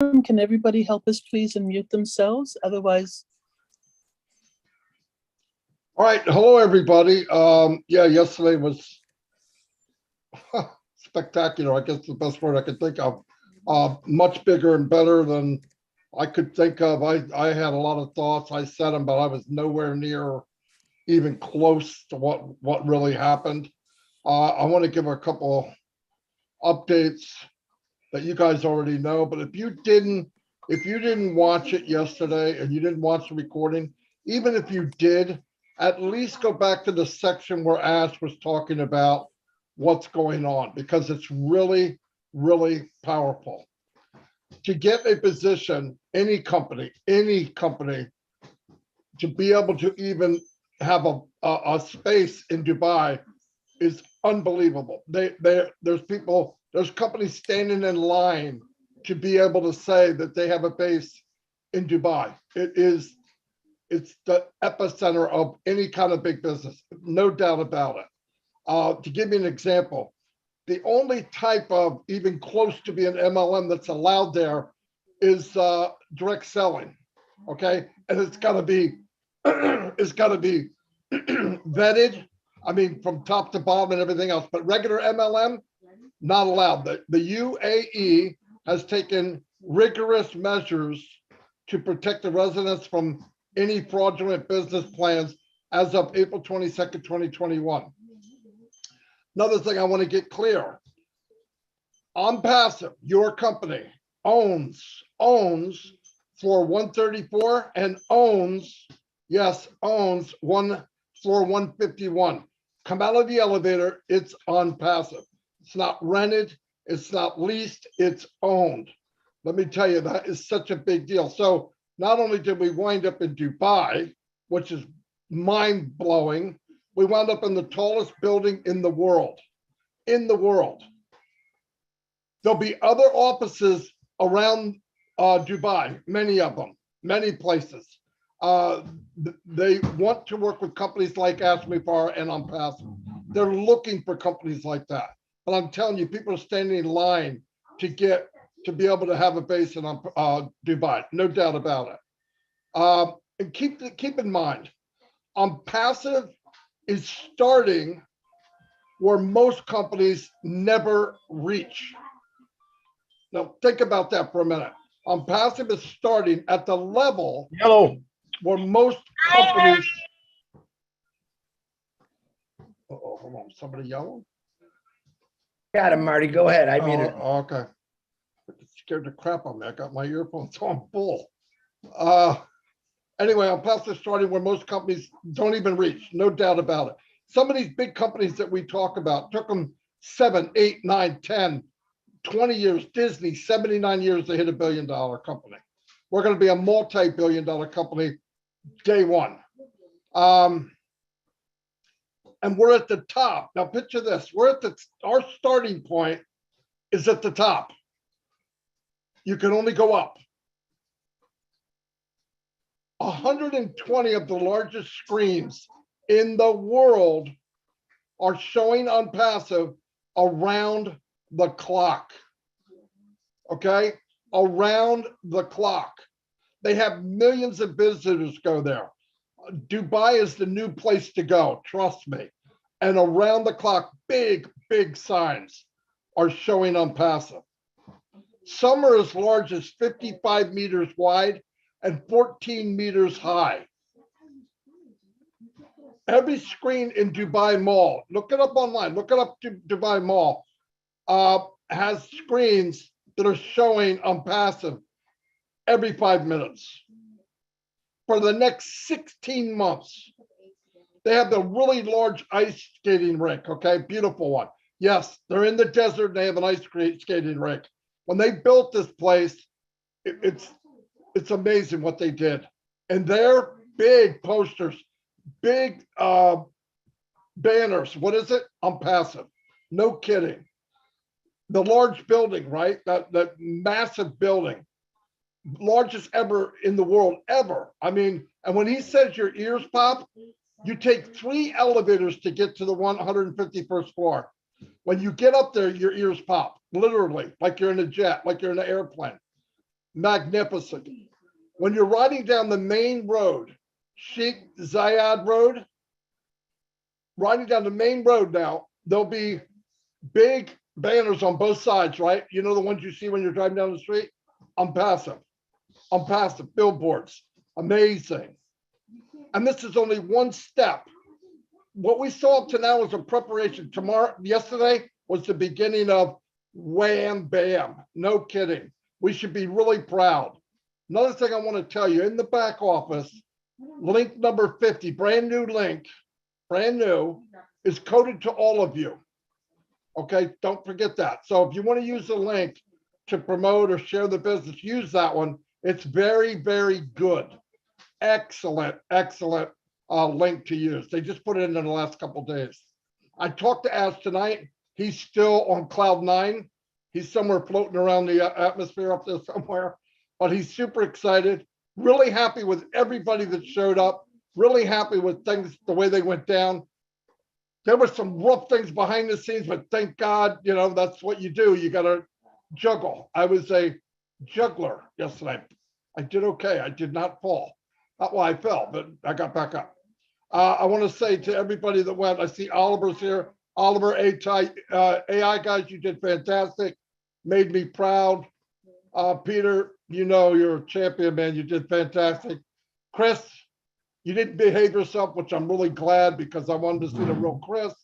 can everybody help us please and mute themselves? Otherwise, All right, hello, everybody. Yeah, yesterday was spectacular. I guess the best word I could think of. Much bigger and better than I could think of. I had a lot of thoughts. I said them, but I was nowhere near even close to what really happened. I want to give a couple updates that you guys already know, but if you didn't watch it yesterday and you didn't watch the recording, even if you did, at least go back to the section where Ash was talking about what's going on, because it's really, really powerful. To get a position, any company, to be able to even have a space in Dubai is unbelievable. There's companies standing in line to be able to say that they have a base in Dubai. It's the epicenter of any kind of big business, no doubt about it. To give you an example, the only type of even close to being MLM that's allowed there is direct selling. Okay, and it's got to be vetted. I mean, from top to bottom and everything else. But regular MLM, not allowed. The UAE has taken rigorous measures to protect the residents from any fraudulent business plans as of April 22nd, 2021. Another thing I want to get clear. ONPASSIVE, your company, owns floor 134 and owns floor 151. Come out of the elevator, it's ONPASSIVE. It's not rented, it's not leased, it's owned. Let me tell you, that is such a big deal. So not only did we wind up in Dubai, which is mind-blowing, we wound up in the tallest building in the world. There'll be other offices around Dubai, many of them, many places. They want to work with companies like Ashmifar and ONPASSIVE. They're looking for companies like that. But I'm telling you, people are standing in line to be able to have a base in Dubai, no doubt about it. And keep in mind, ONPASSIVE is starting where most companies never reach. Now think about that for a minute. ONPASSIVE is starting at the level where most companies. Uh-oh, hold on, somebody yelling? Got him, Marty. Go ahead. I mean, okay. It scared the crap out of me. I got my earphones on full. Anyway, ONPASSIVE is starting where most companies don't even reach, no doubt about it. Some of these big companies that we talk about took them 7, 8, 9, 10, 20 years. Disney, 79 years to hit $1 billion company. We're going to be a multi-billion-dollar company day one. And we're at the top. Now picture this. Our starting point is at the top. You can only go up. 120 of the largest screens in the world are showing ONPASSIVE around the clock. Okay? Around the clock. They have millions of visitors go there. Dubai is the new place to go, trust me. And around the clock, big signs are showing ONPASSIVE. Some are as large as 55 meters wide and 14 meters high. Every screen in Dubai Mall, look it up online, look it up to Dubai Mall, has screens that are showing ONPASSIVE every 5 minutes. For the next 16 months, they have the really large ice skating rink, okay, beautiful one. Yes, they're in the desert and they have an ice skating rink. When they built this place, it's amazing what they did. And they're big posters, big banners. What is it? ONPASSIVE. No kidding. The large building, right? That massive building. Largest ever in the world, ever. I mean, and when he says your ears pop, you take 3 elevators to get to the 151st floor. When you get up there, your ears pop, literally, like you're in a jet, like you're in an airplane. magnificent. When you're riding down the main road, Sheikh Zayed Road, riding down the main road now, there'll be big banners on both sides, right? You know the ones you see when you're driving down the street? ONPASSIVE, ONPASSIVE billboards, amazing. And this is only one step. What we saw up to now is a preparation. Yesterday was the beginning of wham, bam, no kidding. We should be really proud. Another thing I want to tell you, in the back office, link number 50, brand new link, brand new, is coded to all of you. Okay, don't forget that. So if you want to use the link to promote or share the business, use that one. It's very, very good. Excellent, excellent link to use. They just put it in the last couple of days. I talked to Ash tonight. He's still on cloud 9. He's somewhere floating around the atmosphere up there somewhere, but he's super excited. Really happy with everybody that showed up. Really happy with things, the way they went down. There were some rough things behind the scenes, but thank God, you know, that's what you do. You got to juggle. I was a juggler yesterday. I did okay. I did not fall. Not why I fell, but I got back up. I want to say to everybody that went, I see Oliver's here. Oliver, AI guys, you did fantastic. Made me proud. Peter, you know, you're a champion, man. You did fantastic. Chris, you didn't behave yourself, which I'm really glad because I wanted to see the real Chris.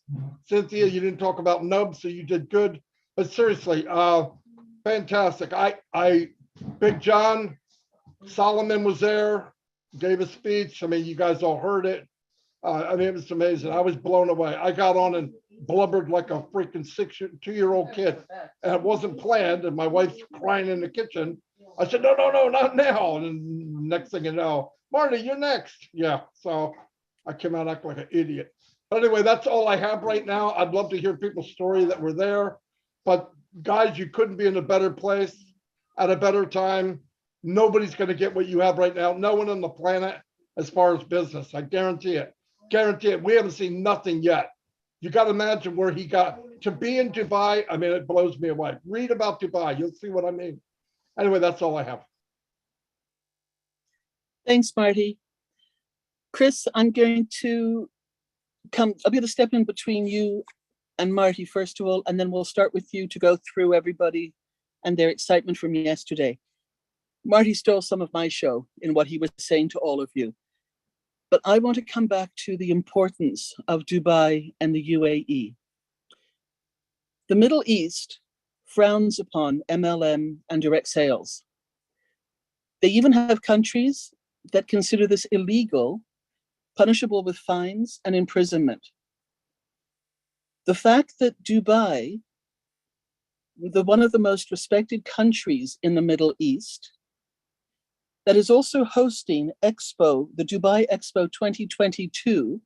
Cynthia, you didn't talk about nubs, so you did good. But seriously, fantastic. Big John Solomon was there, gave a speech. I mean, you guys all heard it. I mean, it was amazing. I was blown away. I got on and blubbered like a freaking 2-year-old kid, and it wasn't planned. And my wife's crying in the kitchen. I said, no, not now. And next thing you know, Marty, you're next. Yeah. So I came out acting like an idiot. But anyway, that's all I have right now. I'd love to hear people's story that were there. But guys, you couldn't be in a better place at a better time. Nobody's going to get what you have right now. No one on the planet as far as business. I guarantee it. Guarantee it. We haven't seen nothing yet. You got to imagine where he got to be in Dubai. I mean, it blows me away. Read about Dubai. You'll see what I mean. Anyway, that's all I have. Thanks, Marty. Chris, I'll be able to step in between you and Marty, first of all, and then we'll start with you to go through everybody and their excitement from yesterday. Marty stole some of my show in what he was saying to all of you. But I want to come back to the importance of Dubai and the UAE. The Middle East frowns upon MLM and direct sales. They even have countries that consider this illegal, punishable with fines and imprisonment. The fact that Dubai, one of the most respected countries in the Middle East, that is also hosting Expo, the Dubai Expo 2022,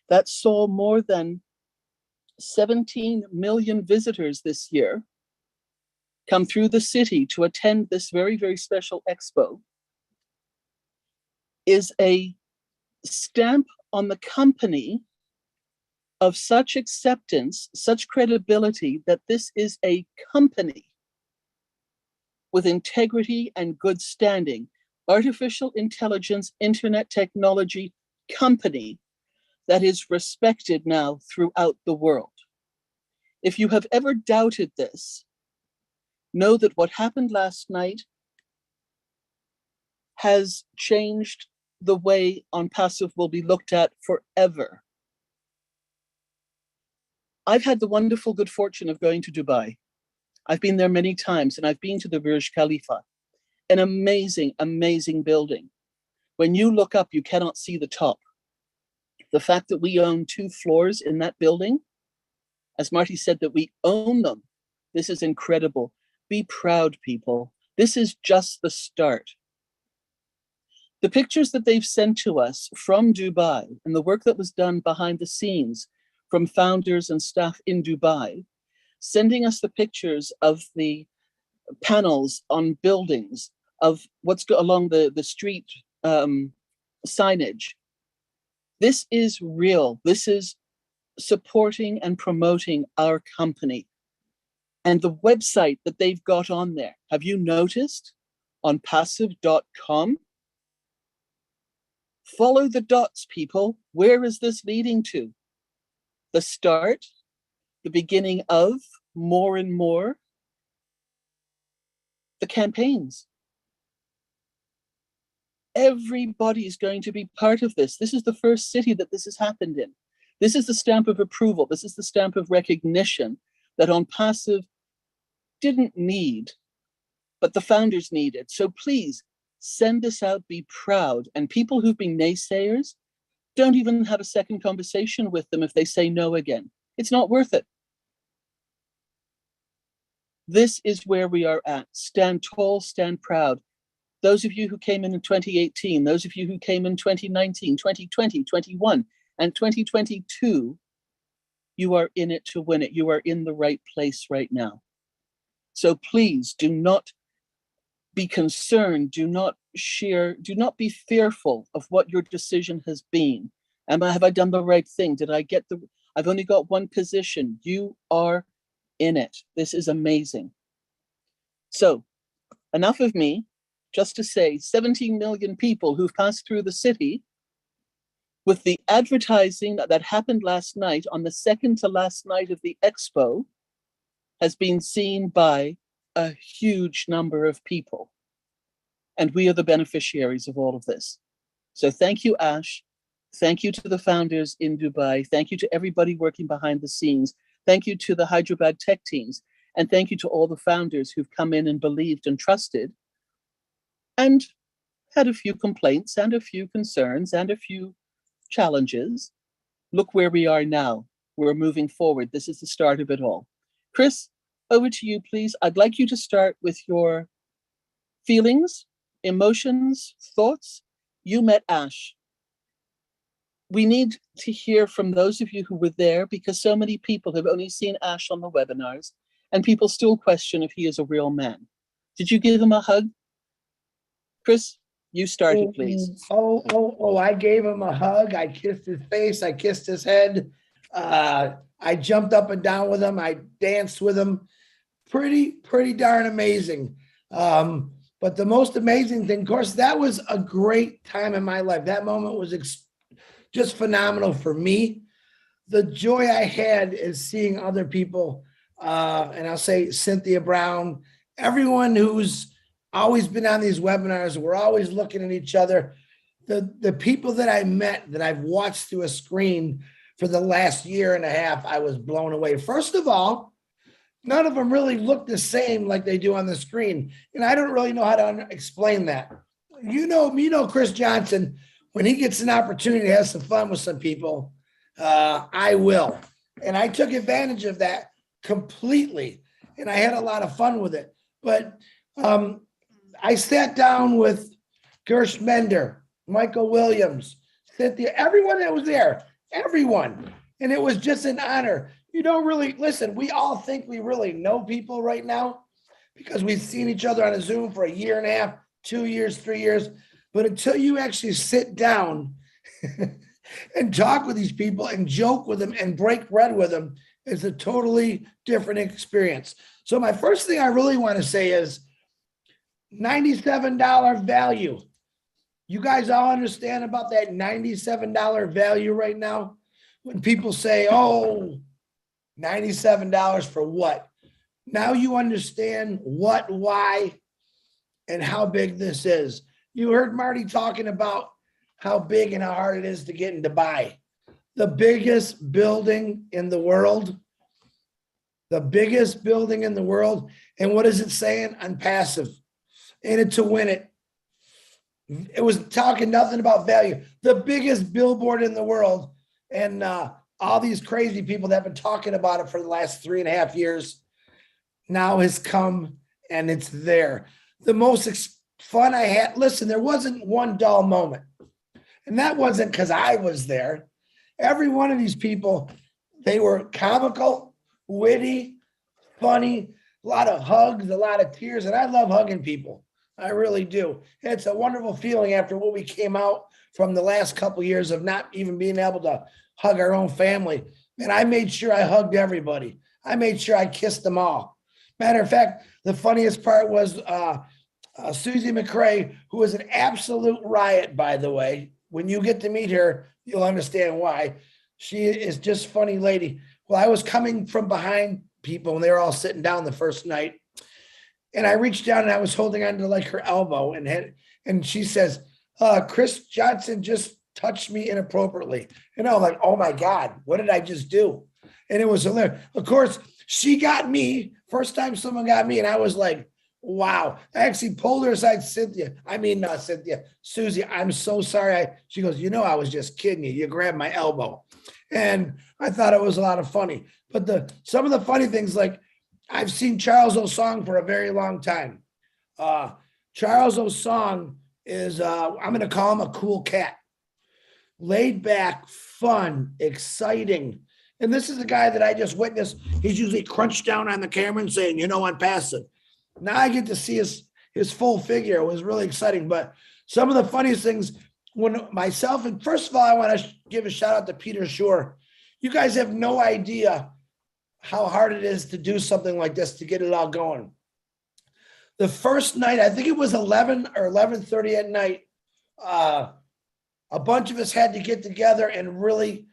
that saw more than 17 million visitors this year come through the city to attend this very, very special expo, is a stamp on the company of such acceptance, such credibility, that this is a company with integrity and good standing. Artificial intelligence, internet technology company that is respected now throughout the world. If you have ever doubted this, know that what happened last night has changed the way ONPASSIVE will be looked at forever. I've had the wonderful good fortune of going to Dubai. I've been there many times, and I've been to the Burj Khalifa. An amazing, amazing building. When you look up, you cannot see the top. The fact that we own 2 floors in that building, as Marty said, that we own them, this is incredible. Be proud, people. This is just the start. The pictures that they've sent to us from Dubai and the work that was done behind the scenes from founders and staff in Dubai, sending us the pictures of the panels on buildings, of what's along the street signage. This is real. This is supporting and promoting our company. And the website that they've got on there, have you noticed? onpassive.com. Follow the dots, people. Where is this leading to? The start, the beginning of more and more, the campaigns. Everybody is going to be part of this. This is the first city that this has happened in. This is the stamp of approval. This is the stamp of recognition that ONPASSIVE didn't need, but the founders needed. So please send this out, be proud. And people who've been naysayers, don't even have a second conversation with them if they say no again. It's not worth it. This is where we are at. Stand tall, stand proud. Those of you who came in 2018, those of you who came in 2019, 2020, 21, and 2022, you are in it to win it. You are in the right place right now. So please do not be concerned. Do not be fearful of what your decision has been. Have I done the right thing? I've only got one position. You are in it. This is amazing. So enough of me, just to say 17 million people who've passed through the city with the advertising that happened last night on the second to last night of the expo has been seen by a huge number of people. And we are the beneficiaries of all of this. So thank you, Ash. Thank you to the founders in Dubai. Thank you to everybody working behind the scenes. Thank you to the Hyderabad tech teams. And thank you to all the founders who've come in and believed and trusted and had a few complaints and a few concerns and a few challenges. Look where we are now. We're moving forward. This is the start of it all. Chris, over to you, please. I'd like you to start with your feelings, emotions, thoughts. You met Ash. We need to hear from those of you who were there because so many people have only seen Ash on the webinars and people still question if he is a real man. Did you give him a hug? Chris, you started, please. I gave him a hug. I kissed his face. I kissed his head. I jumped up and down with him. I danced with him. Pretty darn amazing. But the most amazing thing, of course, that was a great time in my life. That moment was just phenomenal for me. The joy I had is seeing other people, and I'll say Cynthia Brown, everyone who's always been on these webinars. We're always looking at each other. The people that I met that I've watched through a screen for the last year and a half, I was blown away. First of all, none of them really look the same like they do on the screen. And I don't really know how to explain that. You know, Chris Johnson, when he gets an opportunity to have some fun with some people, I will. And I took advantage of that completely. And I had a lot of fun with it. But I sat down with Gersh Mender, Michael Williams, Cynthia, everyone that was there, everyone. And it was just an honor. You don't really, listen, we all think we really know people right now because we've seen each other on a Zoom for a year and a half, 2 years, 3 years. But until you actually sit down and talk with these people and joke with them and break bread with them, it's a totally different experience. So my first thing I really want to say is $97 value. You guys all understand about that $97 value right now? When people say, oh, $97 for what? Now you understand what, why, and how big this is. You heard Marty talking about how big and how hard it is to get in Dubai. The biggest building in the world. The biggest building in the world. And what is it saying? ONPASSIVE. In it to win it. It was talking nothing about value. The biggest billboard in the world. And all these crazy people that have been talking about it for the last 3.5 years now has come and it's there. The most fun I had, listen, there wasn't one dull moment. And that wasn't because I was there. Every one of these people, they were comical, witty, funny, a lot of hugs, a lot of tears. And I love hugging people. I really do. It's a wonderful feeling after what we came out from the last couple of years of not even being able to hug our own family. And I made sure I hugged everybody. I made sure I kissed them all. Matter of fact, the funniest part was Susie McCrae, who is an absolute riot, by the way. When you get to meet her, you'll understand why. She is just funny lady. Well, I was coming from behind people and they were all sitting down the first night. And I reached down and I was holding on to like her elbow and she says, Chris Johnson just touched me inappropriately. And I'm like, oh my God, what did I just do? And it was hilarious. Of course, she got me, first time someone got me. And I was like, wow. I actually pulled her aside, Susie, I'm so sorry. She goes, I was just kidding you. You grabbed my elbow. And I thought it was a lot of funny. But some of the funny things, like I've seen Charles Osong for a very long time. Charles Osong is, I'm going to call him a cool cat. Laid back, fun, exciting. And this is a guy that I just witnessed. He's usually crunched down on the camera and saying, ONPASSIVE. Now I get to see his full figure. It was really exciting. But some of the funniest things when myself, and first of all, I want to give a shout out to Peter Shore. You guys have no idea how hard it is to do something like this, to get it all going. The first night, I think it was 11 or 11:30 at night, a bunch of us had to get together and really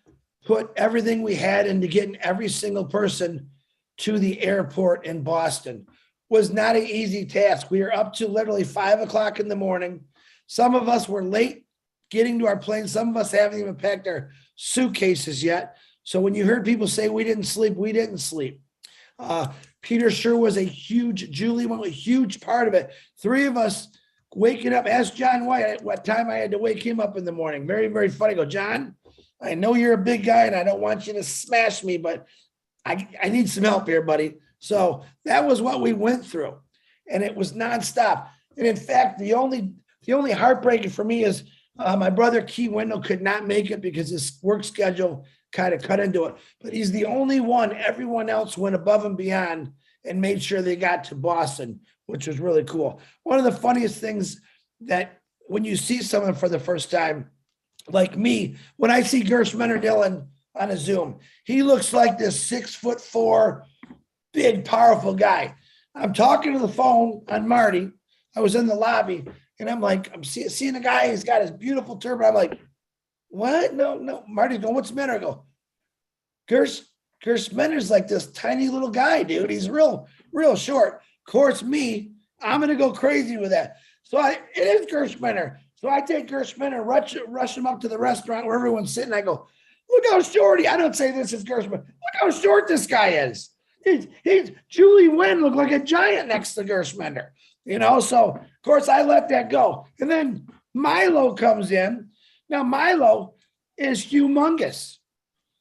put everything we had into getting every single person to the airport in Boston. Was not an easy task. We were up to literally 5 o'clock in the morning. Some of us were late getting to our plane. Some of us haven't even packed our suitcases yet. So when you heard people say we didn't sleep, we didn't sleep. Peter sure was a huge, Julie was a huge part of it. 3 of us waking up, asked John White what time I had to wake him up in the morning. Very, very funny. I go, John, I know you're a big guy and I don't want you to smash me, but I need some help here, buddy. So that was what we went through, and it was nonstop. And in fact, the only heartbreaking for me is my brother Key Wendell could not make it because his work schedule kind of cut into it. But he's the only one. Everyone else went above and beyond and made sure they got to Boston, which was really cool. One of the funniest things that when you see someone for the first time, like me, when I see Gershman Dillon on a Zoom, he looks like this 6'4", big, powerful guy. I'm talking to the phone on Marty. I was in the lobby and I'm like, I'm seeing a guy, he's got his beautiful turban. I'm like, what? No. Marty's going, what's the matter? I go, Gersh Mender's like this tiny little guy, dude. He's real short. Of course, I'm going to go crazy with that. So it is Gersh Mender. So I take Gersh Mender, rush him up to the restaurant where everyone's sitting. I go, look how short I don't say this is Gersh Mender. Look how short this guy is. He's Julie Wynn looked like a giant next to Gershmender, so of course I let that go. And then Milo comes in. Now Milo is humongous.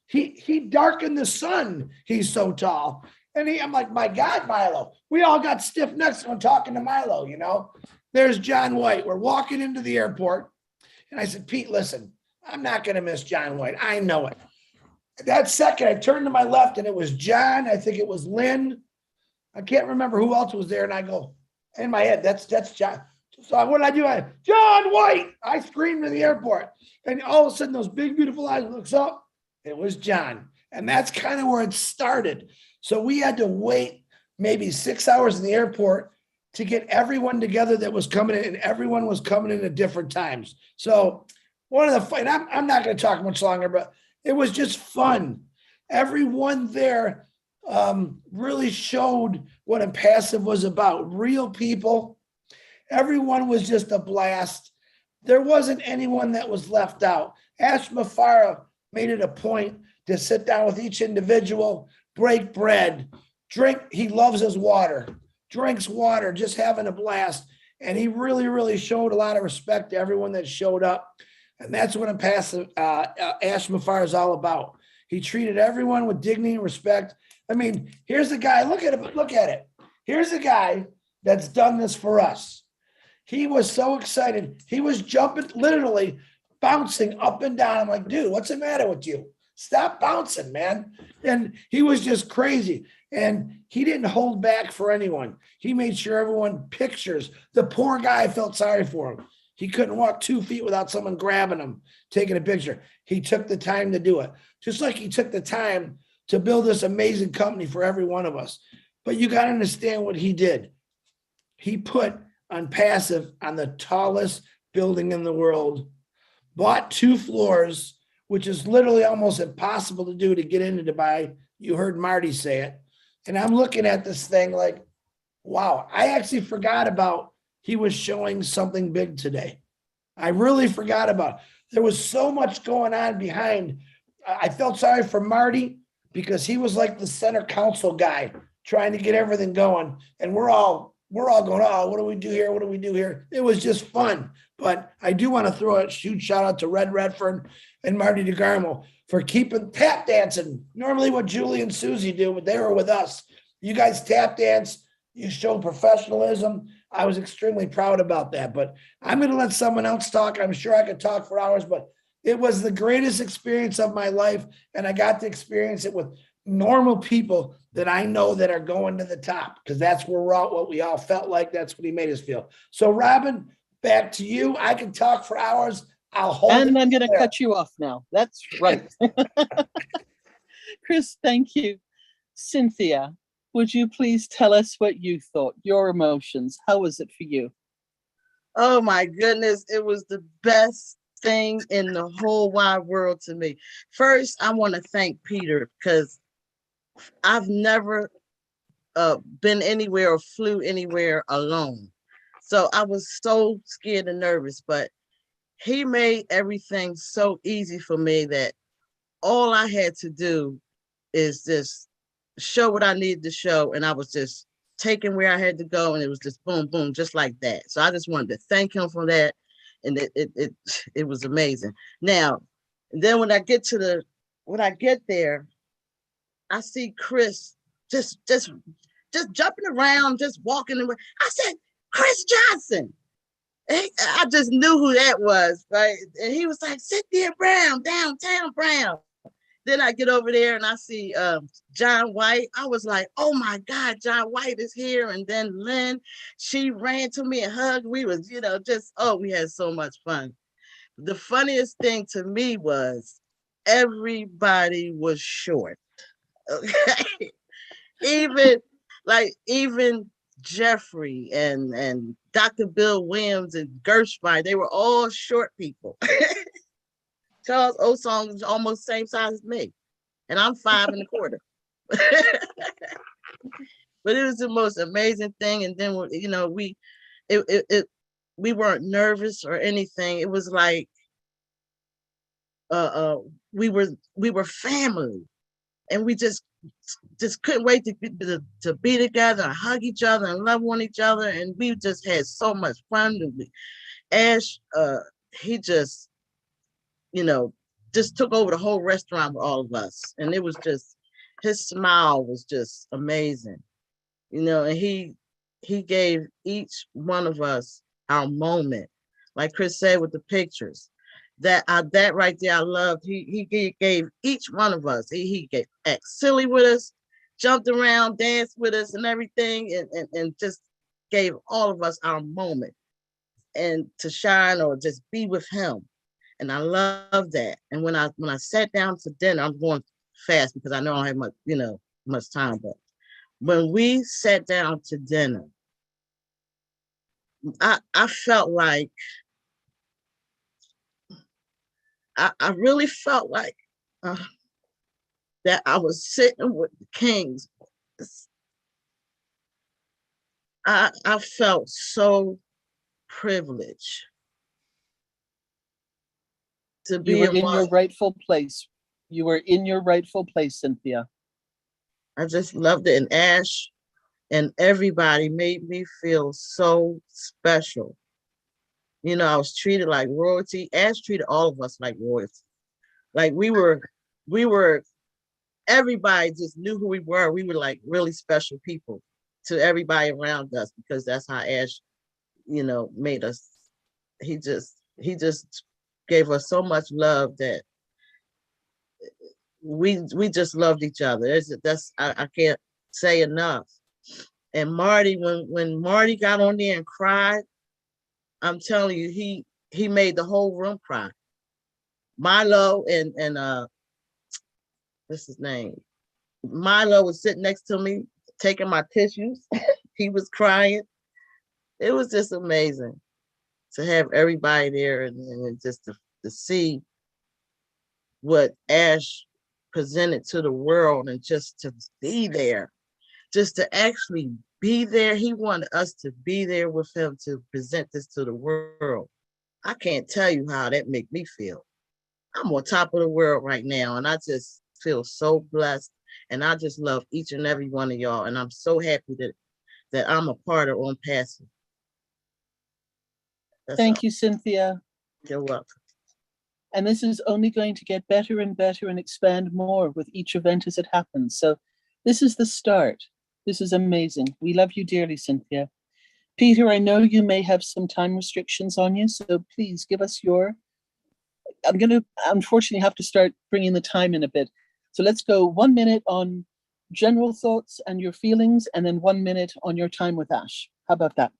He darkened the sun. He's so tall. And I'm like, my God, Milo. We all got stiff necks when talking to Milo, There's John White. We're walking into the airport. And I said, Pete, listen, I'm not going to miss John White. I know it. That second, I turned to my left and it was John. I think it was Lynn. I can't remember who else was there. And I go, in my head, that's John. So what did I do? John White. I screamed in the airport. And all of a sudden, those big, beautiful eyes looks up. It was John. And that's kind of where it started. So we had to wait maybe 6 hours in the airport to get everyone together that was coming in. And everyone was coming in at different times. So one of the fun, I'm not going to talk much longer, but it was just fun. Everyone there really showed what ONPASSIVE was about. Real people. Everyone was just a blast. There wasn't anyone that was left out. Ash Mafara made it a point to sit down with each individual, break bread, drink. He loves his water, drinks water, just having a blast. And he really, really showed a lot of respect to everyone that showed up. And that's what ONPASSIVE, Ash Mafar is all about. He treated everyone with dignity and respect. I mean, here's a guy, look at it. Here's a guy that's done this for us. He was so excited. He was jumping, literally bouncing up and down. I'm like, dude, what's the matter with you? Stop bouncing, man. And he was just crazy. And he didn't hold back for anyone. He made sure everyone pictures. The poor guy felt sorry for him. He couldn't walk 2 feet without someone grabbing him, taking a picture. He took the time to do it. Just like he took the time to build this amazing company for every one of us. But you got to understand what he did. He put on passive on the tallest building in the world, bought 2 floors, which is literally almost impossible to do to get into Dubai. You heard Marty say it. And I'm looking at this thing like, wow, I actually forgot about he was showing something big today. I really forgot about it. There was so much going on behind. I felt sorry for Marty because he was like the center council guy trying to get everything going. And we're all going, oh, what do we do here? What do we do here? It was just fun. But I do want to throw a huge shout out to Red Redfern and Marty DeGarmo for keeping tap dancing. Normally what Julie and Susie do, but they were with us. You guys tap dance. You showed professionalism. I was extremely proud about that, but I'm going to let someone else talk. I'm sure I could talk for hours, but it was the greatest experience of my life. And I got to experience it with normal people that I know that are going to the top, because that's where we're all, what we all felt like. That's what he made us feel. So Robin, back to you. I can talk for hours. I'll hold And it I'm going to there. cut you off now. That's right. Chris, thank you. Cynthia, would you please tell us what you thought, your emotions? How was it for you? Oh my goodness, it was the best thing in the whole wide world to me. First, I want to thank Peter because I've never been anywhere or flew anywhere alone. So I was so scared and nervous, but he made everything so easy for me that all I had to do is just show what I needed to show. And I was just taking where I had to go. And it was just boom, boom, just like that. So I just wanted to thank him for that. And it was amazing. Now, then when I get there, I see Chris just jumping around, just walking away. I said, Chris Johnson. I just knew who that was, right? And he was like, Cynthia Brown, downtown Brown. Then I get over there and I see John White. I was like, oh my God, John White is here. And then Lynn, she ran to me and hugged. We was, we had so much fun. The funniest thing to me was everybody was short. Okay. even Jeffrey and Dr. Bill Williams and Gershwin, they were all short people. Charles Osong is almost the same size as me, and I'm 5'1". But it was the most amazing thing. And then we weren't nervous or anything. It was like we were family, and we just couldn't wait to be together and hug each other and love one each other. And we just had so much fun. Ash, he just took over the whole restaurant with all of us. And it was just, his smile was just amazing. And he gave each one of us our moment. Like Chris said with the pictures, that right there, I loved. He gave each one of us, he gave act silly with us, jumped around, danced with us and everything, and just gave all of us our moment and to shine or just be with him. And I love that. And when I sat down to dinner, I'm going fast because I know I don't have much time, but when we sat down to dinner, I felt like I really felt like that I was sitting with the kings. I felt so privileged to be You were in your rightful place. You were in your rightful place, Cynthia. I just loved it. And Ash and everybody made me feel so special. I was treated like royalty. Ash treated all of us like royalty. Like we were, everybody just knew who we were. We were like really special people to everybody around us because that's how Ash, made us. He just gave us so much love that we just loved each other. I can't say enough. And Marty, when Marty got on there and cried, I'm telling you, he made the whole room cry. Milo and what's his name? Milo was sitting next to me, taking my tissues. He was crying. It was just amazing to have everybody there and just to see what Ash presented to the world and just to be there, just to actually be there. He wanted us to be there with him to present this to the world. I can't tell you how that make me feel. I'm on top of the world right now, and I just feel so blessed. And I just love each and every one of y'all. And I'm so happy that I'm a part of ONPASSIVE. Thank you, Cynthia. You're welcome. And this is only going to get better and better and expand more with each event as it happens. So this is the start. This is amazing. We love you dearly, Cynthia. Peter, I know you may have some time restrictions on you, so please give us I'm going to unfortunately have to start bringing the time in a bit. So let's go 1 minute on general thoughts and your feelings, and then 1 minute on your time with Ash. How about that?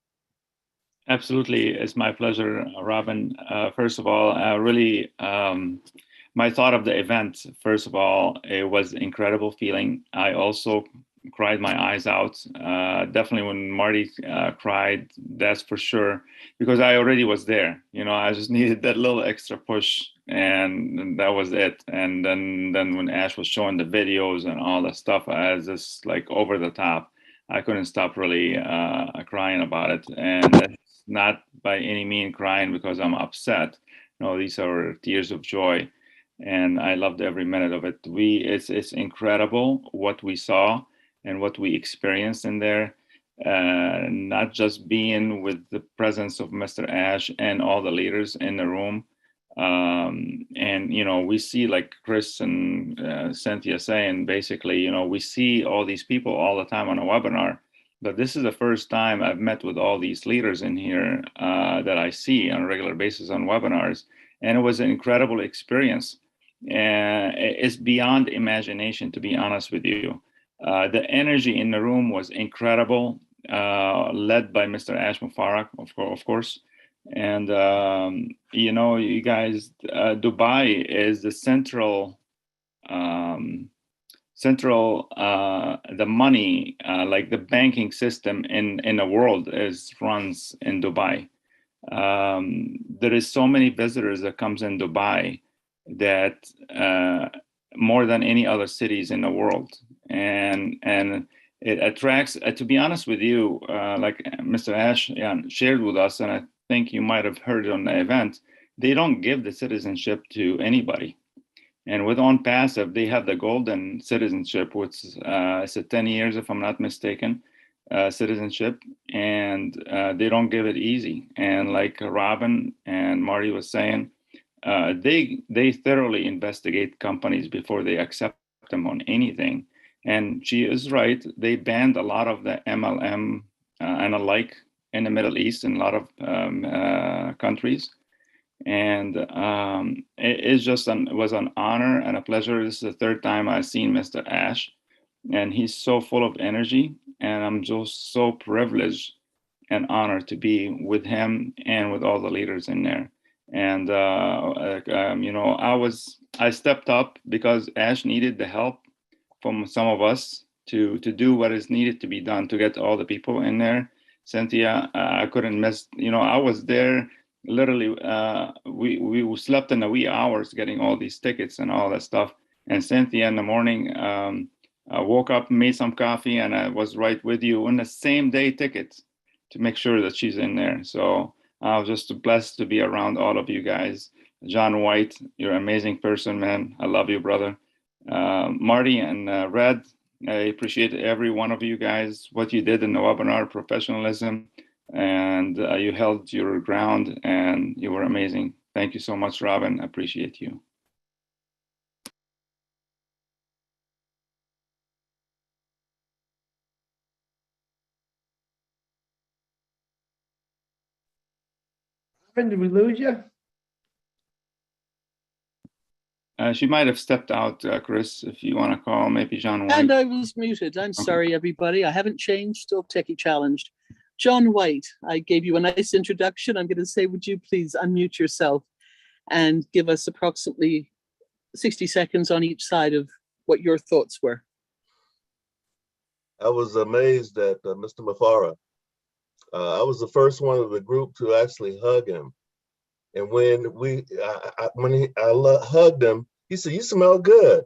Absolutely. It's my pleasure, Robin. First of all, really, my thought of the event, first of all, it was an incredible feeling. I also cried my eyes out. Definitely when Marty cried, that's for sure, because I already was there. You know, I just needed that little extra push, and that was it. And then when Ash was showing the videos and all that stuff, I was just like over the top. I couldn't stop really crying about it. And that's not by any means crying because I'm upset. No, these are tears of joy. And I loved every minute of it. It's incredible what we saw and what we experienced in there. Not just being with the presence of Mr. Ash and all the leaders in the room. And, you know, we see, like Chris and Cynthia saying, basically, you know, we see all these people all the time on a webinar, but this is the first time I've met with all these leaders in here that I see on a regular basis on webinars. And it was an incredible experience. And it's beyond imagination, to be honest with you. The energy in the room was incredible, led by Mr. Ash Mubarak, of course. And, you know, you guys, Dubai is the the money, like the banking system in the world runs in Dubai. There is so many visitors that comes in Dubai that more than any other cities in the world. And it attracts, to be honest with you, like Mr. Ash shared with us, and I think you might have heard on the event, they don't give the citizenship to anybody. And with ONPASSIVE, they have the golden citizenship, which is a 10 years, if I'm not mistaken, citizenship, and they don't give it easy. And like Robin and Marty was saying, they thoroughly investigate companies before they accept them on anything. And she is right. They banned a lot of the MLM and alike in the Middle East in a lot of countries. And it was an honor and a pleasure. This is the third time I've seen Mr. Ash, and he's so full of energy. And I'm just so privileged and honored to be with him and with all the leaders in there. And you know, I stepped up because Ash needed the help from some of us to do what is needed to be done to get all the people in there. Cynthia, I couldn't miss. You know, I was there literally. We slept in the wee hours getting all these tickets and all that stuff. And Cynthia in the morning, I woke up, made some coffee, and I was right with you on the same day tickets to make sure that she's in there. So I was just blessed to be around all of you guys. John White, you're an amazing person, man. I love you, brother. Marty and Red, I appreciate every one of you guys, what you did in the webinar, professionalism, and you held your ground and you were amazing. Thank you so much, Robin. I appreciate you. Robin, did we lose you? She might have stepped out, Chris, if you want to call maybe John White. And I was muted. I'm sorry, everybody. I haven't changed, still techie challenged. John White, I gave you a nice introduction. I'm going to say, would you please unmute yourself and give us approximately 60 seconds on each side of what your thoughts were? I was amazed at Mr. Mufara. I was the first one of the group to actually hug him. And when I hugged him, he said, "You smell good."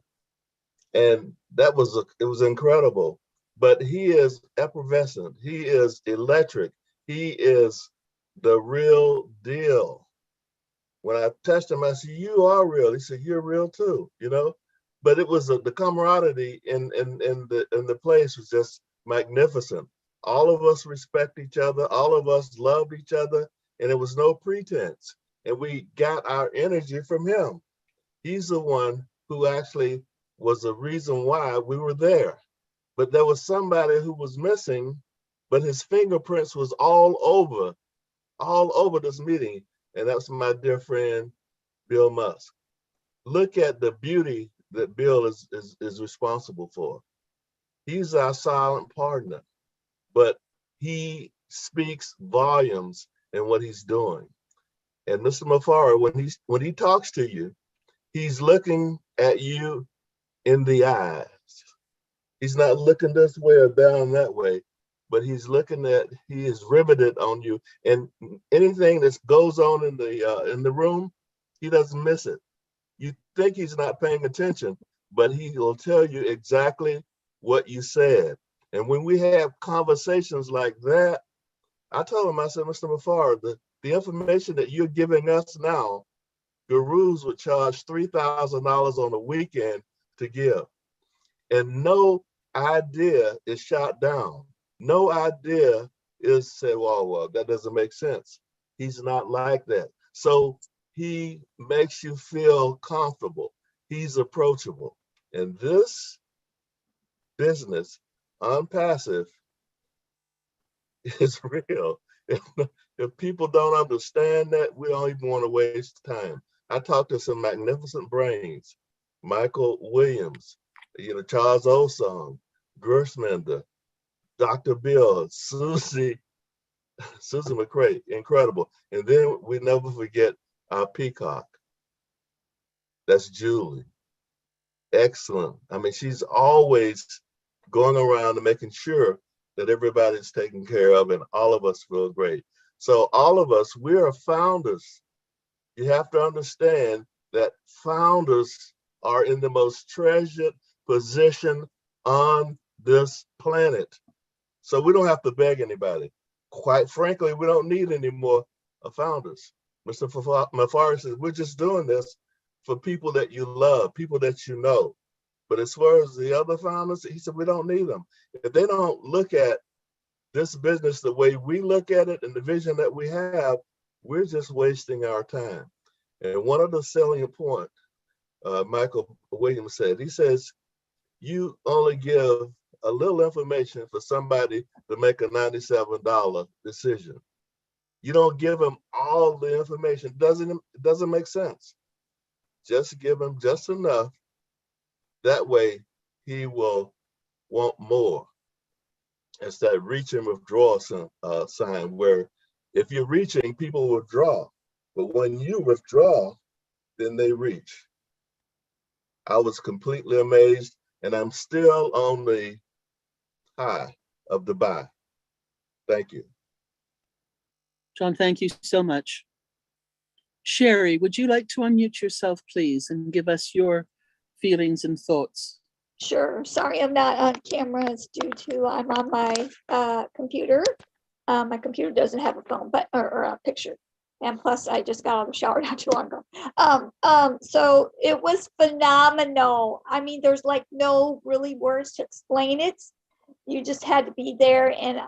And it was incredible. But he is effervescent. He is electric. He is the real deal. When I touched him, I said, "You are real." He said, "You're real too," you know? But it was the camaraderie in the place was just magnificent. All of us respect each other. All of us loved each other, and it was no pretense. And we got our energy from him. He's the one who actually was the reason why we were there. But there was somebody who was missing, but his fingerprints was all over this meeting. And that's my dear friend, Bill Musk. Look at the beauty that Bill is responsible for. He's our silent partner, but he speaks volumes in what he's doing. And Mr. Mafara, when he talks to you, he's looking at you in the eyes. He's not looking this way or down that way, but he is riveted on you. And anything that goes on in the room, he doesn't miss it. You think he's not paying attention, but he will tell you exactly what you said. And when we have conversations like that, I told him, I said, "Mr. Mafara, the information that you're giving us now, gurus would charge $3,000 on a weekend to give. And no idea is shot down. No idea is said, well, that doesn't make sense." He's not like that. So he makes you feel comfortable. He's approachable. And this business, ONPASSIVE, is real. If people don't understand that, we don't even want to waste time. I talked to some magnificent brains, Michael Williams, Charles Osong, Gershmander, Dr. Bill, Susie McCray, incredible. And then we never forget our peacock. That's Julie. Excellent. I mean, she's always going around and making sure that everybody's taken care of and all of us feel great. So all of us, we are founders. You have to understand that founders are in the most treasured position on this planet. So we don't have to beg anybody. Quite frankly, we don't need any more founders. Mr. Mafara says, "We're just doing this for people that you love, people that you know." But as far as the other founders, he said, we don't need them. If they don't look at this business the way we look at it and the vision that we have, we're just wasting our time. And one of the selling point, Michael Williams said, he says, you only give a little information for somebody to make a $97 decision. You don't give them all the information. It doesn't make sense. Just give him just enough. That way he will want more. It's that reach and withdraw sign where if you're reaching, people withdraw. But when you withdraw, then they reach. I was completely amazed, and I'm still on the high of the buy. Thank you. John, thank you so much. Sherry, would you like to unmute yourself, please, and give us your feelings and thoughts? Sure. Sorry, I'm not on camera. It's due to I'm on my computer. My computer doesn't have a phone, but or a picture. And plus, I just got out of the shower not too long ago. So it was phenomenal. I mean, there's like no really words to explain it. You just had to be there, and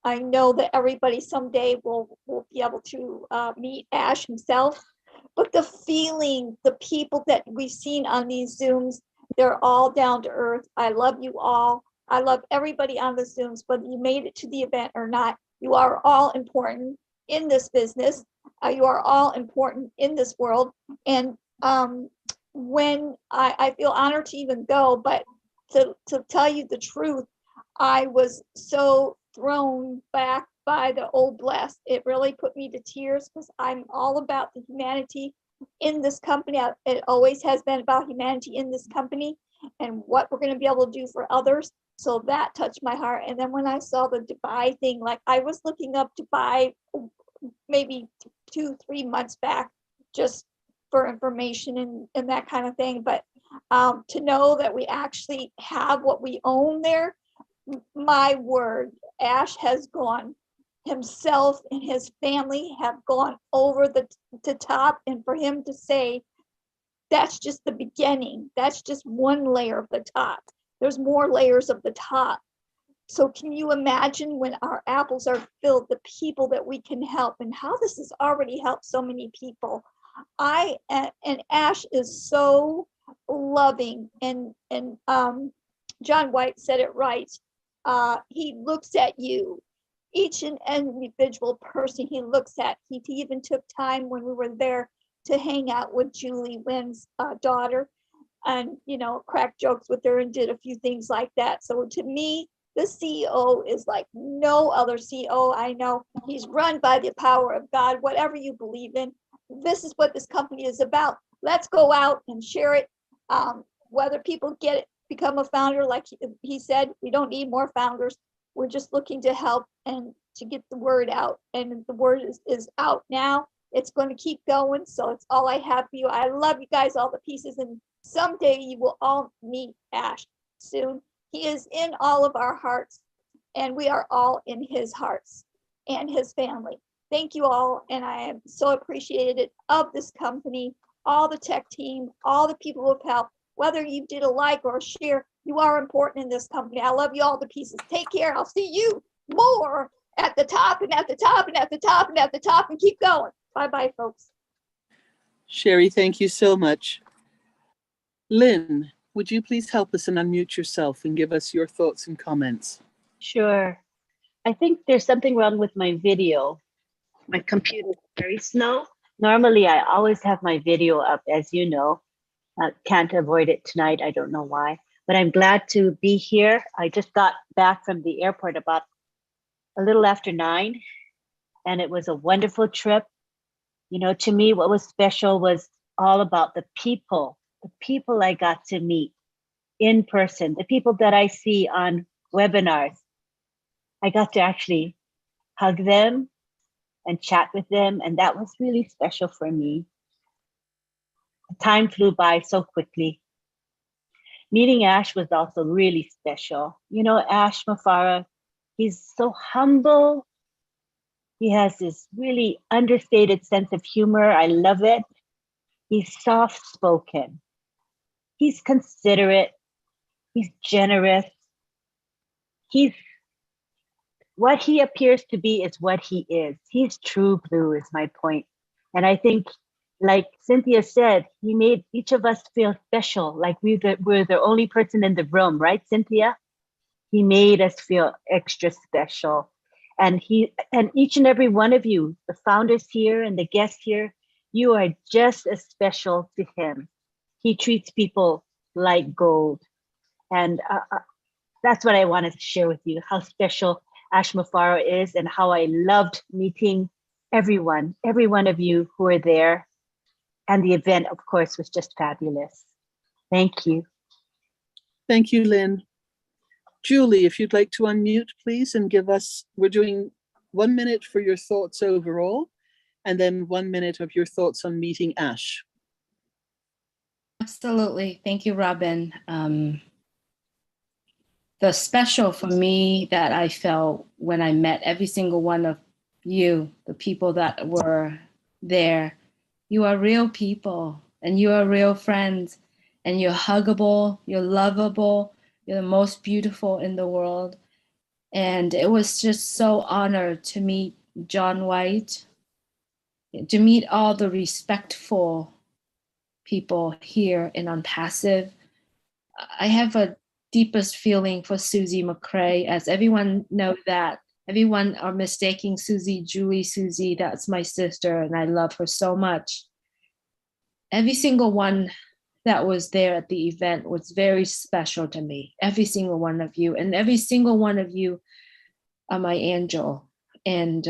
I know that everybody someday will be able to meet Ash himself. But the feeling, the people that we've seen on these Zooms, they're all down to earth. I love you all. I love everybody on the Zooms, whether you made it to the event or not. You are all important in this business. You are all important in this world. And when I feel honored to even go, but to tell you the truth, I was so thrown back by the old blast. It really put me to tears because I'm all about the humanity in this company. It always has been about humanity in this company and what we're going to be able to do for others. So that touched my heart. And then when I saw the Dubai thing, like I was looking up Dubai maybe 2-3 months back, just for information and that kind of thing. But to know that we actually have what we own there, my word, Ash has gone, himself and his family have gone over the top. And for him to say, that's just the beginning, that's just one layer of the top. There's more layers of the top. So can you imagine when our apples are filled, the people that we can help and how this has already helped so many people. And Ash is so loving, and John White said it right. He looks at you, each and individual person he looks at. He even took time when we were there to hang out with Julie Wynn's daughter, and crack jokes with her and did a few things like that. So to me, the CEO is like no other CEO I know. He's run by the power of God. Whatever you believe in, this is what this company is about. Let's go out and share it. Whether people get it, become a founder, like he said, we don't need more founders. We're just looking to help and to get the word out. And the word is out now. It's going to keep going. So it's all I have for you. I love you guys, all the pieces. And someday you will all meet Ash soon. He is in all of our hearts, and we are all in his hearts and his family. Thank you all. And I am so appreciated of this company, all the tech team, all the people who have helped, whether you did a like or a share, you are important in this company. I love you all the pieces. Take care. I'll see you more at the top and at the top and at the top and at the top, and keep going. Bye-bye, folks. Sherry, thank you so much. Lynn, would you please help us and unmute yourself and give us your thoughts and comments? Sure. I think there's something wrong with my video. My computer is very slow. Normally, I always have my video up, as you know. Can't avoid it tonight. I don't know why, but I'm glad to be here. I just got back from the airport about a little after 9, and it was a wonderful trip. To me, what was special was all about the people I got to meet in person, the people that I see on webinars. I got to actually hug them and chat with them, and that was really special for me. Time flew by so quickly. Meeting Ash was also really special. Ash Mafara, he's so humble. He has this really understated sense of humor. I love it. He's soft-spoken. He's considerate. He's generous. What he appears to be is what he is. He's true blue, is my point. And I think, like Cynthia said, he made each of us feel special, like we're the only person in the room, right, Cynthia? He made us feel extra special. And each and every one of you, the founders here and the guests here, you are just as special to him. He treats people like gold. And that's what I wanted to share with you, how special Ash Mafara is and how I loved meeting every one of you who are there. And the event, of course, was just fabulous. Thank you. Thank you, Lynn. Julie, if you'd like to unmute, please, and give us, we're doing 1 minute for your thoughts overall, and then 1 minute of your thoughts on meeting Ash. Absolutely. Thank you, Robin. The special for me that I felt when I met every single one of you, the people that were there, you are real people and you are real friends, and you're huggable, you're lovable, you're the most beautiful in the world. And it was just so honored to meet John White, to meet all the respectful people here in ONPASSIVE. I have a deepest feeling for Susie McCrae, as everyone knows that. Everyone are mistaking Susie, Julie, Susie, that's my sister, and I love her so much. Every single one that was there at the event was very special to me. Every single one of you, and every single one of you are my angel. And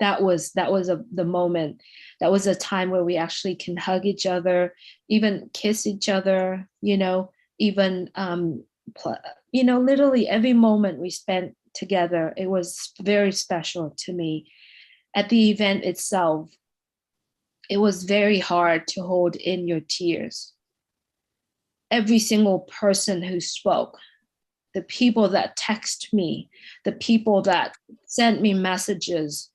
that was the moment. That was a time where we actually can hug each other, even kiss each other, even You know, literally every moment we spent together, it was very special to me. At the event itself, it was very hard to hold in your tears. Every single person who spoke, the people that text me, the people that sent me messages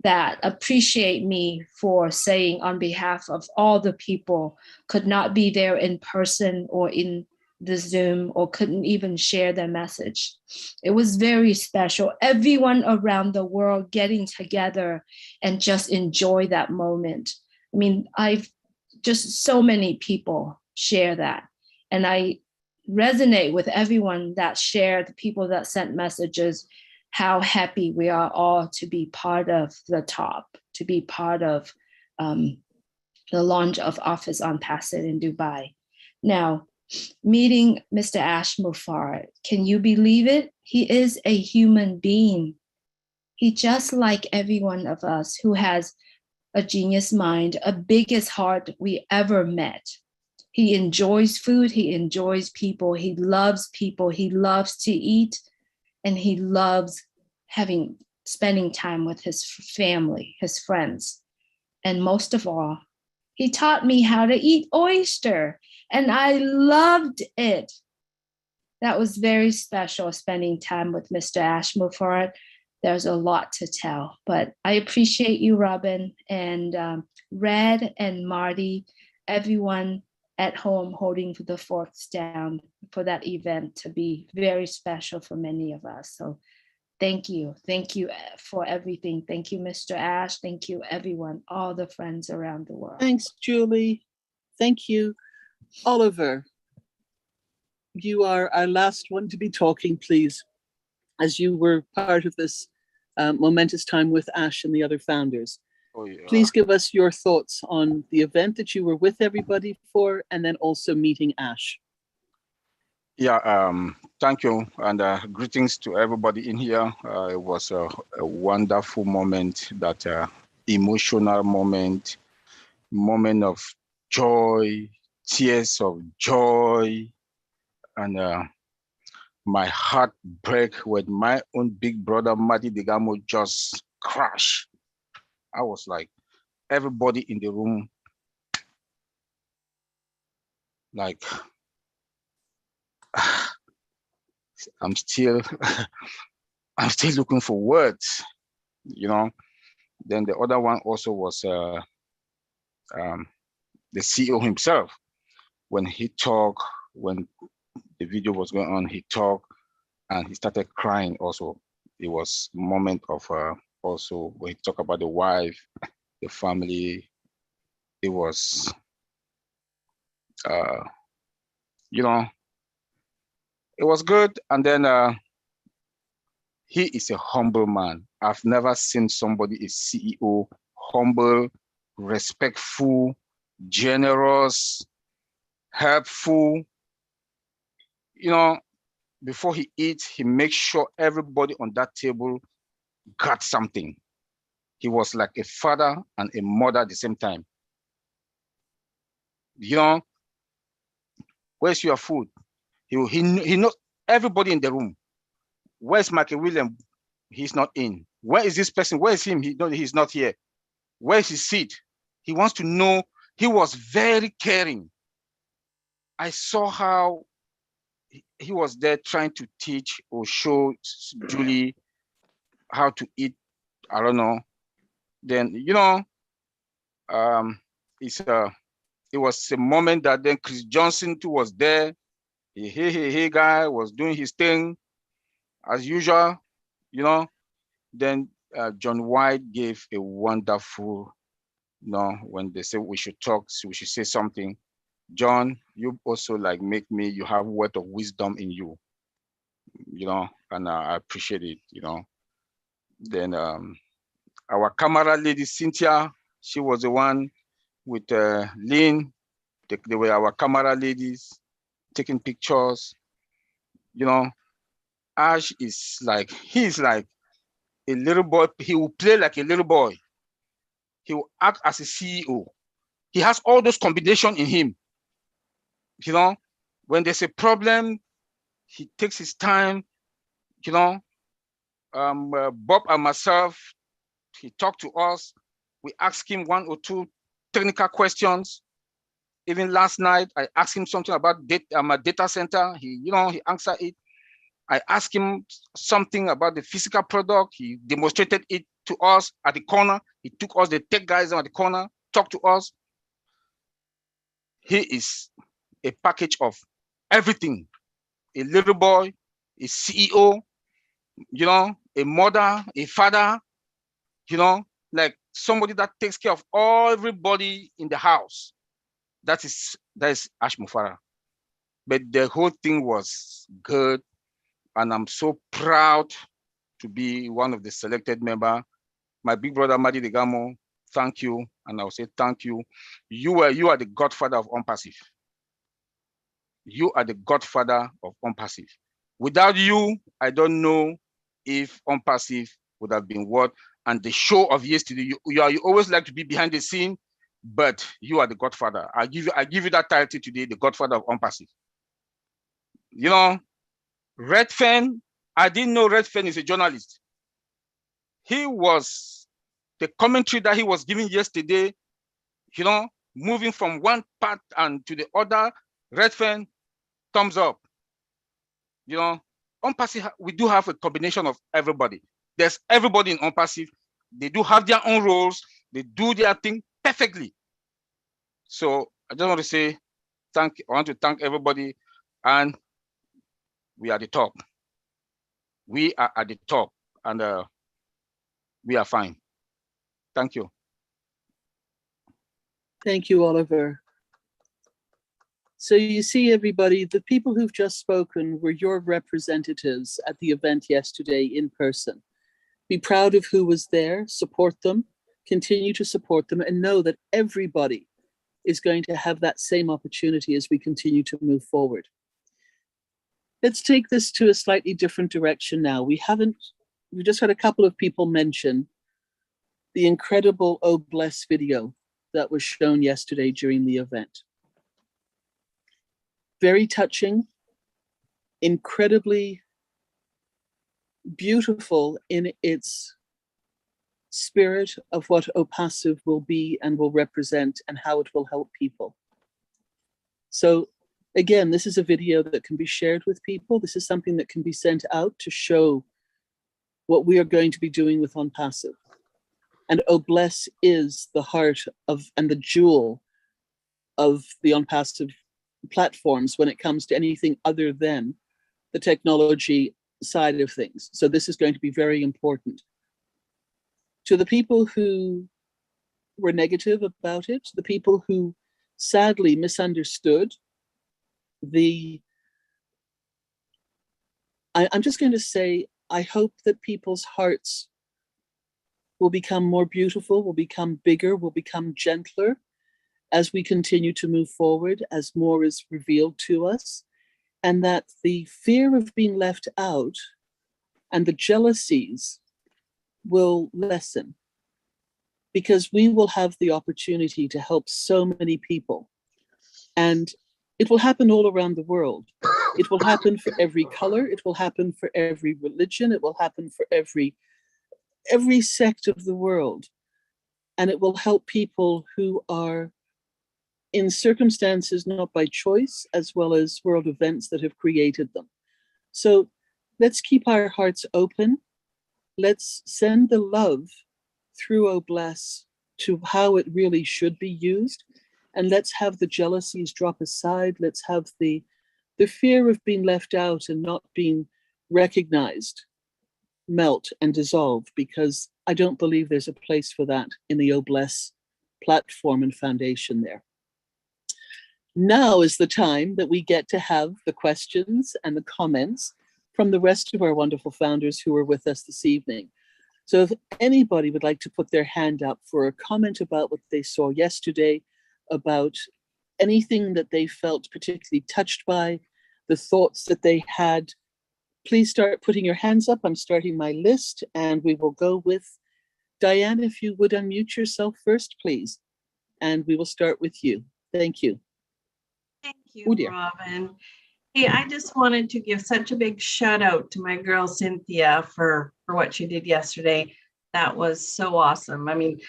that appreciate me for saying on behalf of all the people could not be there in person or in the Zoom or couldn't even share their message. It was very special. Everyone around the world getting together and just enjoy that moment. I mean, I've just so many people share that. And I resonate with everyone that shared, the people that sent messages, how happy we are all to be part of the top, to be part of the launch of Office ONPASSIVE in Dubai. Now, meeting Mr. Ash Mufarad, can you believe it? He is a human being. He just like every one of us who has a genius mind, a biggest heart we ever met. He enjoys food, he enjoys people, he loves to eat, and he loves spending time with his family, his friends. And most of all, he taught me how to eat oyster, and I loved it. That was very special, spending time with Mr. Ash Mufarad. There's a lot to tell, but I appreciate you, Robin, and Red and Marty, everyone at home holding the forks down for that event to be very special for many of us. So thank you for everything. Thank you, Mr. Ash. Thank you, everyone, all the friends around the world. Thanks, Julie. Thank you. Oliver, you are our last one to be talking, please, as you were part of this momentous time with Ash and the other founders. Oh, yeah. Please give us your thoughts on the event that you were with everybody for, and then also meeting Ash. Yeah, thank you, and greetings to everybody in here. It was a wonderful moment, that emotional moment of joy, tears of joy, and my heart break when my own big brother, Marty Digamo, just crashed. I was like, everybody in the room, like, I'm still looking for words, you know. Then the other one also was the CEO himself. When he talked, when the video was going on, he talked and he started crying also. It was a moment of also when he talked about the wife, the family. It was, you know, it was good. And then he is a humble man. I've never seen somebody, a CEO, humble, respectful, generous, helpful. You know, before he eats, he makes sure everybody on that table got something. He was like a father and a mother at the same time. You know, where's your food? He knows everybody in the room. Where's Michael William? He's not in. Where is this person? Where is him? He's not here. Where's his seat? He wants to know. He was very caring. I saw how he was there trying to teach or show Julie how to eat. I don't know. Then, you know, it was a moment that then Chris Johnson too was there. He guy was doing his thing as usual, you know. Then John White gave a wonderful, you know, when they say we should talk, so we should say something. John, you also like make me, you have word of wisdom in you, you know, and I appreciate it, you know. Then our camera lady, Cynthia, she was the one with Lynn. They were our camera ladies taking pictures, you know. Ash is like, he's like a little boy. He will play like a little boy. He will act as a CEO. He has all those combinations in him. You know, when there's a problem, He takes his time, you know. Bob and myself, he talked to us. We asked him 1 or 2 technical questions. Even last night, I asked him something about my data center. He answered it. I asked him something about the physical product. He demonstrated it to us at the corner. He took us, the tech guys at the corner, talked to us. He is a package of everything. A little boy, a CEO, a mother, a father, like somebody that takes care of everybody in the house. That is Ash Mufara. But the whole thing was good, and I'm so proud to be one of the selected member. My big brother Marty Degamo, thank you, and I'll say thank you. You are the godfather of ONPASSIVE. You are the godfather of ONPASSIVE. Without you, I don't know if ONPASSIVE would have been what. And the show of yesterday, you always like to be behind the scene, but you are the godfather. I give you that title today, the godfather of ONPASSIVE. Redfern, I didn't know Redfern is a journalist. He was, the commentary that he was giving yesterday, moving from one part and to the other, Redfern, thumbs up. ONPASSIVE, we do have a combination of everybody. There's everybody in ONPASSIVE. They do have their own roles. They do their thing perfectly. So I just want to say I want to thank everybody, and we are at the top. We are at the top, and we are fine. Thank you. Thank you, Oliver. So you see, everybody, the people who've just spoken were your representatives at the event yesterday in person. Be proud of who was there, support them, continue to support them, and know that everybody is going to have that same opportunity as we continue to move forward. Let's take this to a slightly different direction now. We just had a couple of people mention the incredible Oh Bless video that was shown yesterday during the event. Very touching, incredibly beautiful in its spirit of what OPASSIVE will be and will represent and how it will help people. So again, this is a video that can be shared with people. This is something that can be sent out to show what we are going to be doing with ONPASSIVE. And Oh Bless is the heart of and the jewel of the ONPASSIVE platforms when it comes to anything other than the technology side of things. So this is going to be very important. To the people who were negative about it, the people who sadly misunderstood I'm just going to say, I hope that people's hearts will become more beautiful, will become bigger, will become gentler as we continue to move forward, as more is revealed to us, and that the fear of being left out and the jealousies will lessen, because we will have the opportunity to help so many people. And it will happen all around the world. It will happen for every color. It will happen for every religion. It will happen for every sect of the world. And it will help people who are in circumstances not by choice, as well as world events that have created them. So let's keep our hearts open. Let's send the love through Oh Bless to how it really should be used. And let's have the jealousies drop aside. Let's have the fear of being left out and not being recognized melt and dissolve, because I don't believe there's a place for that in the Oh Bless platform and foundation there. Now is the time that we get to have the questions and the comments from the rest of our wonderful founders who are with us this evening. So if anybody would like to put their hand up for a comment about what they saw yesterday, about anything that they felt particularly touched by, the thoughts that they had, please start putting your hands up. I'm starting my list, and we will go with Diane. If you would unmute yourself first, please. And we will start with you. Thank you. Thank you, Oh, dear. Robin. Hey, I just wanted to give such a big shout out to my girl Cynthia for what she did yesterday. That was so awesome. I mean,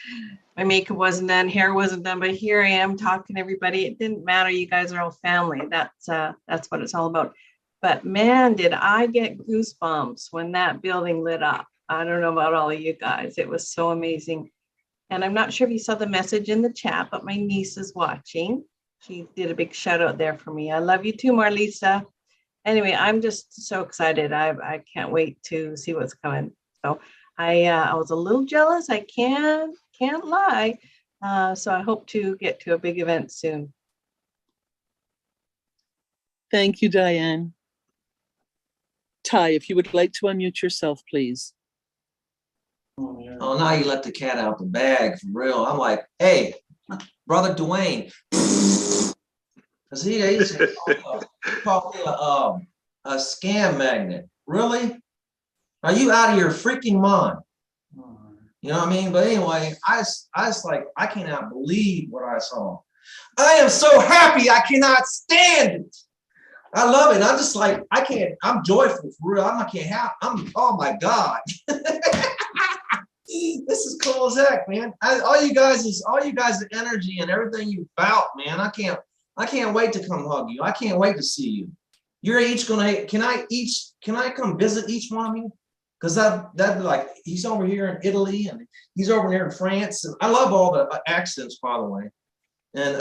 my makeup wasn't done, hair wasn't done, but here I am talking to everybody. It didn't matter. You guys are all family. That's what it's all about. But man, did I get goosebumps when that building lit up. I don't know about all of you guys. It was so amazing. And I'm not sure if you saw the message in the chat, but my niece is watching. She did a big shout out there for me. I love you too, Marlisa. Anyway, I'm just so excited. I can't wait to see what's coming. So I was a little jealous. I can't lie. So I hope to get to a big event soon. Thank you, Diane. Ty, if you would like to unmute yourself, please. Oh, now you let the cat out the bag for real. I'm like, hey, brother Dwayne, because he's called me a scam magnet. Really? Are you out of your freaking mind? You know what I mean? But anyway, I was like, I cannot believe what I saw. I am so happy. I cannot stand it. I love it. I'm just like, I can't, I'm joyful for real. Oh my God. This is cool as heck, man. All you guys' energy and everything you about, man. I can't wait to come hug you. I can't wait to see you. You're each gonna, can I come visit each one of you? Because that'd be like, he's over here in Italy and he's over here in France. And I love all the accents, by the way. And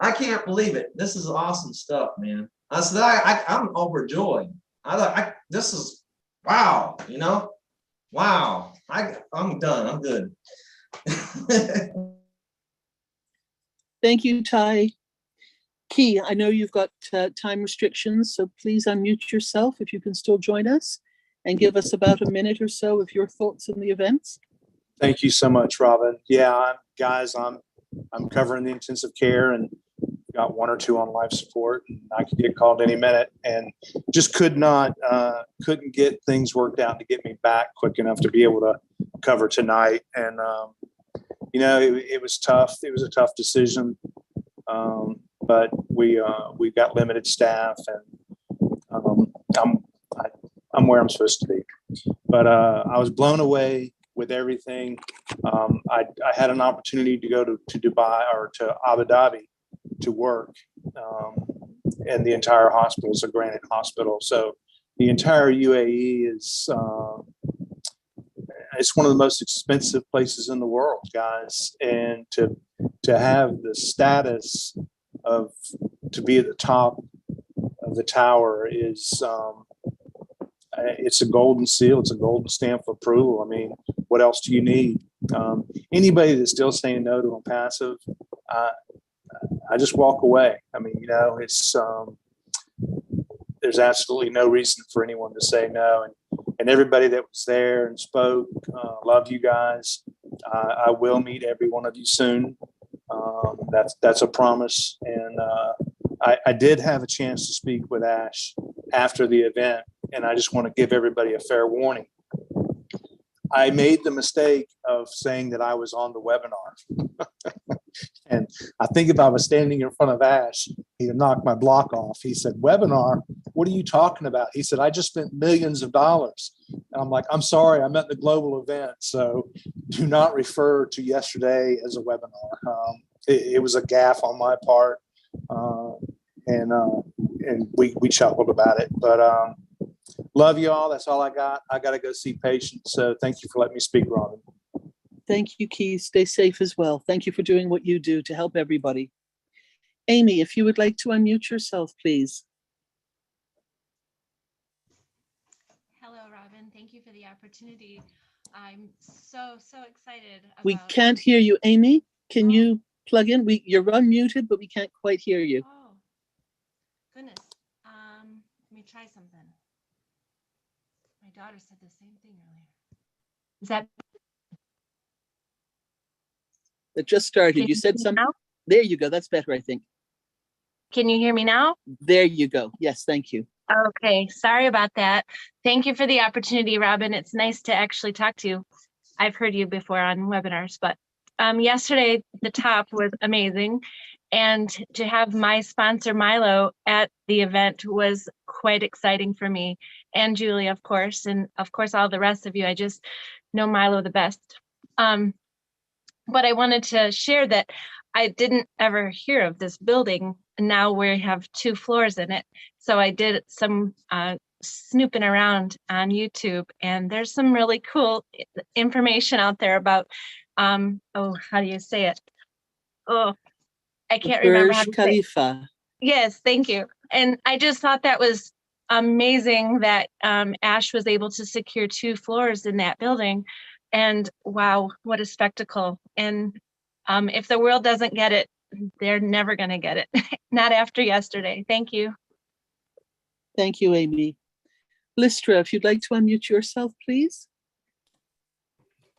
I can't believe it. This is awesome stuff, man. I said, I'm overjoyed. This is, wow, you know? Wow, I'm done. I'm good. Thank you, Ty. Key, I know you've got time restrictions, so please unmute yourself if you can still join us and give us about a minute or so of your thoughts on the events. Thank you so much, Robin. Yeah, guys, I'm covering the intensive care and got 1 or 2 on life support, and I could get called any minute, and just couldn't get things worked out to get me back quick enough to be able to cover tonight. And you know, it was tough. It was a tough decision, but we got limited staff, and I'm where I'm supposed to be. But I was blown away with everything. I had an opportunity to go to Dubai or to Abu Dhabi to work, and the entire hospital is a Granite hospital. So the entire UAE is it's one of the most expensive places in the world, guys. And to have the status of to be at the top of the tower is it's a golden seal. It's a golden stamp of approval. I mean, what else do you need? Anybody that's still saying no to ONPASSIVE, I just walk away. I mean, you know, it's there's absolutely no reason for anyone to say no. And everybody that was there and spoke, love you guys. I will meet every one of you soon. That's a promise. And I did have a chance to speak with Ash after the event, and I just want to give everybody a fair warning. I made the mistake of saying that I was on the webinar. And I think if I was standing in front of Ash, he'd knock my block off. He said, webinar? What are you talking about? He said, I just spent millions of dollars. And I'm like, I'm sorry, I'm at the global event. So do not refer to yesterday as a webinar. It was a gaffe on my part. And we chuckled about it. But love you all. That's all I got. I got to go see patients. So thank you for letting me speak, Robin. Thank you, Keith. Stay safe as well. Thank you for doing what you do to help everybody. Amy, if you would like to unmute yourself, please. Hello, Robin. Thank you for the opportunity. I'm so excited. We can't hear you, Amy. Can you plug in? You're unmuted, but we can't quite hear you. Oh, goodness. Let me try something. My daughter said the same thing earlier. Is that? It just started. You said something. There you go. That's better, I think. Can you hear me now? There you go. Yes, thank you. Okay, sorry about that. Thank you for the opportunity, Robin. It's nice to actually talk to you. I've heard you before on webinars, but yesterday the top was amazing. And to have my sponsor Milo at the event was quite exciting for me, and Julie, of course, and of course all the rest of you. I just know Milo the best. But I wanted to share that I didn't ever hear of this building. Now we have 2 floors in it. So I did some snooping around on YouTube, and there's some really cool information out there about, oh, how do you say it? Oh, I can't remember how to say it. Khalifa. Yes, thank you. And I just thought that was amazing that Ash was able to secure 2 floors in that building. And wow, what a spectacle. And if the world doesn't get it, they're never going to get it. Not after yesterday. Thank you. Thank you, Amy. Listra, if you'd like to unmute yourself, please.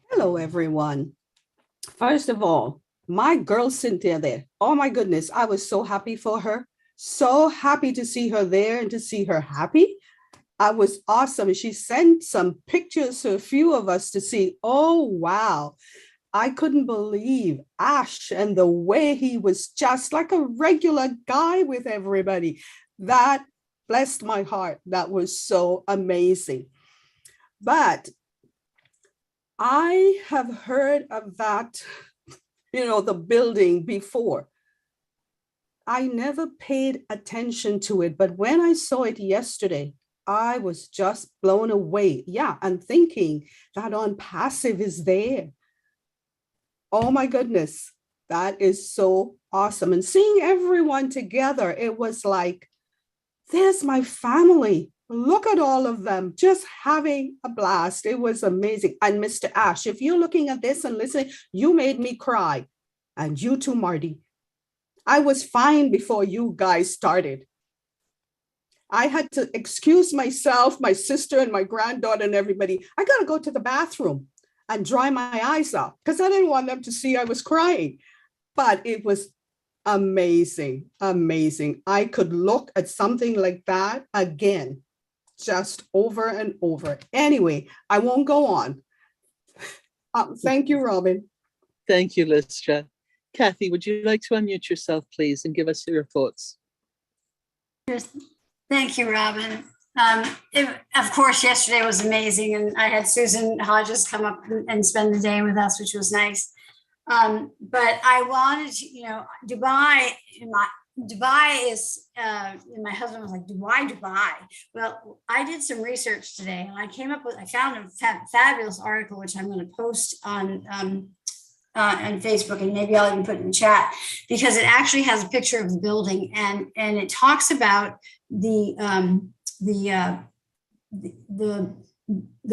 Hello, everyone. First of all, my girl Cynthia there. Oh my goodness, I was so happy for her. So happy to see her there and to see her happy. I was awesome. She sent some pictures to a few of us to see. Oh, wow. I couldn't believe Ash and the way he was just like a regular guy with everybody. That blessed my heart. That was so amazing. But I have heard of that, the building before. I never paid attention to it, but when I saw it yesterday, I was just blown away. Yeah, and thinking that ONPASSIVE is there. Oh my goodness, that is so awesome. And seeing everyone together, it was like, there's my family. Look at all of them just having a blast. It was amazing. And Mr. Ash, if you're looking at this and listening, you made me cry. And you too, Marty. I was fine before you guys started. I had to excuse myself, my sister and my granddaughter and everybody. I got to go to the bathroom and dry my eyes out because I didn't want them to see I was crying. But it was amazing, amazing. I could look at something like that again, just over and over. Anyway, I won't go on. Thank you, Robin. Thank you, Listra. Kathy, would you like to unmute yourself, please, and give us your thoughts? Thank you, Robin. Of course, yesterday was amazing, and I had Susan Hodges come up and spend the day with us, which was nice. But I wanted to, Dubai is, and my husband was like, Dubai? Well, I did some research today, and I found a fabulous article, which I'm going to post on Facebook, and maybe I'll even put it in the chat, because it actually has a picture of the building, and it talks about the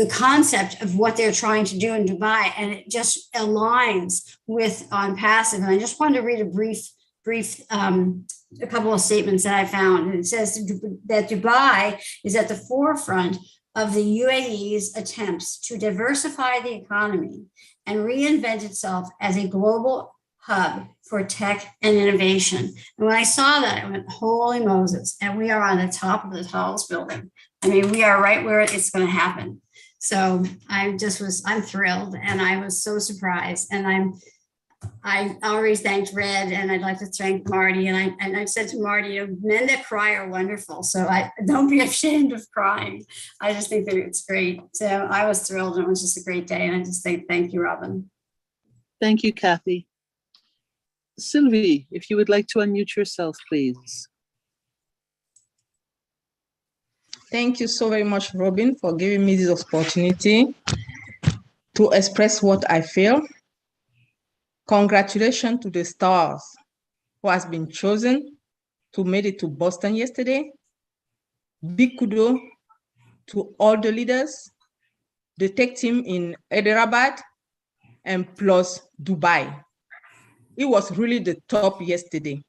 concept of what they're trying to do in Dubai, and it just aligns with ONPASSIVE. And I just wanted to read a couple of statements that I found. And it says that Dubai is at the forefront of the UAE's attempts to diversify the economy and reinvent itself as a global hub for tech and innovation. And when I saw that, I went, holy Moses, and we are on the top of the tallest building. I mean, we are right where it's going to happen. So I'm thrilled, and I was so surprised. And I already thanked Red, and I'd like to thank Marty. And I said to Marty, men that cry are wonderful. So don't be ashamed of crying. I just think that it's great. So I was thrilled, and it was just a great day. And I just say thank you, Robin. Thank you, Kathy. Sylvie, if you would like to unmute yourself, please. Thank you so very much, Robin, for giving me this opportunity to express what I feel. Congratulations to the stars who has been chosen to make it to Boston yesterday. Big kudos to all the leaders, the tech team in Hyderabad, and plus Dubai. It was really the top yesterday.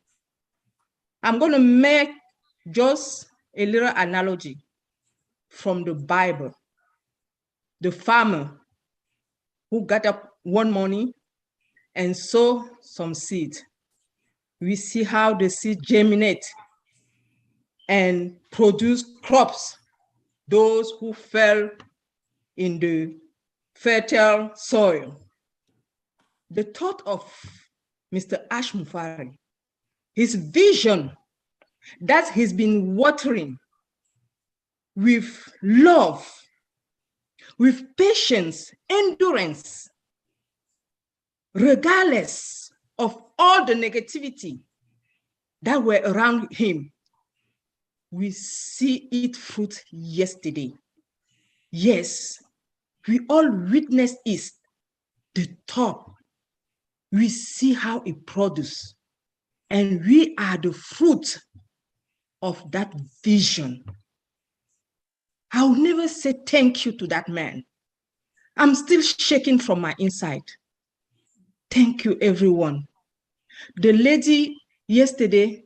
I'm going to make just a little analogy from the Bible. The farmer who got up one morning and sow some seed. We see how the seed germinate and produce crops, those who fell in the fertile soil. The thought of Mr. Ash Mufari his vision that he's been watering with love, with patience, endurance, regardless of all the negativity that were around him. We see it fruit yesterday. Yes, we all witnessed it, the top. We see how it produces, and we are the fruit of that vision. I'll never say thank you to that man. I'm still shaking from my inside. Thank you, everyone. The lady yesterday,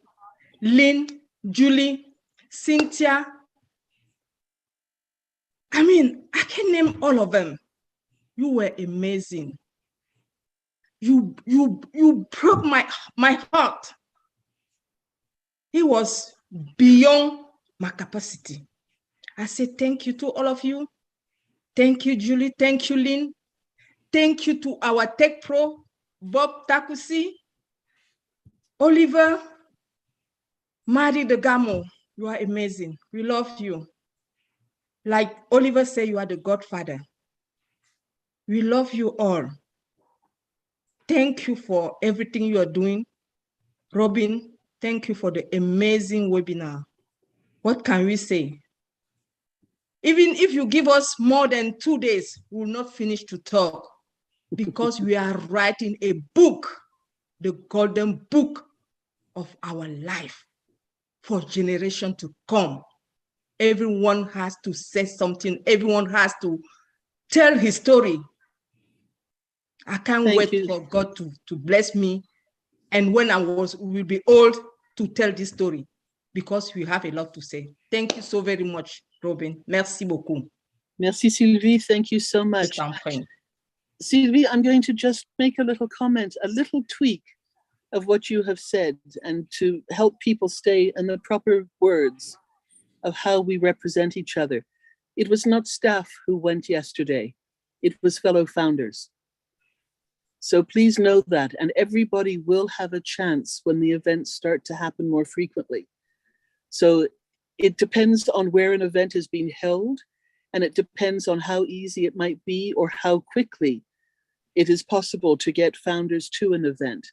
Lynn, Julie, Cynthia, I mean, I can name all of them. You were amazing. You broke my heart. It was beyond my capacity. I say thank you to all of you. Thank you, Julie. Thank you, Lynn. Thank you to our tech pro, Bob Takusi, Oliver, Marty the Gamo. You are amazing. We love you. Like Oliver said, you are the godfather. We love you all. Thank you for everything you are doing. Robin, thank you for the amazing webinar. What can we say? Even if you give us more than 2 days, we will not finish to talk, because we are writing a book, the golden book of our life for generation to come. Everyone has to say something. Everyone has to tell his story. I can't wait for God to bless me. And when I will be old, to tell this story, because we have a lot to say. Thank you so very much, Robin. Merci beaucoup. Merci, Sylvie. Thank you so much. Sylvie, I'm going to just make a little comment, a little tweak of what you have said, and to help people stay in the proper words of how we represent each other. It was not staff who went yesterday. It was fellow founders. So please know that, and everybody will have a chance when the events start to happen more frequently. So it depends on where an event is being held, and it depends on how easy it might be or how quickly it is possible to get founders to an event.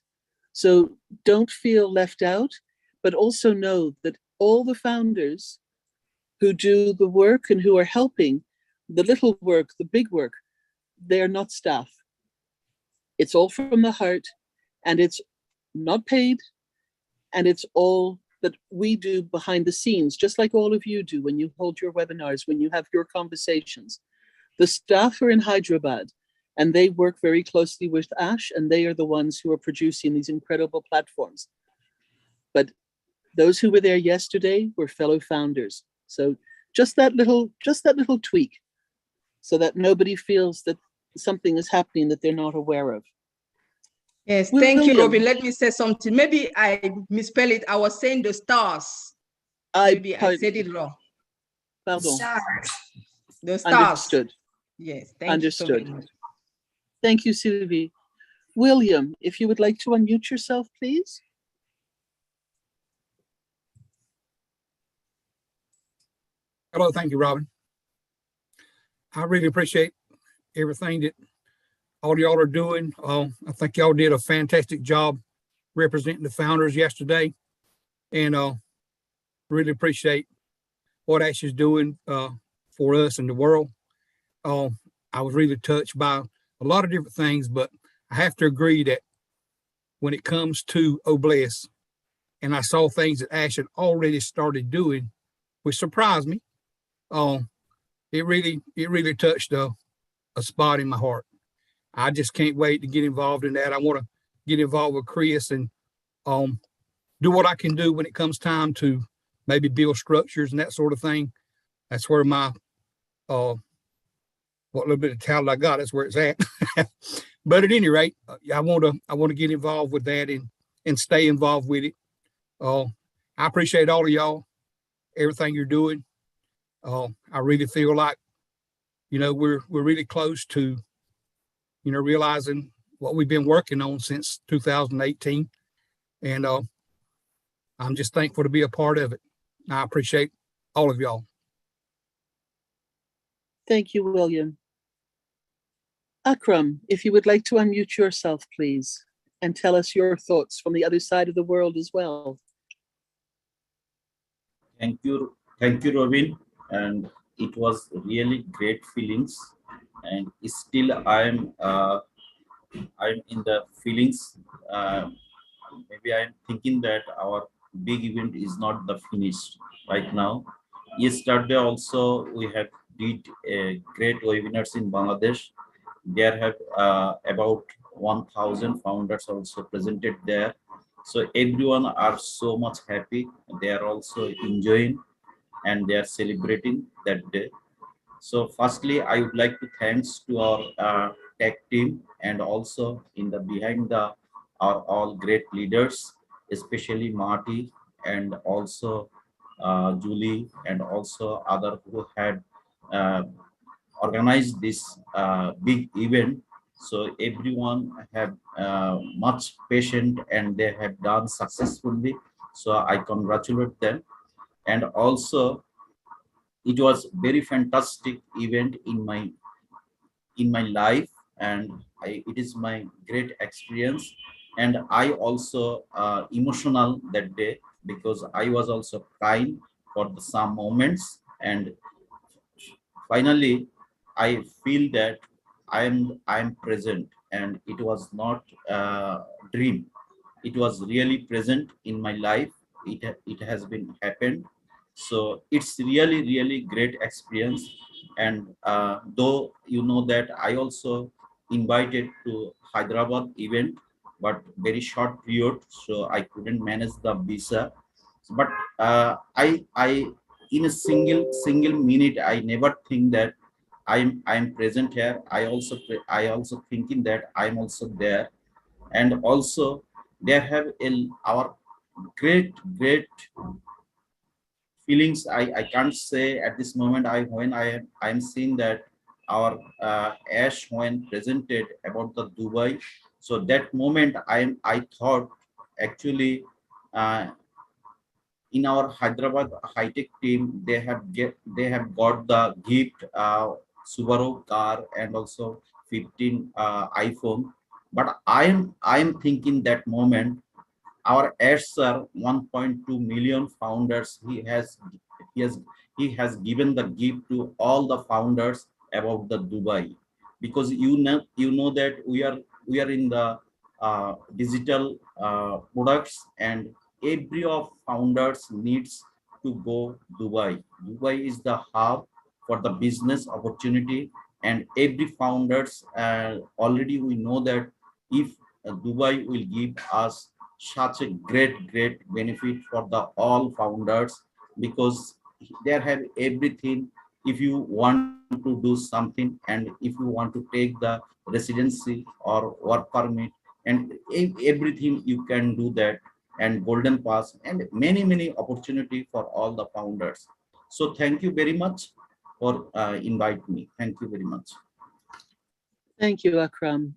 So don't feel left out, but also know that all the founders who do the work and who are helping, the little work, the big work, they are not staff. It's all from the heart, and it's not paid, and it's all that we do behind the scenes, just like all of you do when you hold your webinars, when you have your conversations. The staff are in Hyderabad, and they work very closely with Ash, and they are the ones who are producing these incredible platforms. But those who were there yesterday were fellow founders. So just that little tweak, so that nobody feels that something is happening that they're not aware of. Yes, thank you, Robin. Let me say something. Maybe I misspelled it. I was saying the stars. Maybe I said it wrong. Pardon. The stars. Understood. Yes, thank you so very much. Thank you, Sylvie. William, if you would like to unmute yourself, please. Hello, thank you, Robin. I really appreciate everything that all y'all are doing. I think y'all did a fantastic job representing the founders yesterday, and really appreciate what Ash is doing for us and the world. I was really touched by a lot of different things, but I have to agree that when it comes to Obless, and I saw things that Ash had already started doing, which surprised me. It really touched a spot in my heart. I just can't wait to get involved in that. I want to get involved with Chris and do what I can do when it comes time to maybe build structures and that sort of thing. That's where my what little bit of talent I got, that's where it's at. But at any rate, I want to get involved with that and stay involved with it. I appreciate all of y'all, everything you're doing. I really feel like, we're really close to, realizing what we've been working on since 2018. And I'm just thankful to be a part of it. I appreciate all of y'all. Thank you, William. Akram, if you would like to unmute yourself, please, and tell us your thoughts from the other side of the world as well. Thank you, Robin. And it was really great feelings. And still, I'm in the feelings. Maybe I'm thinking that our big event is not the finished right now. Yesterday also we have did a great webinars in Bangladesh. There have about 1,000 founders also presented there. So everyone are so much happy. They are also enjoying and they are celebrating that day. So firstly, I would like to thanks to our tech team and also in the behind the our all great leaders, especially Marty and also Julie and also other who had organized this big event. So everyone have much patient and they have done successfully. So I congratulate them. And also it was very fantastic event in my life, and it is my great experience. And I also emotional that day because I was also crying for some moments. And finally I feel that I'm present, and it was not a dream. It was really present in my life. It has been happened. So it's really great experience. And though you know that I also invited to Hyderabad event, but very short period, so I couldn't manage the visa. But I in a single minute I never think that I'm present here. I also thinking that I'm also there. And also there have our great feelings. I can't say at this moment. I'm seeing that our Ash when presented about the Dubai. So that moment I thought actually in our Hyderabad high-tech team they have got the gift Subaru car and also 15 iPhone. But I'm thinking that moment our ads are 1.2 million founders. He has given the gift to all the founders about the Dubai, because you know that we are in the digital products, and every of founders needs to go Dubai. Dubai is the hub for the business opportunity, and every founders already we know that if Dubai will give us such a great benefit for the all founders, because they have everything. If you want to do something, and if you want to take the residency or work permit, and everything you can do that, and golden pass, and many opportunity for all the founders. So thank you very much for inviting me. Thank you very much. Thank you, Akram.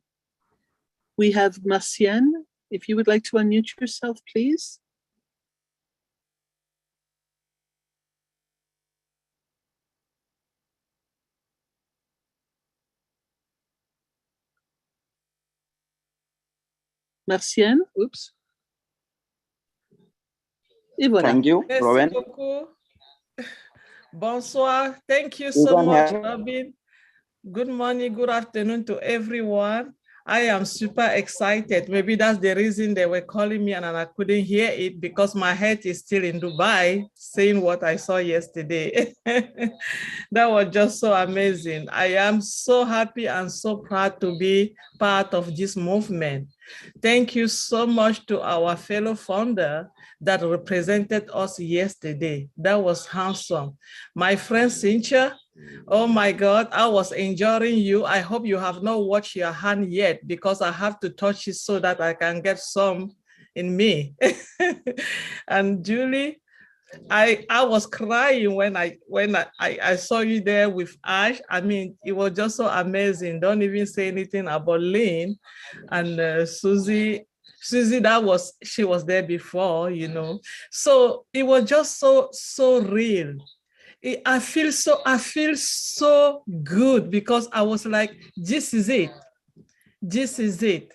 We have Marcien. If you would like to unmute yourself, please. Marcien, oops. Et voilà. Thank you, Merci Robin. beaucoup. Bonsoir. Thank you so much, Robin. Good morning, good afternoon to everyone. I am super excited. Maybe that's the reason they were calling me and I couldn't hear it, because my head is still in Dubai, seeing what I saw yesterday. That was just so amazing. I am so happy and so proud to be part of this movement. Thank you so much to our fellow founder that represented us yesterday. That was handsome. My friend Cynthia, oh my God, I was enjoying you. I hope you have not watched your hand yet, because I have to touch it so that I can get some in me. And Julie, I was crying when I saw you there with Ash. I mean, it was just so amazing. Don't even say anything about Lynn and Susie. Susie, she was there before, you know. So it was just so real. I feel so good because I was like, this is it. This is it.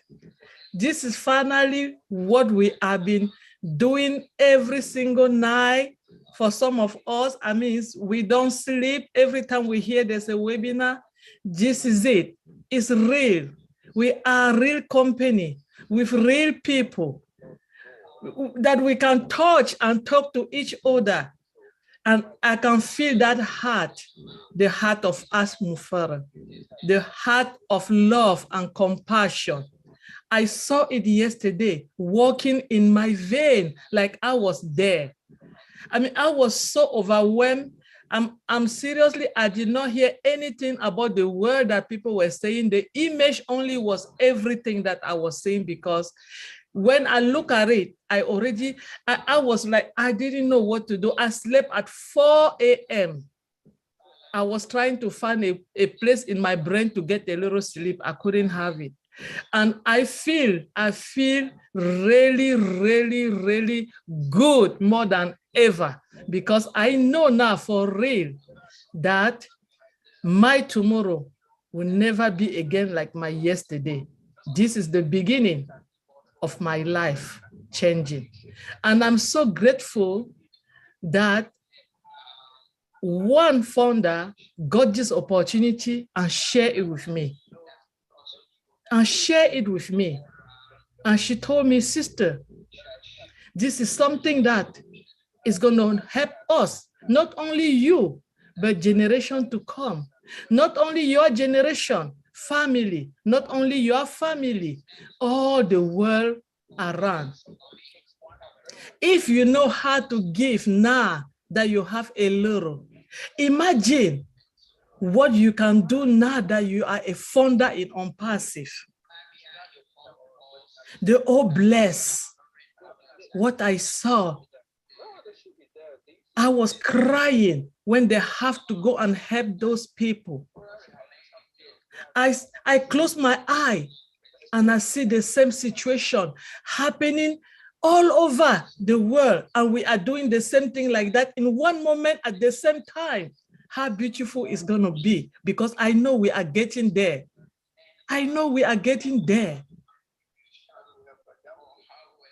This is finally what we have been doing every single night. For some of us, I mean, we don't sleep every time we hear there's a webinar. This is it. It's real. We are a real company with real people that we can touch and talk to each other. And I can feel that heart, the heart of Asmufara, the heart of love and compassion. I saw it yesterday, walking in my vein, like I was there. I mean, I was so overwhelmed. I'm seriously, I did not hear anything about the word that people were saying. The image only was everything that I was saying, because when I look at it, I was like, I didn't know what to do. I slept at 4 a.m. I was trying to find a place in my brain to get a little sleep. I couldn't have it. And I feel really, really, really good more than ever, because I know now for real that my tomorrow will never be again like my yesterday. This is the beginning of my life changing. And I'm so grateful that one founder got this opportunity and shared it with me. And she told me, sister, this is something that is going to help us, not only you, but generation to come. Not only your generation, family, not only your family, all the world around. If you know how to give now that you have a little, imagine what you can do now that you are a founder in ONPASSIVE. They all bless what I saw. I was crying when they have to go and help those people. I close my eye and I see the same situation happening all over the world. And we are doing the same thing like that in one moment at the same time. How beautiful it's going to be, because I know we are getting there. I know we are getting there.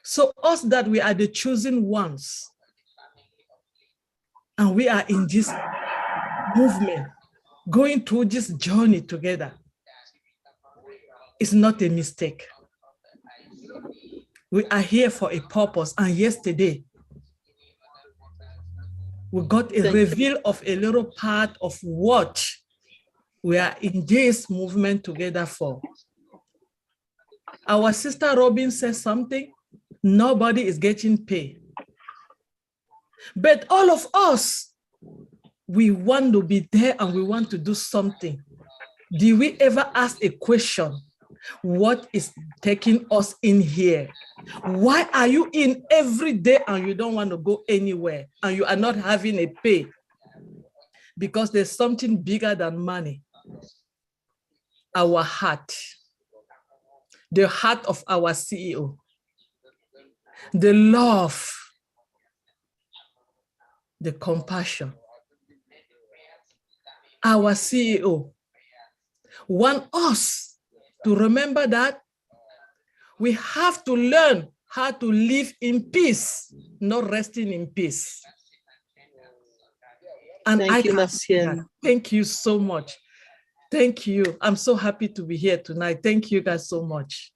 So us that we are the chosen ones, and we are in this movement, going through this journey together, it's not a mistake. We are here for a purpose. And yesterday, we got a reveal of a little part of what we are in this movement together for. Our sister Robin says something, nobody is getting paid. But all of us, we want to be there and we want to do something. Did we ever ask a question? What is taking us in here? Why are you in every day and you don't want to go anywhere and you are not having a pay? Because there's something bigger than money. Our heart, the heart of our CEO, the love, the compassion. Our CEO wants us to remember that we have to learn how to live in peace, not resting in peace. And thank you so much. Thank you. I'm so happy to be here tonight. Thank you guys so much.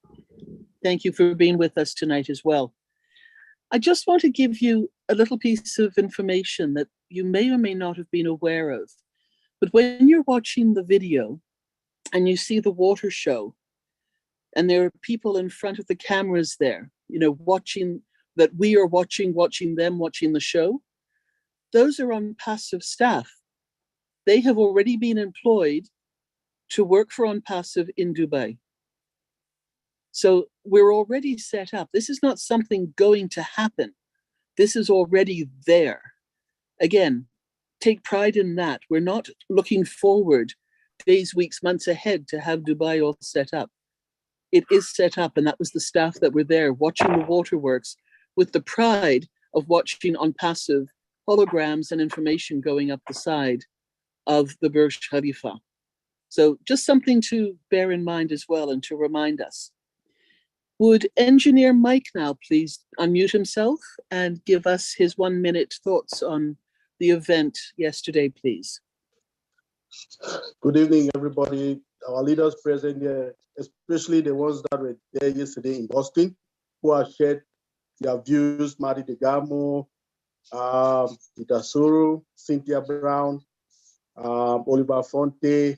Thank you for being with us tonight as well. I just want to give you a little piece of information that you may or may not have been aware of. But when you're watching the video and you see the water show, and there are people in front of the cameras there, you know, watching, that we are watching them, watching the show, those are ONPASSIVE staff. They have already been employed to work for ONPASSIVE in Dubai. So we're already set up. This is not something going to happen. This is already there. Again, take pride in that. We're not looking forward days, weeks, months ahead to have Dubai all set up. it is set up, and that was the staff that were there watching the waterworks with the pride of watching on passive holograms and information going up the side of the Burj Khalifa. So just something to bear in mind as well and to remind us. Would engineer Mike now please unmute himself and give us his 1 minute thoughts on the event yesterday, please? Good evening, everybody. Our leaders present here, especially the ones that were there yesterday in Boston, who have shared their views, Marty DeGamo, Peter Suru, Cynthia Brown, Oliver Fonte,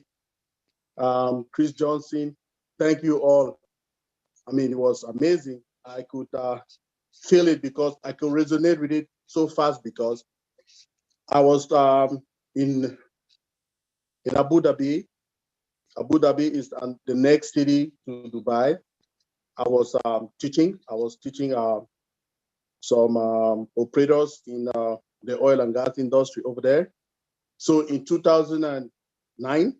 Chris Johnson. Thank you all. I mean, it was amazing. I could feel it because I could resonate with it so fast because I was in Abu Dhabi. Abu Dhabi is the next city to Dubai. I was teaching some operators in the oil and gas industry over there. So in 2009,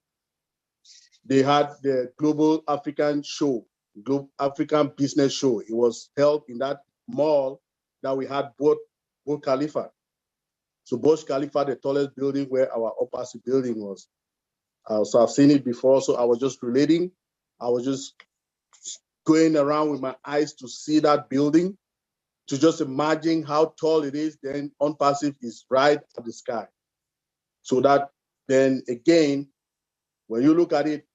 they had the Global African Show, Global African Business Show. It was held in that mall that we had Burj Khalifa. So Burj Khalifa, the tallest building where our ONPASSIVE building was. So I've seen it before, so I was just relating. I was just going around with my eyes to see that building, to just imagine how tall it is. Then ONPASSIVE is right at the sky. So that then again, when you look at it,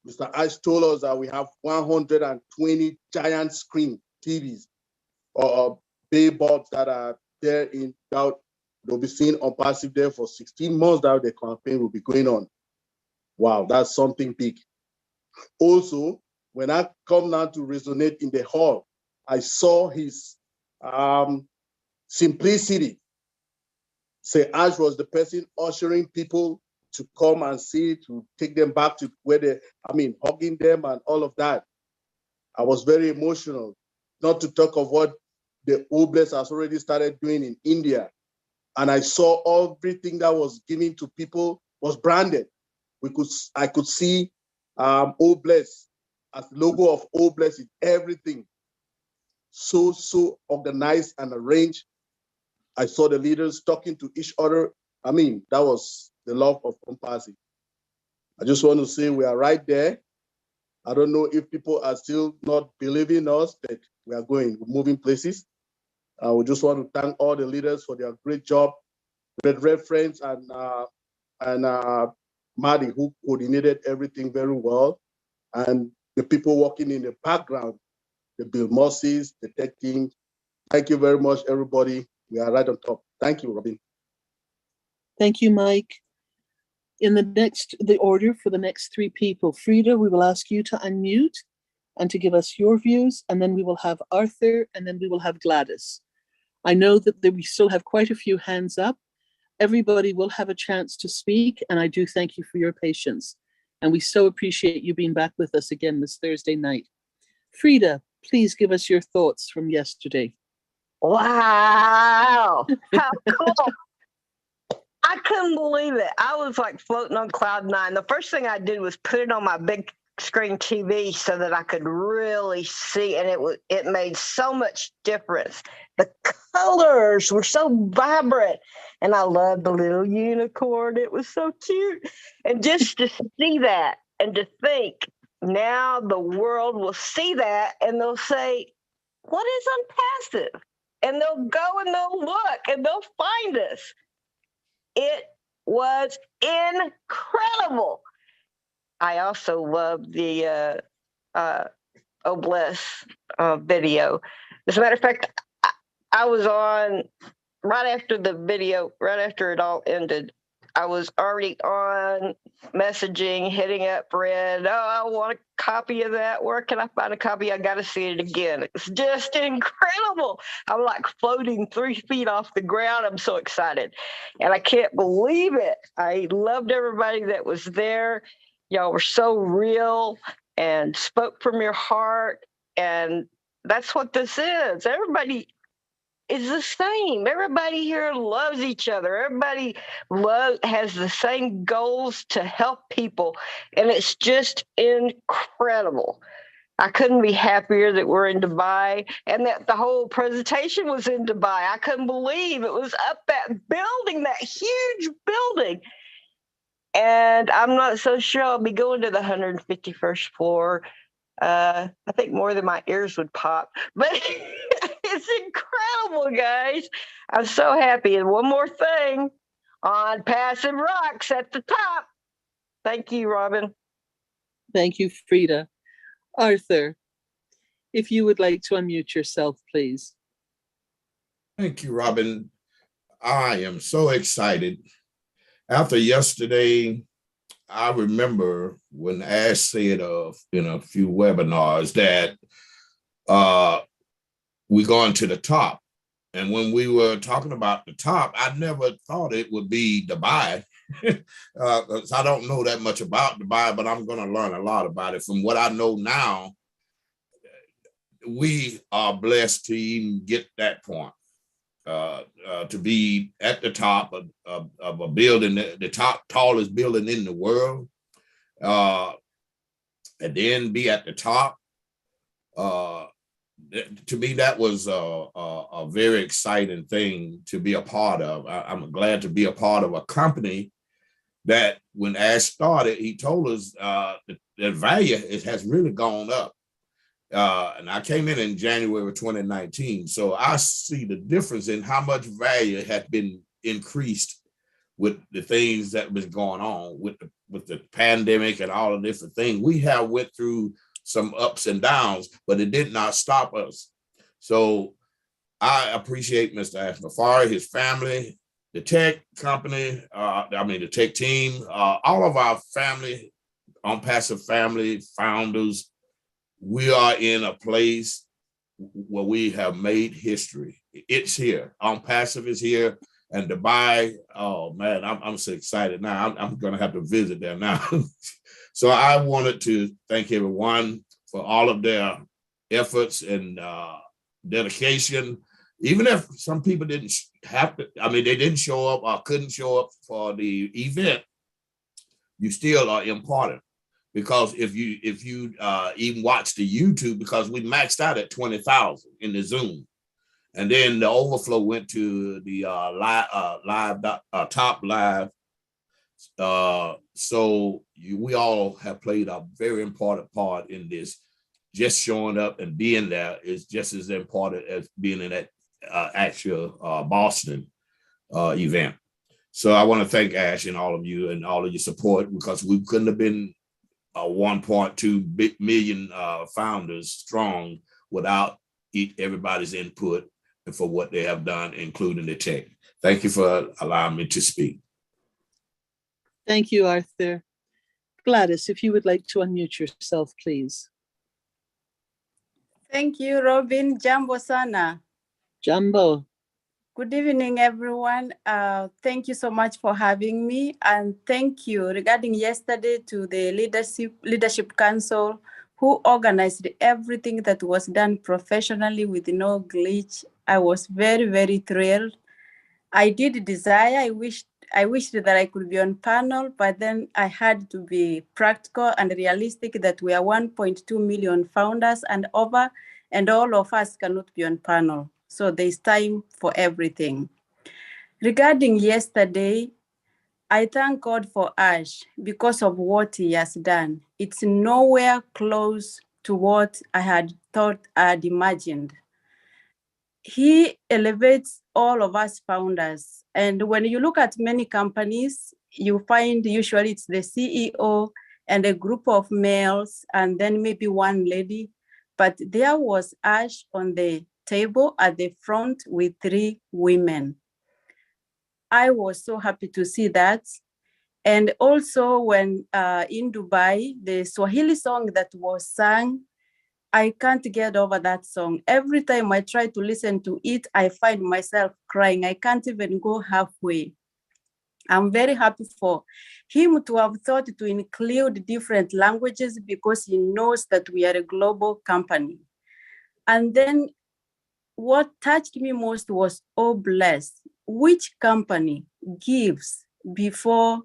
Mr. Ash told us that we have 120 giant screen TVs or bay bulbs that are there in doubt. They'll be seeing ONPASSIVE there for 16 months that the campaign will be going on. Wow, that's something big. Also, when I come now to resonate in the hall, I saw his simplicity. Say Ash was the person ushering people to come and see, to take them back to where they, hugging them and all of that. I was very emotional, not to talk of what the Oblast has already started doing in India. And I saw everything that was given to people was branded. I could see Oblast as the logo of Oblast in everything. So organized and arranged. I saw the leaders talking to each other. That was the love of ONPASSIVE. I just want to say we are right there. I don't know if people are still not believing us, but we are going, we're moving places. We just want to thank all the leaders for their great job. Red Reference and Marty, who coordinated everything very well. And the people working in the background, the Bill Mosses, the tech team. Thank you very much, everybody. We are right on top. Thank you, Robin. Thank you, Mike. In the order for the next three people, Frida, we will ask you to unmute and to give us your views, and then we will have Arthur, and then we will have Gladys. I know that we still have quite a few hands up. Everybody will have a chance to speak, and I do thank you for your patience. And we so appreciate you being back with us again this Thursday night. Frida, please give us your thoughts from yesterday. Wow, how cool. I couldn't believe it. I was like floating on cloud nine. The first thing I did was put it on my big screen TV so that I could really see, and it made so much difference. The colors were so vibrant, and I loved the little unicorn. It was so cute. And just to see that and to think now the world will see that and they'll say, what is ONPASSIVE? And they'll go and they'll look and they'll find us. It was incredible. I also loved the Oblast video. As a matter of fact, I was on right after the video, right after it all ended. I was already on messaging, hitting up Red. Oh, I want a copy of that. Where can I find a copy? I got to see it again. It's just incredible. I'm like floating 3 feet off the ground. I'm so excited. And I can't believe it. I loved everybody that was there. Y'all were so real and spoke from your heart. And that's what this is. Everybody is the same. Everybody here loves each other. Everybody has the same goals to help people. And it's just incredible. I couldn't be happier that we're in Dubai and that the whole presentation was in Dubai. I couldn't believe it was up that building, that huge building. And I'm not so sure I'll be going to the 151st floor. I think more than my ears would pop, but it's incredible, guys. I'm so happy. And one more thing, on Passive Rocks at the top. Thank you, Robin. Thank you, Frida. Arthur, if you would like to unmute yourself, please. Thank you, Robin. I am so excited. After yesterday, I remember when Ash said in a few webinars that we're going to the top. And when we were talking about the top, I never thought it would be Dubai. I don't know that much about Dubai, but I'm going to learn a lot about it. From what I know now, we are blessed to even get that point. To be at the top of a building, the top tallest building in the world, and then be at the top. To me, that was a very exciting thing to be a part of. I'm glad to be a part of a company that when Ash started, he told us the value has really gone up. And I came in January of 2019. So I see the difference in how much value has been increased with the things that have been going on with the pandemic and all the different things. We have went through some ups and downs, but it did not stop us. So I appreciate Mr. Ash Mafari, his family, the tech company, the tech team, all of our family, ONPASSIVE family, founders. We are in a place where we have made history. It's here. ONPASSIVE is here. And Dubai, oh man, I'm so excited now. I'm going to have to visit there now. So I wanted to thank everyone for all of their efforts and dedication. Even if some people didn't have to, they didn't show up or couldn't show up for the event, you still are important. Because if you even watch the YouTube, because we maxed out at 20,000 in the Zoom, and then the overflow went to the top live. So we all have played a very important part in this. Just showing up and being there is just as important as being in that actual Boston event. So I want to thank Ash and all of you and all of your support, because we couldn't have been 1.2 million founders strong without everybody's input and for what they have done, including the tech. Thank you for allowing me to speak. Thank you, Arthur. Gladys, if you would like to unmute yourself, please. Thank you, Robin. Jambo sana. Jambo. Good evening, everyone. Thank you so much for having me. And thank you regarding yesterday to the Leadership Council, who organized everything that was done professionally with no glitch. I was very, very thrilled. I did desire, I wished that I could be on panel, but then I had to be practical and realistic that we are 1.2 million founders and over, and all of us cannot be on panel. So there's time for everything. Regarding yesterday, I thank God for Ash because of what he has done. It's nowhere close to what I had thought I had imagined. He elevates all of us founders. And when you look at many companies, you find usually it's the CEO and a group of males and then maybe one lady. But there was Ash on the table at the front with 3 women. I was so happy to see that. And also when in Dubai, the Swahili song that was sung, I can't get over that song. Every time I try to listen to it, I find myself crying. I can't even go halfway. I'm very happy for him to have thought to include different languages because he knows that we are a global company. And then what touched me most was, oh, blessed, which company gives before,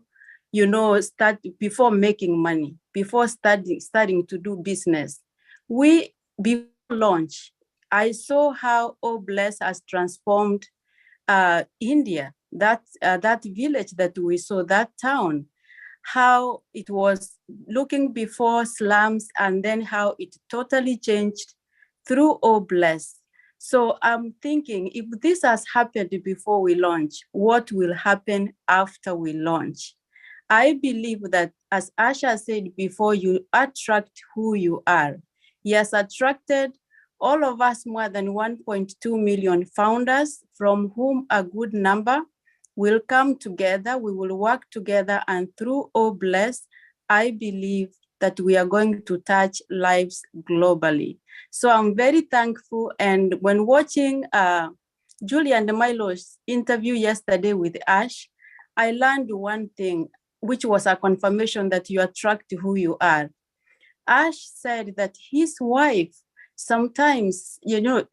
before making money, before starting to do business? Before launch, I saw how Oh Bless has transformed India, that village that we saw, that town, how it was looking before slums, and then how it totally changed through Oh Bless. So I'm thinking, if this has happened before we launch, what will happen after we launch? I believe that, as Asha said before, you attract who you are. He has attracted all of us, more than 1.2 million founders, from whom a good number will come together, we will work together, and through Oh Bless, I believe that we are going to touch lives globally. So I'm very thankful. And when watching Julie and Milo's interview yesterday with Ash, I learned one thing, which was a confirmation that you attract who you are. Ash said that his wife sometimes,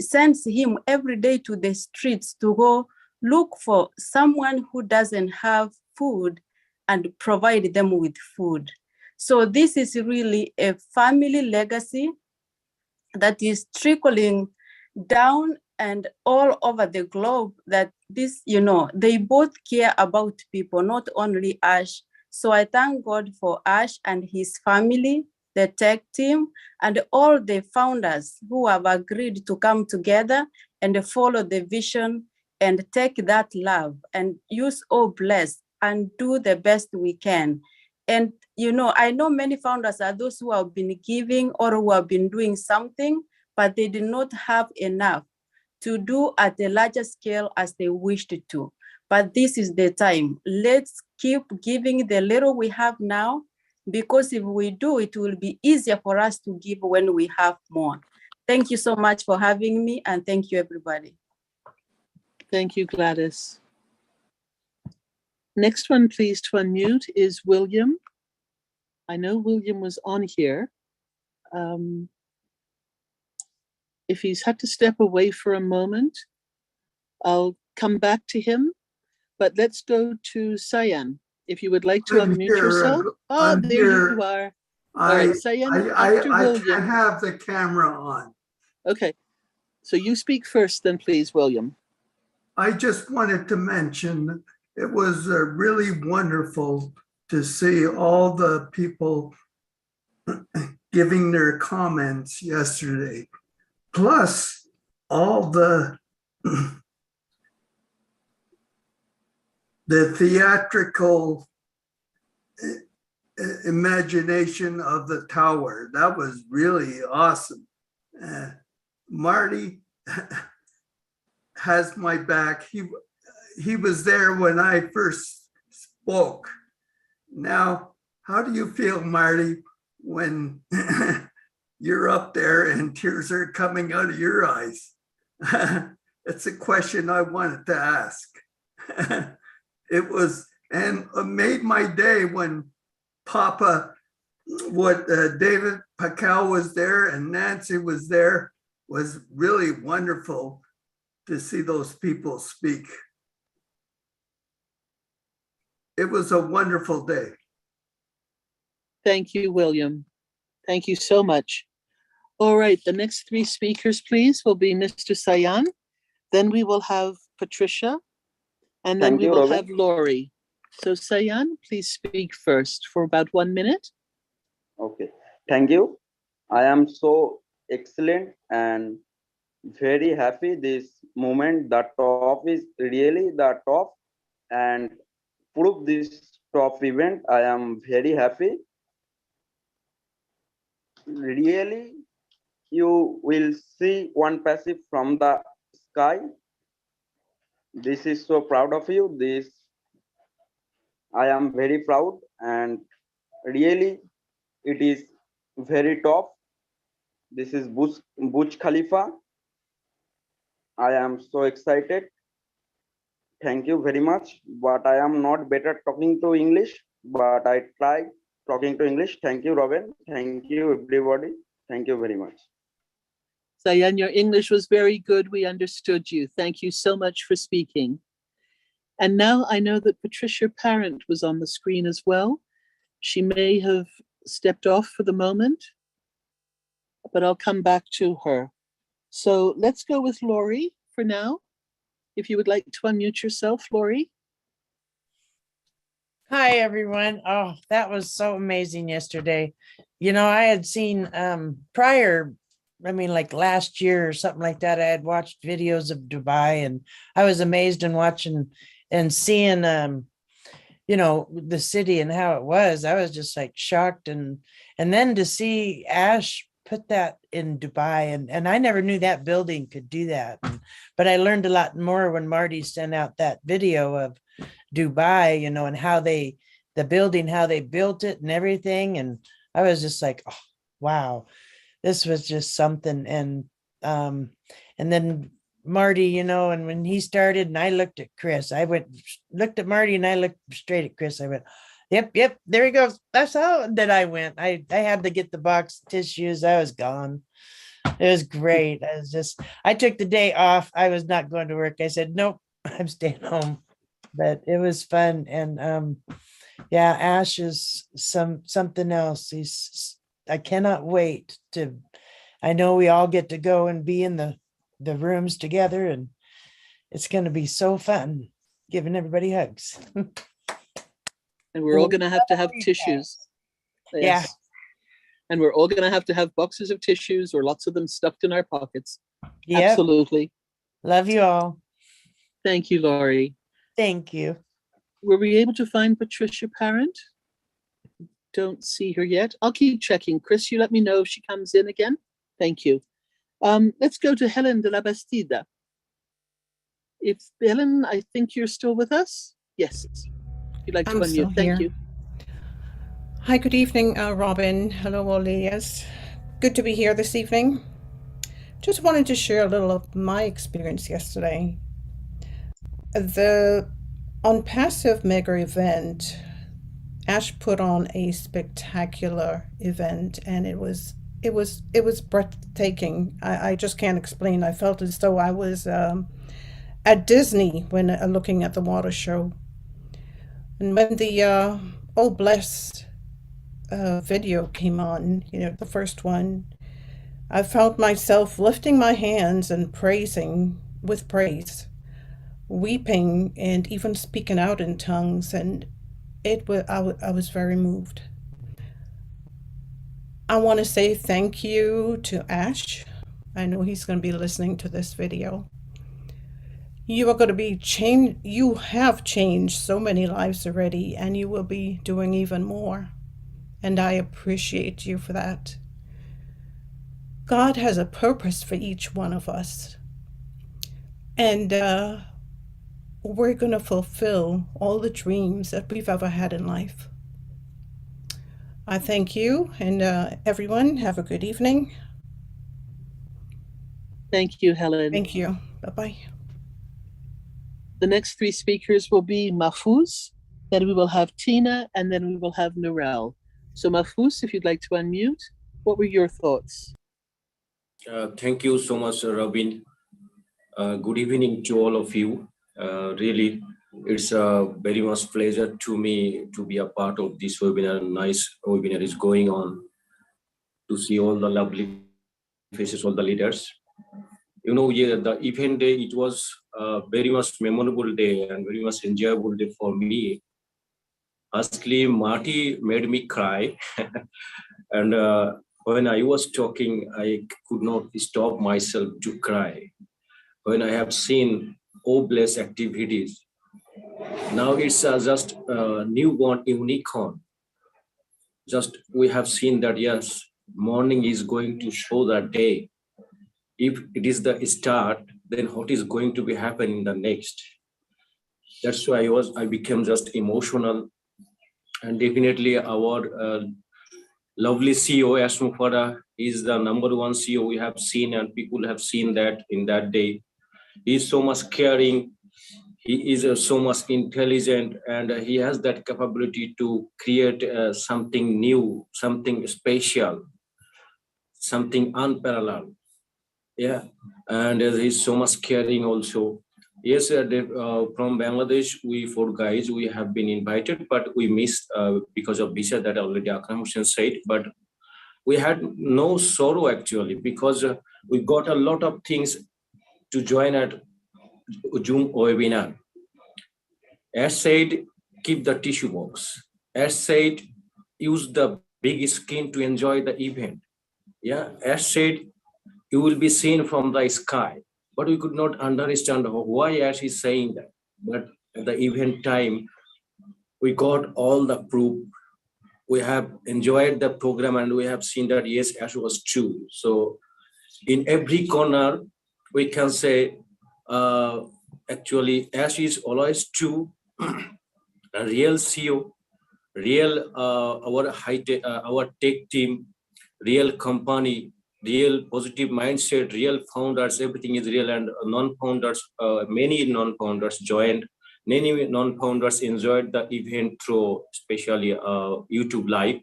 sends him every day to the streets to go look for someone who doesn't have food and provide them with food. So this is really a family legacy that is trickling down and all over the globe, that this, they both care about people, not only Ash. So I thank God for Ash and his family, the tech team, and all the founders who have agreed to come together and follow the vision and take that love and use Oh Bless and do the best we can. And, I know many founders are those who have been giving or who have been doing something, but they did not have enough to do at a larger scale as they wished to. But this is the time. Let's keep giving the little we have now, because if we do, it will be easier for us to give when we have more. Thank you so much for having me, and thank you, everybody. Thank you, Gladys. Next one, please, to unmute is William. I know William was on here. If he's had to step away for a moment, I'll come back to him, but let's go to Cyan. If you would like to unmute yourself. Oh, there you are. All right, Cyan, after William. I have the camera on. Okay, so you speak first then, please, William. I just wanted to mention it was really wonderful to see all the people giving their comments yesterday, plus all the theatrical imagination of the tower. That was really awesome. Marty has my back. He was there when I first spoke. Now, how do you feel, Marty, when you're up there and tears are coming out of your eyes? It's a question I wanted to ask. It was, and it made my day when David Pacal was there and Nancy was there. Was really wonderful to see those people speak. It was a wonderful day. Thank you, William. Thank you so much. All right, the next three speakers, please, will be Mr. Cyan. Then we will have Patricia, and then we will have Lori. So Cyan, please speak first for about 1 minute. Okay, thank you. I am so excellent and very happy this moment. The top is really the top, and prove this top event. I am very happy. Really, you will see ONPASSIVE from the sky. This is so proud of you. I am very proud, and really it is very top. This is Burj Khalifa. I am so excited. Thank you very much. But I am not better talking to English, but I try talking to English. Thank you, Robin. Thank you, everybody. Thank you very much. Cyan, your English was very good. We understood you. Thank you so much for speaking. And now I know that Patricia Parent was on the screen as well. She may have stepped off for the moment. but I'll come back to her. So let's go with Lori for now. If you would like to unmute yourself, Lori. Hi, everyone. Oh, that was so amazing yesterday. You know, I had seen prior, I mean, like last year or something like that, I had watched videos of Dubai, and I was amazed in watching and seeing, you know, the city and how it was. I was just like shocked. And then to see Ash put that in Dubai, and I never knew that building could do that. But I learned a lot more when Marty sent out that video of Dubai, you know, and how the building, how they built it and everything. And I was just like, oh, wow, this was just something. And then Marty, you know, and when he started and I looked at Chris, looked at Marty and I looked straight at Chris. I went, yep, there he goes. That's how that I went. I had to get the box of tissues. I was gone. It was great. I took the day off. I was not going to work. I said, nope, I'm staying home. But it was fun. And yeah, Ash is something else. I cannot wait I know we all get to go and be in the rooms together, and it's going to be so fun giving everybody hugs. And we're all going to have tissues. Yes. Yeah. And we're all going to have boxes of tissues, or lots of them stuffed in our pockets. Yep. Absolutely. Love you all. Thank you, Laurie. Thank you. Were we able to find Patricia Parent? Don't see her yet. I'll keep checking. Chris, you let me know if she comes in again. Thank you. Let's go to Helen de la Bastida. If Helen, I think you're still with us. Yes. If you'd like to I'm still unmute. Thank here. you. Hi, good evening, Robin. Hello, Olias. Good to be here this evening. Just wanted to share a little of my experience yesterday. The ONPASSIVE mega event, Ash put on a spectacular event, and it was breathtaking. I just can't explain. I felt as though I was at Disney when looking at the water show. And when the Oh Bless video came on, you know, the first one, I felt myself lifting my hands and praising with praise, weeping, and even speaking out in tongues, and I was very moved. I want to say thank you to Ash. I know he's going to be listening to this video. You are going to be changed. You have changed so many lives already, and you will be doing even more. And I appreciate you for that. God has a purpose for each one of us. And we're going to fulfill all the dreams that we've ever had in life. I thank you, and everyone, have a good evening. Thank you, Helen. Thank you. Bye-bye. The next three speakers will be Mahfouz, then we will have Tina, and then we will have Narelle. So Mahfouz, if you'd like to unmute, what were your thoughts? Thank you so much, Robin. Good evening to all of you. Really, it's a very much pleasure to me to be a part of this webinar. Nice webinar is going on, to see all the lovely faces, all the leaders. You know, yeah, the event day, it was a very much memorable day and very much enjoyable day for me. Actually, Marty made me cry. And when I was talking, I could not stop myself to cry. When I have seen O-Bless activities, now it's just a newborn unicorn. Just we have seen that, yes, morning is going to show that day. If it is the start, then what is going to be happening the next? That's why I became just emotional. And definitely our lovely CEO, Ash Mufareh, is the #1 CEO we have seen, and people have seen that in that day. He is so much caring. He is so much intelligent, and he has that capability to create something new, something special, something unparalleled. Yeah, and he's so much caring also. Yes, from Bangladesh, we 4 guys, we have been invited, but we missed because of visa, that already Akram Hussain said. But we had no sorrow actually, because we got a lot of things to join at Zoom webinar. As said, keep the tissue box. As said, use the big screen to enjoy the event. Yeah, as said, you will be seen from the sky. But we could not understand why Ash is saying that. But at the event time, we got all the proof. We have enjoyed the program and we have seen that yes, Ash was true. So in every corner, we can say, actually, Ash is always true. A real CEO, real our tech team, real company, real positive mindset, real founders, everything is real, and non-founders, many non-founders joined, many non-founders enjoyed the event through especially YouTube Live,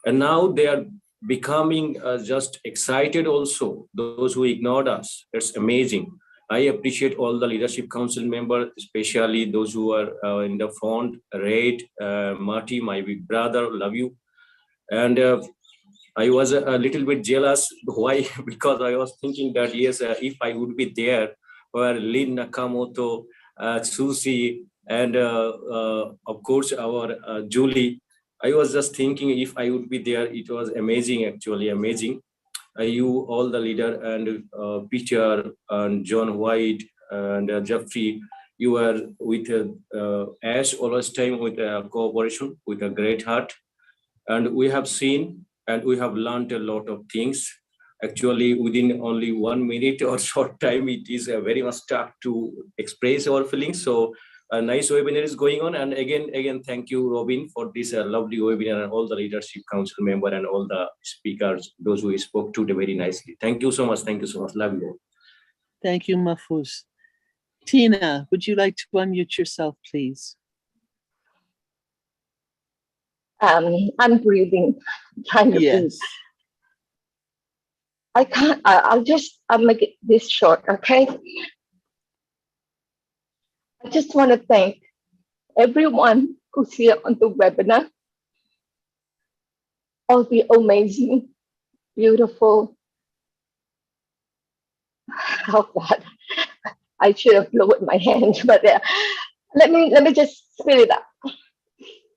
and now they are becoming just excited also, those who ignored us. It's amazing. I appreciate all the leadership council members, especially those who are in the front, Red, Marty, my big brother, love you. And I was a little bit jealous. Why? Because I was thinking that, yes, if I would be there, where Lynn Nakamoto, Susie, and of course, our Julie, I was just thinking if I would be there, it was amazing, actually amazing. You, all the leader, and Peter, and John White, and Jeffrey, you were with Ash all this time with cooperation, with a great heart. And we have seen and we have learned a lot of things. Actually, within only 1 minute or short time, it is very much tough to express our feelings. So a nice webinar is going on. And again, thank you, Robin, for this lovely webinar, and all the leadership council member and all the speakers, those who spoke today very nicely. Thank you so much. Thank you so much. Love you. Thank you, Mahfouz. Tina, would you like to unmute yourself, please? I'm breathing, trying to breathe. I can't, I'll make it this short, okay? I just want to thank everyone who's here on the webinar, all the amazing, beautiful, oh God, I should have lowered my hand, but let me just spit it out.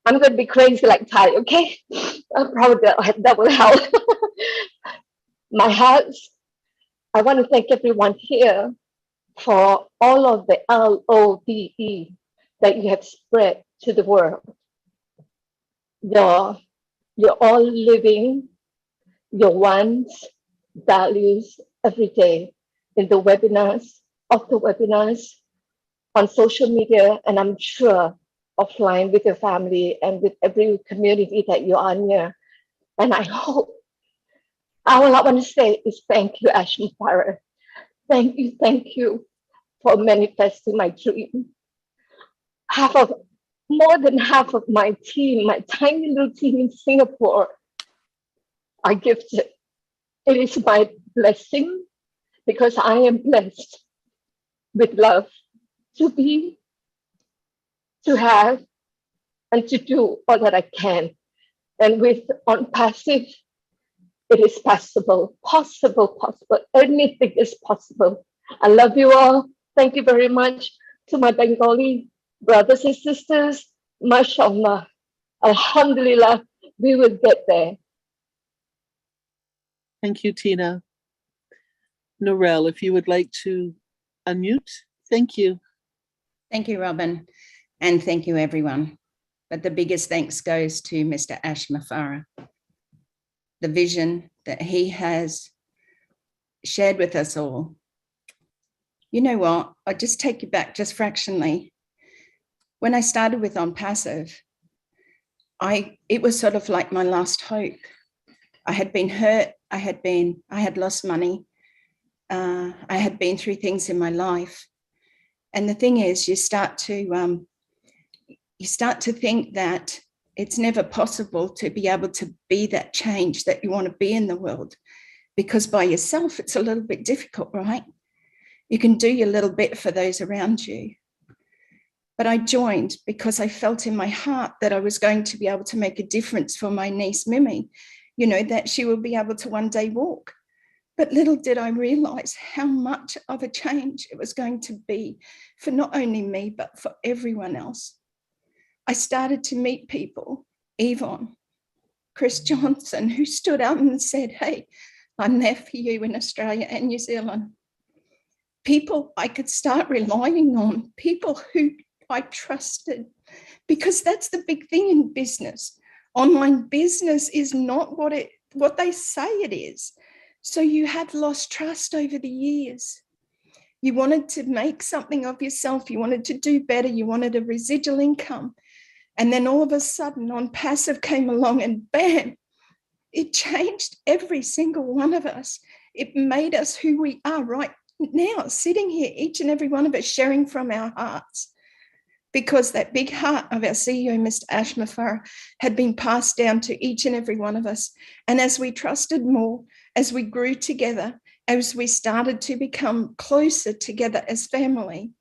I'm going to be crazy like Ty, okay? Probably that will help. My heart, I want to thank everyone here for all of the LOVE that you have spread to the world. You're all living your wants, values every day in the webinars, off the webinars, on social media, and I'm sure offline with your family and with every community that you are near. And I hope, all I want to say is thank you, Ashley Farrer. Thank you for manifesting my dream. More than half of my team, my tiny little team in Singapore, are gifted. It is my blessing because I am blessed with love to be, to have, and to do all that I can. And with ONPASSIVE, it is possible. Anything is possible. I love you all. Thank you very much. To my Bengali brothers and sisters, mashallah, alhamdulillah, we will get there. Thank you, Tina. Narelle, if you would like to unmute, thank you. Thank you, Robin, and thank you, everyone. But the biggest thanks goes to Mr. Ash Mafara. The vision that he has shared with us all. You know what? I'll just take you back just fractionally. When I started with ONPASSIVE, it was sort of like my last hope. I had been hurt. I had lost money. I had been through things in my life. And the thing is, you start to think that it's never possible to be able to be that change that you want to be in the world, because by yourself, it's a little bit difficult, right? You can do your little bit for those around you. But I joined because I felt in my heart that I was going to be able to make a difference for my niece, Mimi. you know, that she will be able to one day walk. But little did I realize how much of a change it was going to be for not only me, but for everyone else. I started to meet people, Yvonne, Chris Johnson, who stood up and said, hey, I'm there for you in Australia and New Zealand. People I could start relying on, people who I trusted, because that's the big thing in business. Online business is not what they say it is. So you had lost trust over the years. You wanted to make something of yourself. You wanted to do better. You wanted a residual income. And then all of a sudden ONPASSIVE came along and bam, it changed every single one of us. It made us who we are right now, sitting here, each and every one of us sharing from our hearts, because that big heart of our CEO, Mr. Ash Mafara, had been passed down to each and every one of us. And as we trusted more, as we grew together, as we started to become closer together as family,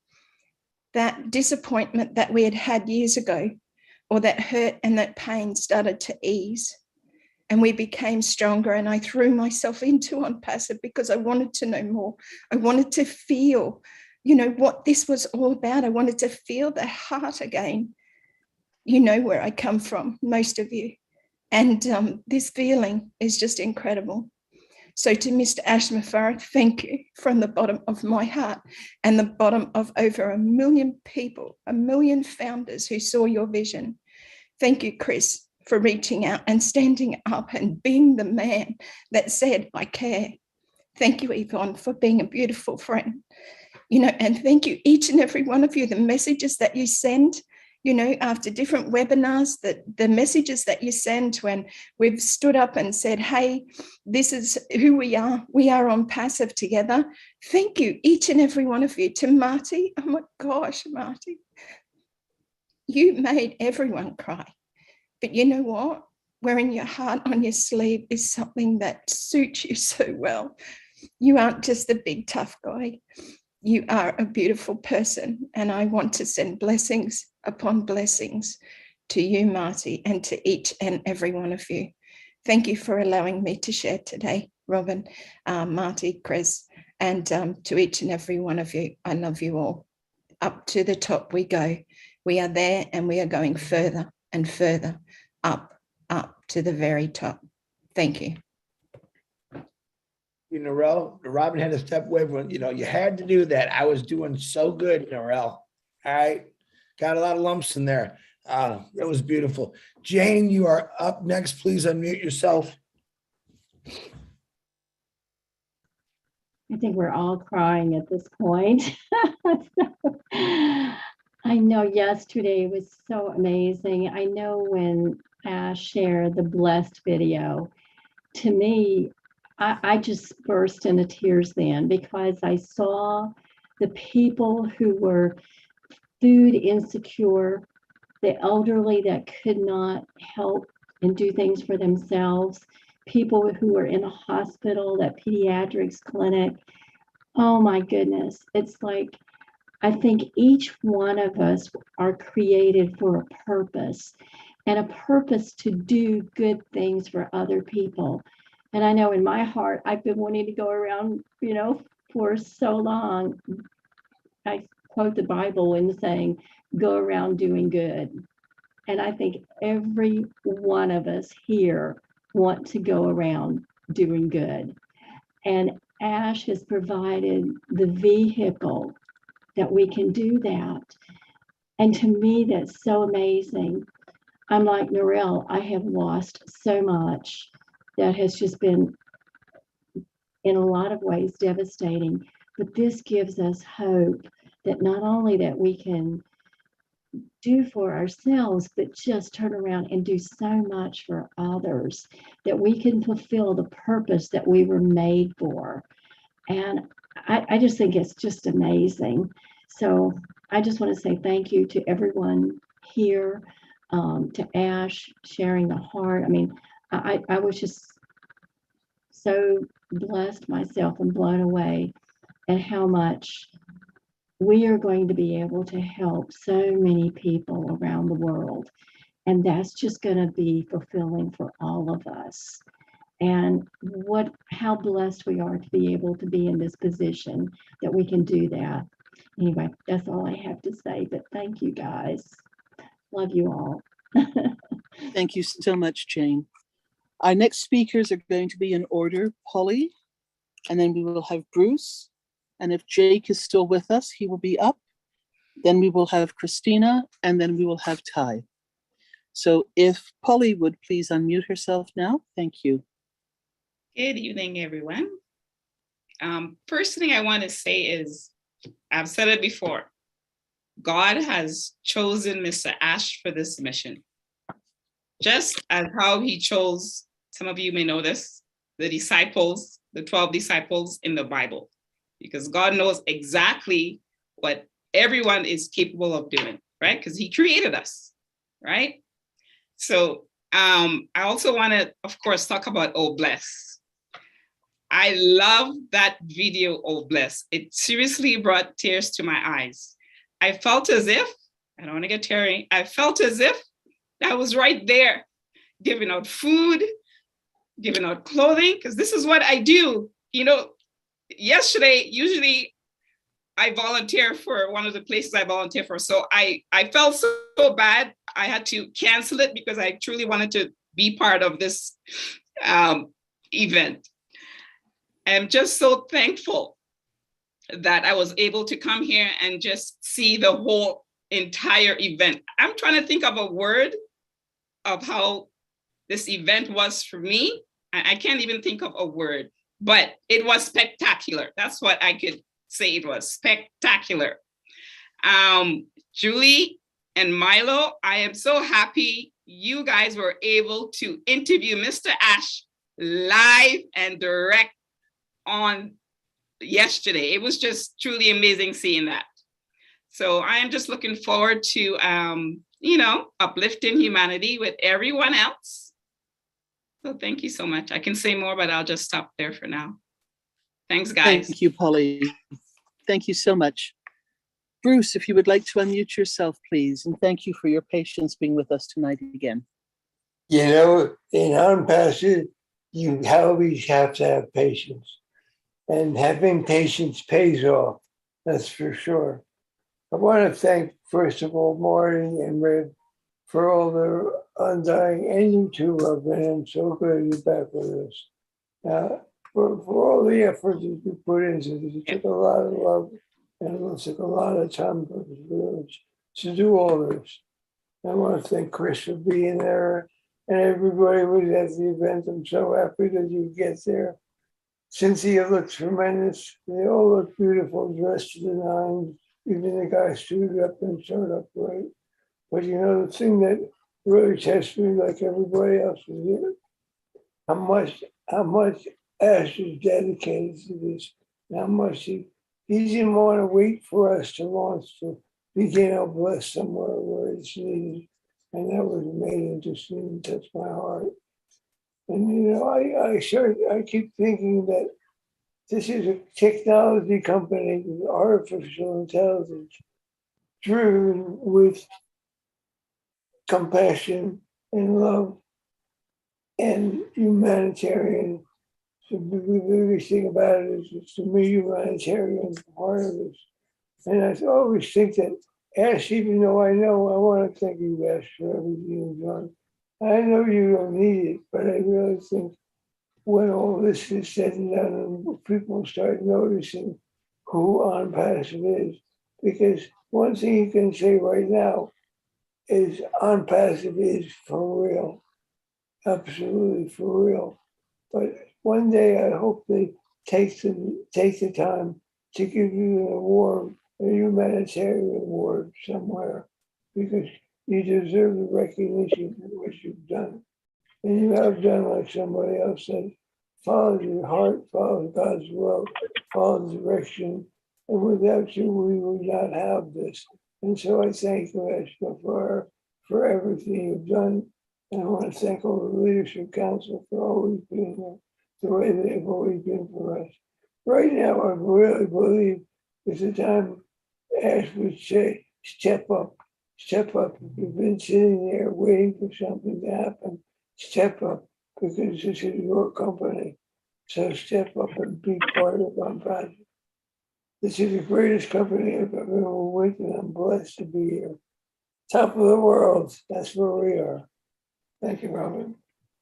that disappointment that we had had years ago, or that hurt and that pain, started to ease. And we became stronger. And I threw myself into ONPASSIVE because I wanted to know more. I wanted to feel, you know, what this was all about. I wanted to feel the heart again. You know where I come from, most of you. And this feeling is just incredible. So to Mr. Ash Mafara, thank you from the bottom of my heart and the bottom of over 1 million people, 1 million founders who saw your vision. Thank you, Chris, for reaching out and standing up and being the man that said, I care. Thank you, Yvonne, for being a beautiful friend. You know, and thank you, each and every one of you, the messages that you send, you know, after different webinars, the messages that you send when we've stood up and said, hey, this is who we are ONPASSIVE together. Thank you, each and every one of you. To Marty, oh my gosh, Marty, you made everyone cry. But you know what? Wearing your heart on your sleeve is something that suits you so well. You aren't just the big tough guy. You are a beautiful person, and I want to send blessings upon blessings to you, Marty, and to each and every one of you. Thank you for allowing me to share today, Robin, Marty, Chris, and to each and every one of you. I love you all. Up to the top we go. We are there, and we are going further and further, up to the very top. Thank you. You know, Narelle, Robin had to step away from, you know, you had to do that. I was doing so good, Narelle. All right. Got a lot of lumps in there. That was beautiful. Jane, you are up next. Please unmute yourself. I think we're all crying at this point. I know yesterday was so amazing. I know when Ash shared the blessed video, to me, I just burst into tears then, because I saw the people who were food insecure, the elderly that could not help and do things for themselves, people who were in a hospital, that pediatrics clinic. Oh my goodness. It's like, I think each one of us are created for a purpose, and a purpose to do good things for other people. And I know in my heart, I've been wanting to go around, you know, for so long. I quote the Bible in saying, go around doing good. And I think every one of us here want to go around doing good. And Ash has provided the vehicle that we can do that. And to me, that's so amazing. I'm like Narelle, I have lost so much that has just been, in a lot of ways, devastating. But this gives us hope that not only that we can do for ourselves, but just turn around and do so much for others, that we can fulfill the purpose that we were made for. And I just think it's just amazing. So I just want to say thank you to everyone here, to Ash sharing the heart. I mean, I was just so blessed myself and blown away at how much we are going to be able to help so many people around the world. And that's just going to be fulfilling for all of us. and how blessed we are to be able to be in this position that we can do that. Anyway, that's all I have to say, but thank you guys. Love you all. Thank you so much, Jane. Our next speakers are going to be in order: Polly, and then we will have Bruce. And if Jake is still with us, he will be up. Then we will have Christina, and then we will have Ty. So if Polly would please unmute herself now. Thank you. Good evening, everyone. First thing I want to say is, I've said it before, God has chosen Mr. Ash for this mission. Just as how he chose, some of you may know this, the disciples, the 12 disciples in the Bible, because God knows exactly what everyone is capable of doing, right? Because he created us, right? So I also want to, of course, talk about Oh Bless. I love that video, Oh Bless. It seriously brought tears to my eyes. I felt as if, I don't want to get teary, I felt as if I was right there, giving out food, giving out clothing, because this is what I do. You know, yesterday, usually I volunteer for one of the places I volunteer for. So I felt so bad. I had to cancel it because I truly wanted to be part of this event. I'm just so thankful that I was able to come here and just see the whole entire event. I'm trying to think of a word of how this event was for me. I can't even think of a word, but it was spectacular. That's what I could say. It was spectacular. Julie and Milo, I am so happy you guys were able to interview Mr. Ash live and direct on yesterday. It was just truly amazing seeing that. So I am just looking forward to, you know, uplifting humanity with everyone else. So thank you so much. I can say more, but I'll just stop there for now. Thanks, guys. Thank you, Polly. Thank you so much. Bruce, if you would like to unmute yourself, please. And thank you for your patience being with us tonight again. You know, in ONPASSIVE, you always have to have patience. And having patience pays off, that's for sure. I want to thank, first of all, Marty and Red for all their undying, and you too, Robin. I'm so glad you're back with us. For all the effort that you put into this, it took a lot of love and it took a lot of time for the village to do all this. I want to thank Chris for being there, and everybody who was at the event. I'm so happy that you get there. Cynthia looks tremendous. They all look beautiful, dressed to the nines. Even the guy suited up and showed up right. But you know, the thing that really tests me, like everybody else, is here, how much Ash is dedicated to this, how much he didn't want to wait for us to launch to begin our bless somewhere where it's needed. And that was amazing to see and touch my heart. And you know, I keep thinking that this is a technology company with artificial intelligence driven with compassion and love and humanitarian. So the biggest thing about it is to me, humanitarian part of this. And I always think that Ash, even though I want to thank you, Ash, for everything you've done. I know you don't need it, but I really think when all this is said and done and people start noticing who ONPASSIVE is, because one thing you can say right now is ONPASSIVE is for real, absolutely for real. But one day I hope they take the time to give you an award, a humanitarian award somewhere, because you deserve the recognition for what you've done. And you have done, like somebody else said, follow your heart, follow God's will, follow direction. And without you, we would not have this. And so I thank you, Esther, for everything you've done. And I want to thank all the Leadership Council for always being there, the way they've always been for us. Right now, I really believe it's the time Ash would say, step up, step up. If you've been sitting there waiting for something to happen, step up, because this is your company. So step up and be part of ONPASSIVE. This is the greatest company I've ever been with, and I'm blessed to be here. Top of the world, that's where we are. Thank you, Robin.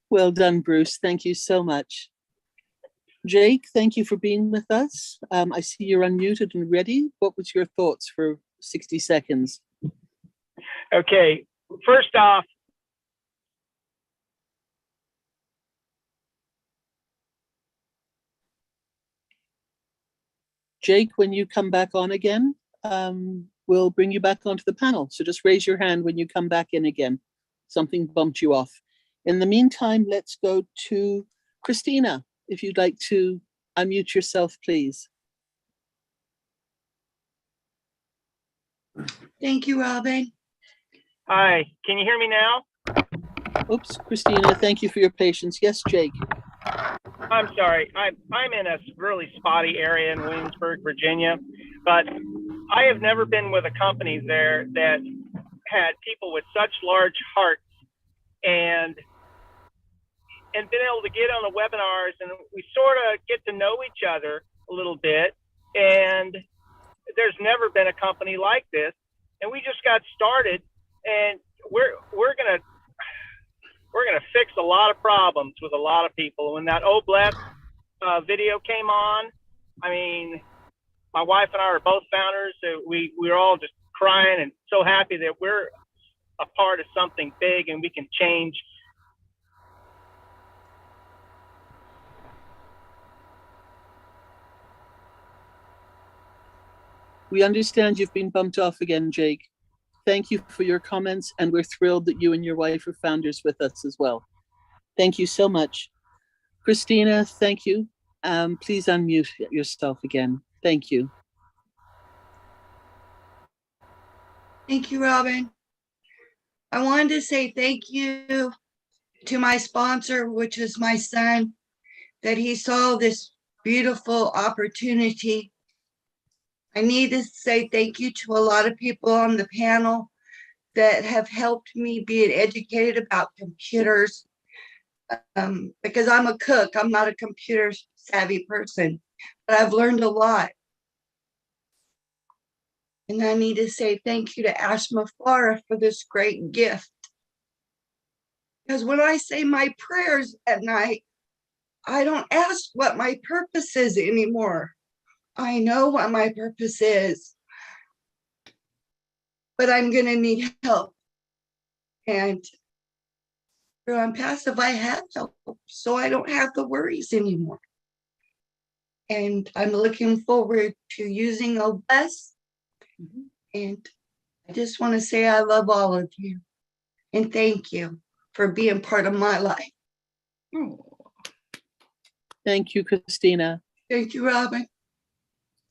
Well done, Bruce. Thank you so much. Jake, thank you for being with us. I see you're unmuted and ready. What was your thoughts for 60 seconds? Okay, first off, Jake, when you come back on again, we'll bring you back onto the panel. So just raise your hand when you come back in again. Something bumped you off. In the meantime, let's go to Christina. If you'd like to unmute yourself, please. Thank you, Robin. hi, can you hear me now? Oops, Christina, thank you for your patience. Yes, Jake. I'm sorry, I'm in a really spotty area in Williamsburg, Virginia, but I have never been with a company there that had people with such large hearts and been able to get on the webinars, and we sort of get to know each other a little bit. And there's never been a company like this, and we just got started, and we're gonna fix a lot of problems with a lot of people. When that Oh Bless video came on, I mean, my wife and I are both founders, so we're all just crying and so happy that we're a part of something big and we can change. We understand you've been bumped off again, Jake. Thank you for your comments, and we're thrilled that you and your wife are founders with us as well. Thank you so much. Christina, thank you. Please unmute yourself again. Thank you. Thank you, Robin. I wanted to say thank you to my sponsor, which is my son, that he saw this beautiful opportunity. I need to say thank you to a lot of people on the panel that have helped me be educated about computers, because I'm a cook. I'm not a computer savvy person, but I've learned a lot. And I need to say thank you to Ash Mafara for this great gift. Because when I say my prayers at night, I don't ask what my purpose is anymore. I know what my purpose is, but I'm going to need help. And through ONPASSIVE, I have help, so I don't have the worries anymore. And I'm looking forward to using OBS. And I just want to say I love all of you. And thank you for being part of my life. Thank you, Christina. Thank you, Robin.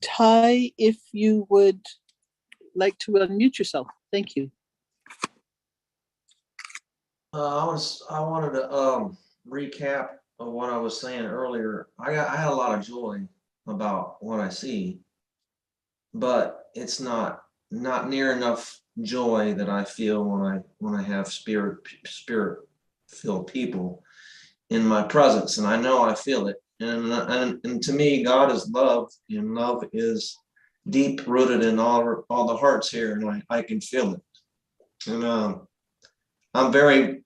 Ty, if you would like to unmute yourself. Thank you. I wanted to recap of what I was saying earlier. I had a lot of joy about what I see, but it's not near enough joy that I feel when I have spirit filled people in my presence, and I know I feel it. And to me, God is love, and love is deep rooted in all the hearts here, and I can feel it. And I'm very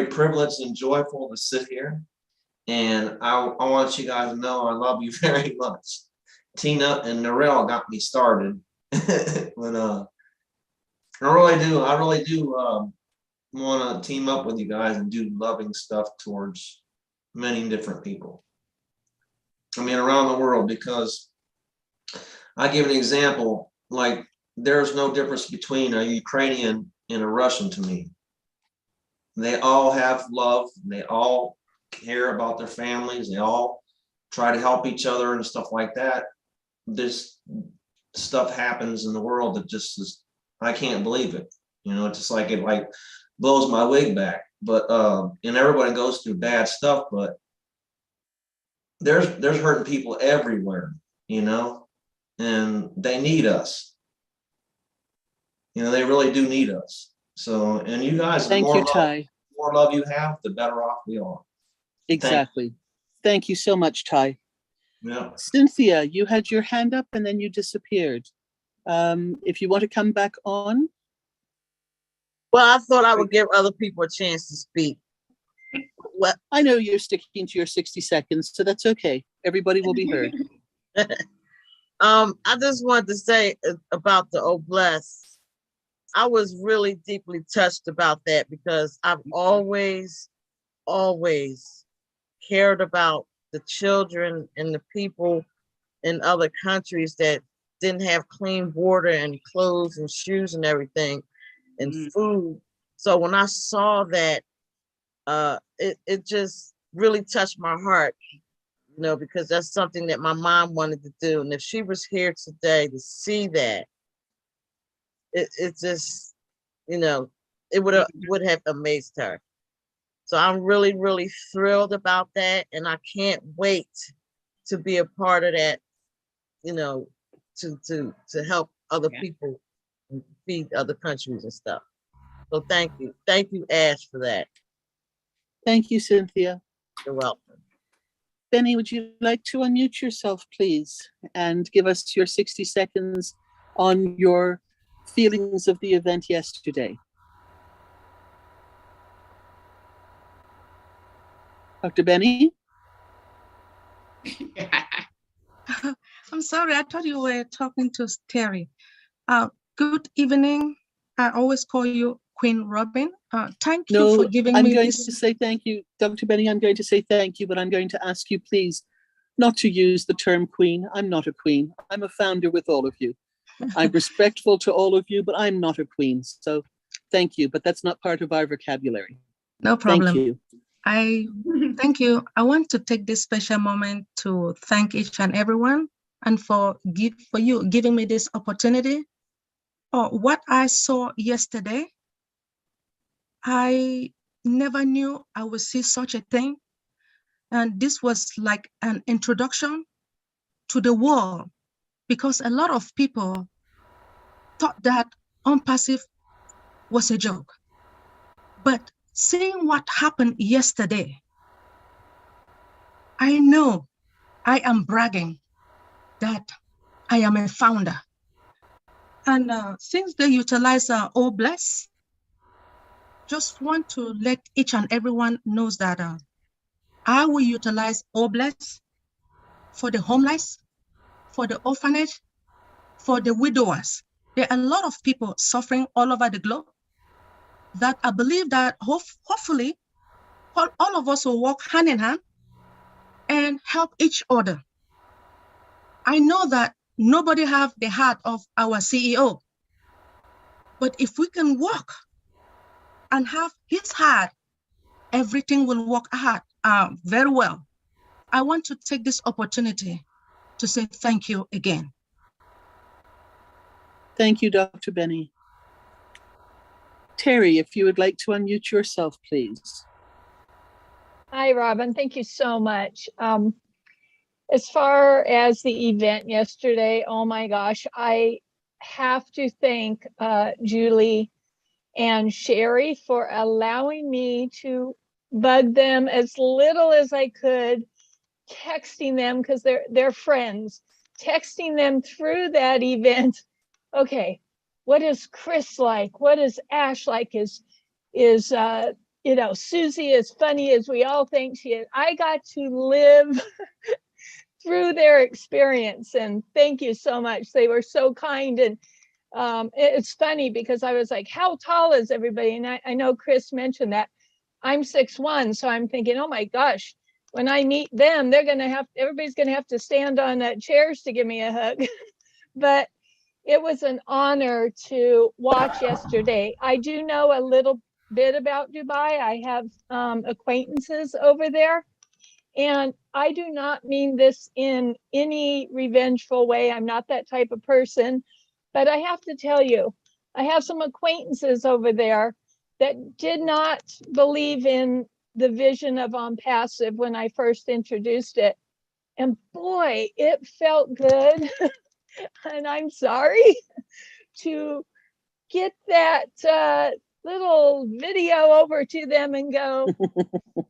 privileged and joyful to sit here, and I want you guys to know I love you very much. Tina and Narelle got me started, but I really do want to team up with you guys and do loving stuff towards many different people. I mean, around the world, because I give an example, like there's no difference between a Ukrainian and a Russian to me. They all have love. They all care about their families. They all try to help each other and stuff like that. This stuff happens in the world that just is, I can't believe it. You know, it's just like it like blows my wig back. But and everybody goes through bad stuff, but there's hurting people everywhere, you know, and they need us. You know, they really do need us. So, and you guys, the Thank more you, Ty. more love you have, the better off we are. Exactly. Thank you so much, Ty. Yeah. Cynthia, you had your hand up and then you disappeared. If you want to come back on. Well, I thought I would give other people a chance to speak. Well, I know you're sticking to your 60 seconds, so that's okay. Everybody will be heard. I just wanted to say about the Oblast. I was really deeply touched about that because I've always cared about the children and the people in other countries that didn't have clean water and clothes and shoes and everything and food. So when I saw that, it just really touched my heart, you know, because that's something that my mom wanted to do. And if she was here today to see that, it just, you know, it would have amazed her. So I'm really, really thrilled about that. And I can't wait to be a part of that, you know, to help other people feed other countries and stuff. So thank you. Thank you, Ash, for that. Thank you, Cynthia. You're welcome. Benny, would you like to unmute yourself, please, and give us your 60 seconds on your feelings of the event yesterday? Dr. Benny? I'm sorry, I thought you were talking to Terry. Good evening. I always call you Queen Robin. Thank you for giving me going this. to say thank you, Dr. Benny. I'm going to say thank you, but I'm going to ask you, please, not to use the term queen. I'm not a queen. I'm a founder with all of you. I'm respectful to all of you, but I'm not a queen. So thank you, but that's not part of our vocabulary. No problem. Thank you. Thank you. I want to take this special moment to thank each and everyone and for you giving me this opportunity. What I saw yesterday, I never knew I would see such a thing. And this was like an introduction to the world because a lot of people thought that ONPASSIVE was a joke. But seeing what happened yesterday, I know I am bragging that I am a founder. And since they utilize Oblast, just want to let each and everyone knows that I will utilize Oblast for the homeless, for the orphanage, for the widowers. There are a lot of people suffering all over the globe that I believe that hopefully all of us will work hand in hand and help each other. I know that nobody have the heart of our CEO, but if we can work and have his heart, everything will work hard, very well. I want to take this opportunity to say thank you again. Thank you, Dr. Benny. Terry, if you would like to unmute yourself, please. Hi, Robin. Thank you so much. As far as the event yesterday, oh my gosh, I have to thank Julie and Sherry for allowing me to bug them as little as I could, texting them because they're friends, texting them through that event. Okay, what is Chris like? What is Ash like? Is you know, Susie as funny as we all think she is? I got to live through their experience, and thank you so much. They were so kind. And it's funny because I was like, how tall is everybody? And I know Chris mentioned that I'm 6'1", so I'm thinking, oh my gosh, when I meet them, everybody's gonna have to stand on chairs to give me a hug. But it was an honor to watch yesterday. I do know a little bit about Dubai. I have acquaintances over there. And I do not mean this in any revengeful way. I'm not that type of person. But I have to tell you, I have some acquaintances over there that did not believe in the vision of ONPASSIVE when I first introduced it. And boy, it felt good. And I'm sorry to get that little video over to them and go,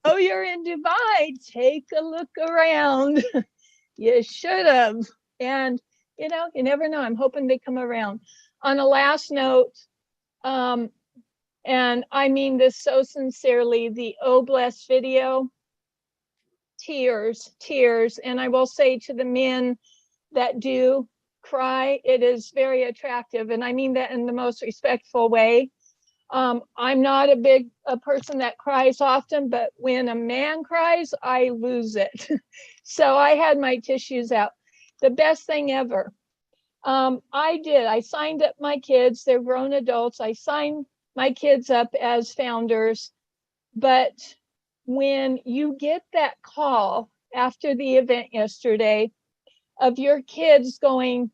oh, you're in Dubai, take a look around. You should have. And, you know, you never know. I'm hoping they come around. On a last note, and I mean this so sincerely, the Oh Bless video, tears. And I will say to the men that do cry, it is very attractive. And I mean that in the most respectful way. I'm not a person that cries often, but when a man cries, I lose it. So I had my tissues out. The best thing ever. I signed up my kids. They're grown adults. I signed my kids up as founders. But when you get that call after the event yesterday of your kids going,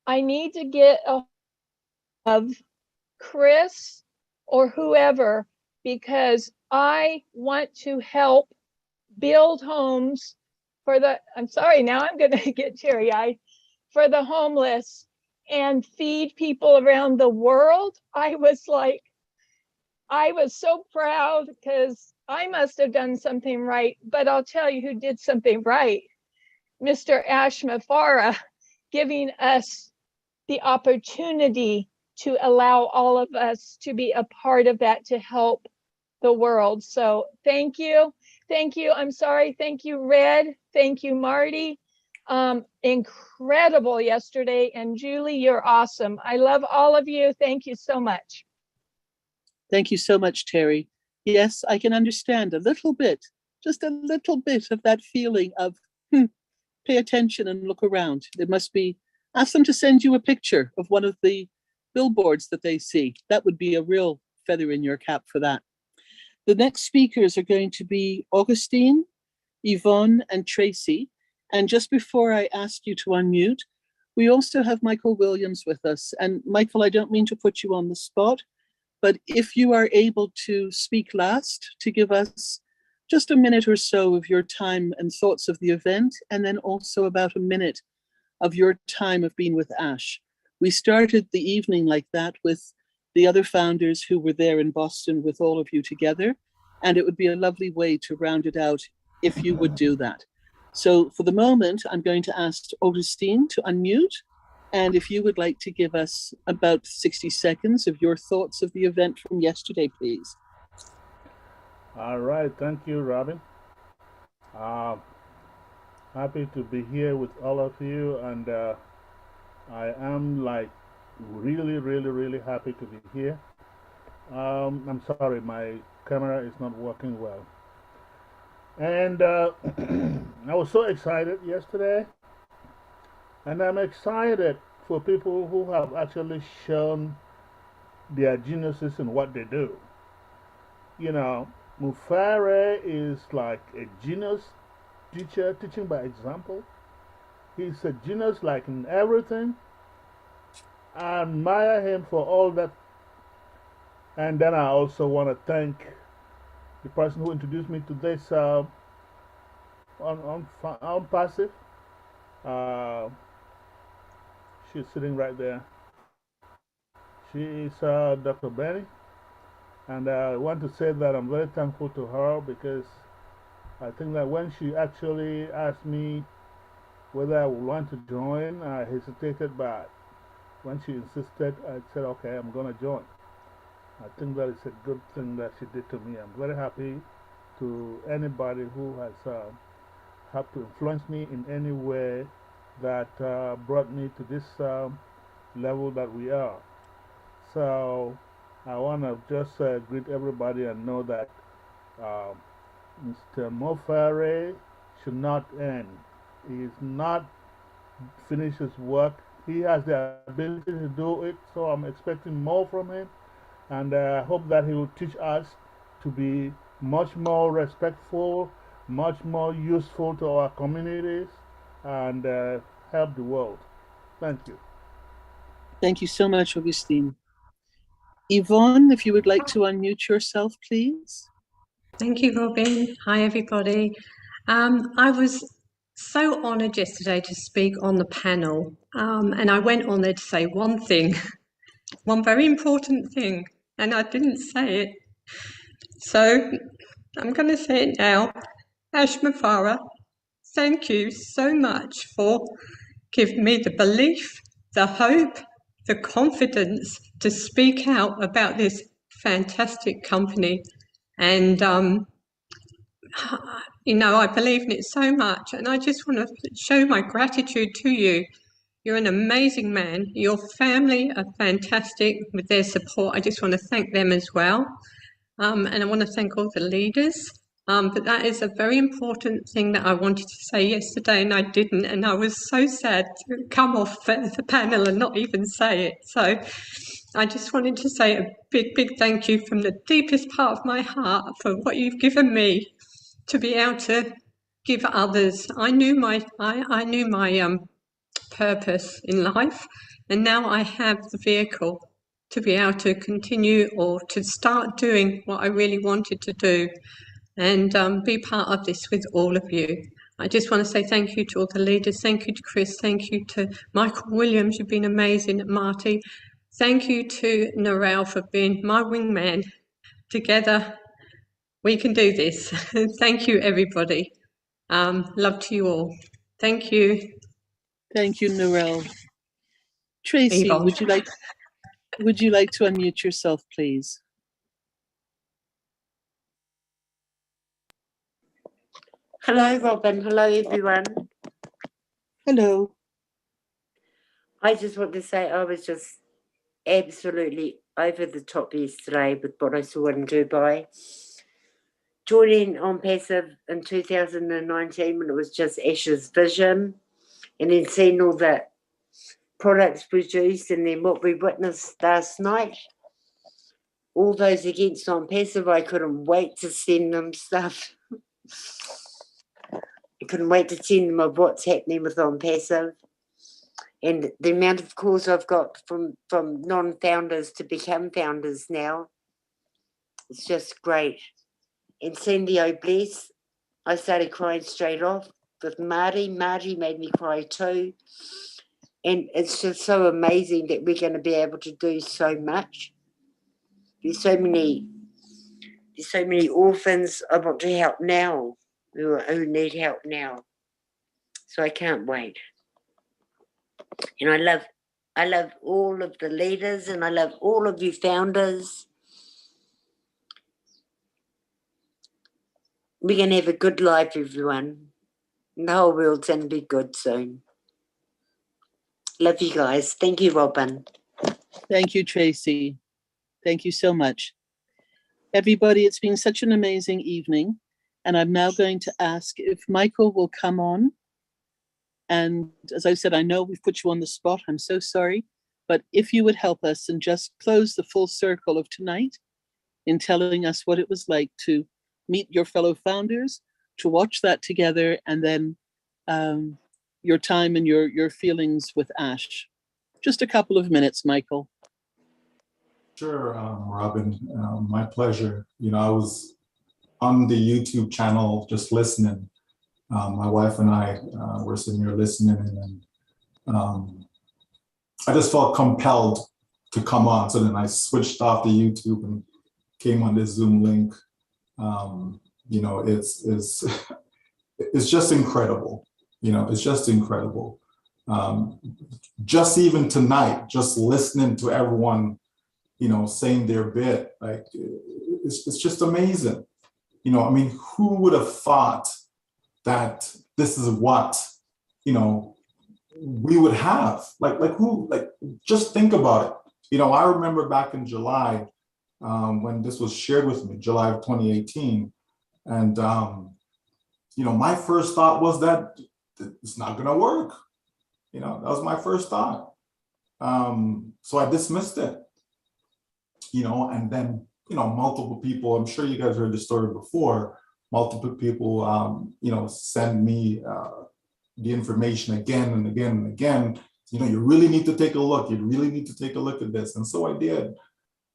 I need to get a of Chris or whoever, because I want to help build homes for the, I'm sorry, now I'm going to get teary-eyed, for the homeless and feed people around the world. I was so proud because I must have done something right, but I'll tell you who did something right. Mr. Ashmafara giving us the opportunity to allow all of us to be a part of that to help the world. So thank you. Thank you. I'm sorry. Thank you, Red. Thank you, Marty. Incredible yesterday. And Julie, you're awesome. I love all of you. Thank you so much. Thank you so much, Terry. Yes, I can understand a little bit, just a little bit of that feeling of pay attention and look around. There must be, ask them to send you a picture of one of the billboards that they see. That would be a real feather in your cap for that. The next speakers are going to be Augustine, Yvonne, and Tracy. And just before I ask you to unmute, we also have Michael Williams with us. And Michael, I don't mean to put you on the spot, but if you are able to speak last to give us just a minute or so of your time and thoughts of the event, and then also about a minute of your time of being with Ash. We started the evening like that with the other founders who were there in Boston with all of you together, and it would be a lovely way to round it out if you would do that. So for the moment, I'm going to ask Augustine to unmute, and if you would like to give us about 60 seconds of your thoughts of the event from yesterday, please. All right, thank you, Robin. Happy to be here with all of you, and I am like really happy to be here. I'm sorry, my camera is not working well. And I was so excited yesterday, and I'm excited for people who have actually shown their geniuses in what they do. You know, Mufare is like a genius teacher, teaching by example. He's a genius like in everything. I admire him for all that. And then I also want to thank the person who introduced me to this ONPASSIVE. She's sitting right there. She is Dr. Benny. And I want to say that I'm very thankful to her, because I think that when she actually asked me whether I would want to join, I hesitated, but when she insisted, I said, okay, I'm going to join. I think that is a good thing that she did to me. I'm very happy to anybody who has helped to influence me in any way that brought me to this level that we are. So I want to just greet everybody and know that Mr. Mofare should not end. He is not finished his work. He has the ability to do it, so I'm expecting more from him. And I hope that he will teach us to be much more respectful, much more useful to our communities, and help the world. Thank you. Thank you so much, Augustine. Yvonne, if you would like to unmute yourself, please. Thank you, Robin. Hi, everybody. I was so honoured yesterday to speak on the panel, and I went on there to say one thing, one very important thing, and I didn't say it. So I'm going to say it now. Ash Mafara, thank you so much for giving me the belief, the hope, the confidence to speak out about this fantastic company. And, you know, I believe in it so much, and I just want to show my gratitude to you. You're an amazing man. Your family are fantastic with their support. I just want to thank them as well. And I want to thank all the leaders. But that is a very important thing that I wanted to say yesterday, and I didn't. And I was so sad to come off the panel and not even say it. So I just wanted to say a big, big thank you from the deepest part of my heart for what you've given me to be able to give others. I knew my purpose in life, and now I have the vehicle to be able to continue or to start doing what I really wanted to do, and be part of this with all of you. I just want to say thank you to all the leaders. Thank you to Chris. Thank you to Michael Williams. You've been amazing. Marty. Thank you to Narelle for being my wingman. Together, we can do this. Thank you, everybody. Love to you all. Thank you. Thank you, Narelle. Tracy, Yvonne. would you like to unmute yourself, please? Hello, Robin. Hello, everyone. Hello. I just want to say I was just absolutely over the top yesterday with what I saw in Dubai. Joining ONPASSIVE in 2019 when it was just Ash's vision, and then seeing all the products produced, and then what we witnessed last night. All those against ONPASSIVE, I couldn't wait to send them stuff. I couldn't wait to send them of what's happening with ONPASSIVE. And the amount of calls I've got from non-founders to become founders now, it's just great. And seeing the Bless, I started crying straight off with Marty. Marty made me cry too. And it's just so amazing that we're going to be able to do so much. There's so many orphans I want to help now, who need help now. So I can't wait. And I love all of the leaders, and I love all of you founders. We're going to have a good life, everyone. And the whole world's going to be good soon. Love you guys. Thank you, Robin. Thank you, Tracy. Thank you so much. Everybody, it's been such an amazing evening. And I'm now going to ask if Michael will come on. And as I said, I know we've put you on the spot. I'm so sorry. But if you would help us and just close the full circle of tonight in telling us what it was like to meet your fellow founders, to watch that together, and then your time and your feelings with Ash. Just a couple of minutes, Michael. Sure, Robin, my pleasure. You know, I was on the YouTube channel just listening. My wife and I were sitting here listening, and I just felt compelled to come on. So then I switched off the YouTube and came on this Zoom link. You know, it's just incredible. You know, it's just incredible. Just even tonight, just listening to everyone, you know, saying their bit, like it's just amazing. You know, I mean, who would have thought that this is what, you know, we would have? Like who? Like, just think about it. You know, I remember back in July when this was shared with me, July of 2018, and you know, my first thought was that it's not going to work. You know, that was my first thought. So I dismissed it. You know, and then, you know, multiple people, I'm sure you guys heard the story before, multiple people, you know, send me the information again and again and again. You know, you really need to take a look. You really need to take a look at this. And so I did.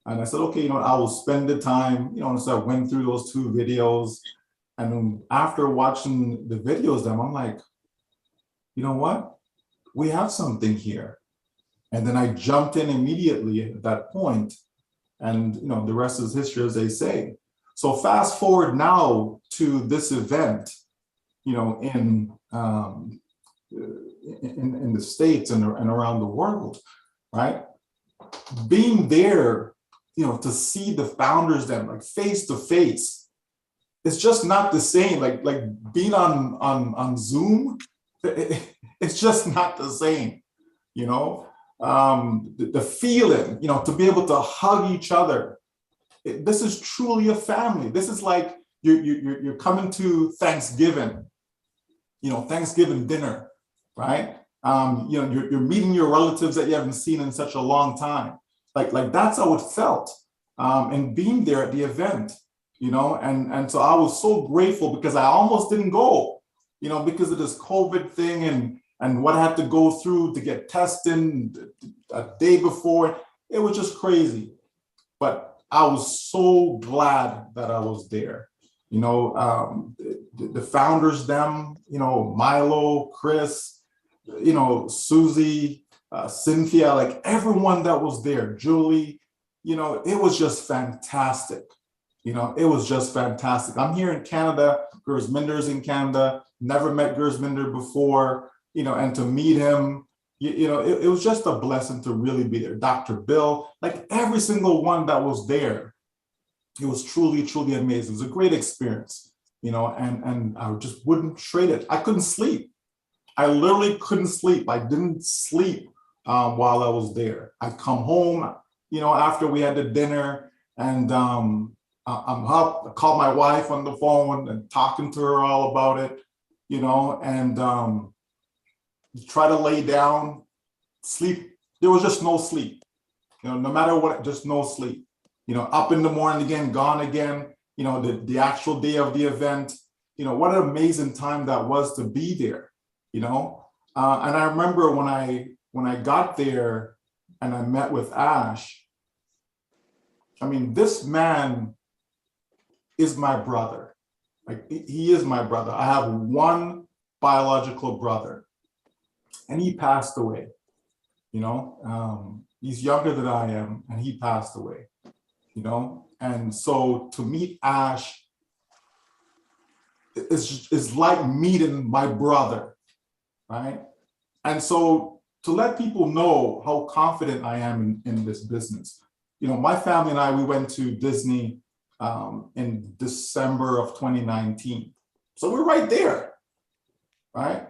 And I said, okay, you know, I will spend the time, you know, and so I went through those 2 videos. And after watching the videos, I'm like, you know what? We have something here. And then I jumped in immediately at that point. And the rest is history, as they say. So fast forward now to this event, in the States and around the world, right? Being there, to see the founders then like face to face, it's just not the same. Like being on Zoom, it's just not the same, the feeling, to be able to hug each other. This is truly a family. This is like you're coming to Thanksgiving, Thanksgiving dinner, right? You're meeting your relatives that you haven't seen in such a long time. Like that's how it felt. And being there at the event, and so I was so grateful because I almost didn't go, because of this COVID thing and what I had to go through to get tested a day before. It was just crazy. But I was so glad that I was there. The founders, them, Milo, Chris, Susie, Cynthia, like everyone that was there, Julie, it was just fantastic. It was just fantastic. I'm here in Canada, Gersminder's in Canada, never met Gersminder before, and to meet him, it was just a blessing to really be there. Dr. Bill, like every single one that was there, it was truly, truly amazing. It was a great experience, and I just wouldn't trade it. I couldn't sleep. I literally couldn't sleep. I didn't sleep while I was there. I come home, after we had the dinner, and I'm up. I called my wife on the phone and talking to her all about it, and try to lay down, sleep. There was just no sleep, no matter what, just no sleep. Up in the morning again, gone again, the actual day of the event, what an amazing time that was to be there, and I remember when I got there and I met with Ash, I mean, this man is my brother. Like he is my brother. I have one biological brother and he passed away, he's younger than I am and he passed away. And so to meet Ash is like meeting my brother, right? And so to let people know how confident I am in this business, my family and I, we went to Disney in December of 2019. So we're right there, right?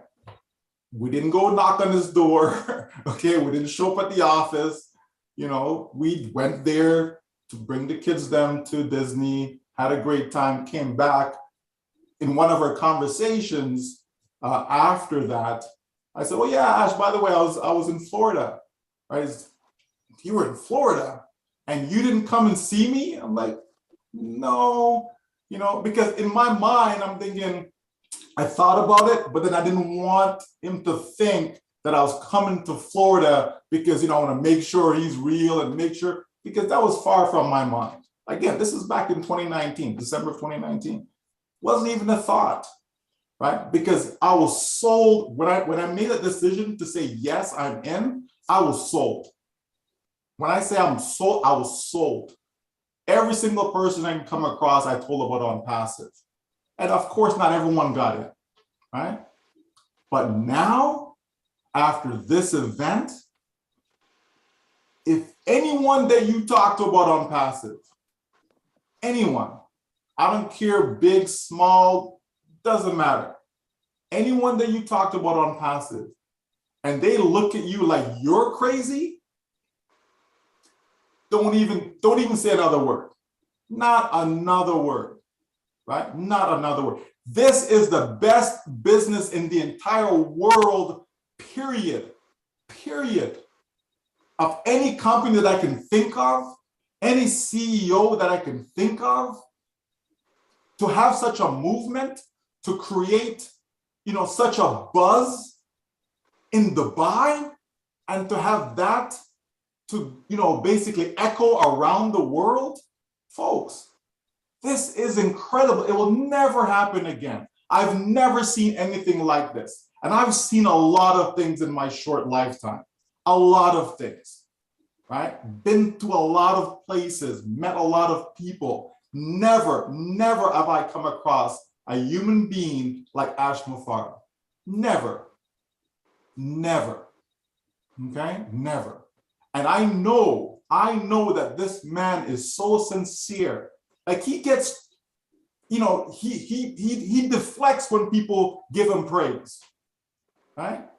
We didn't go knock on his door, okay? We didn't show up at the office, we went there to bring the kids them to Disney, had a great time, came back. In one of our conversations after that, I said, "Oh yeah, Ash, by the way, I was in Florida." Right? "You were in Florida and you didn't come and see me?" I'm like, "No," because in my mind, I'm thinking, I thought about it, but then I didn't want him to think that I was coming to Florida because, I want to make sure he's real and make sure, because that was far from my mind. Again, this is back in 2019, December of 2019. Wasn't even a thought, right? Because I was sold. When I made a decision to say, yes, I'm in, I was sold. When I say I'm sold, I was sold. Every single person I can come across, I told about ONPASSIVE. And of course, not everyone got it, right? But now, after this event, if anyone that you talk to about ONPASSIVE, anyone, I don't care, big, small, doesn't matter. Anyone that you talked about ONPASSIVE, and they look at you like you're crazy, don't even say another word. Not another word, right? Not another word. This is the best business in the entire world, period. Of any company that I can think of, any CEO that I can think of, to have such a movement, to create, such a buzz in Dubai, and to have that to, basically echo around the world, folks, this is incredible. It will never happen again. I've never seen anything like this. And I've seen a lot of things in my short lifetime, a lot of things, right? Been to a lot of places, met a lot of people. Never, never have I come across a human being like Ash Mufareh. Never, never, okay? Never. And I know that this man is so sincere. Like he gets, you know, he deflects when people give him praise, right?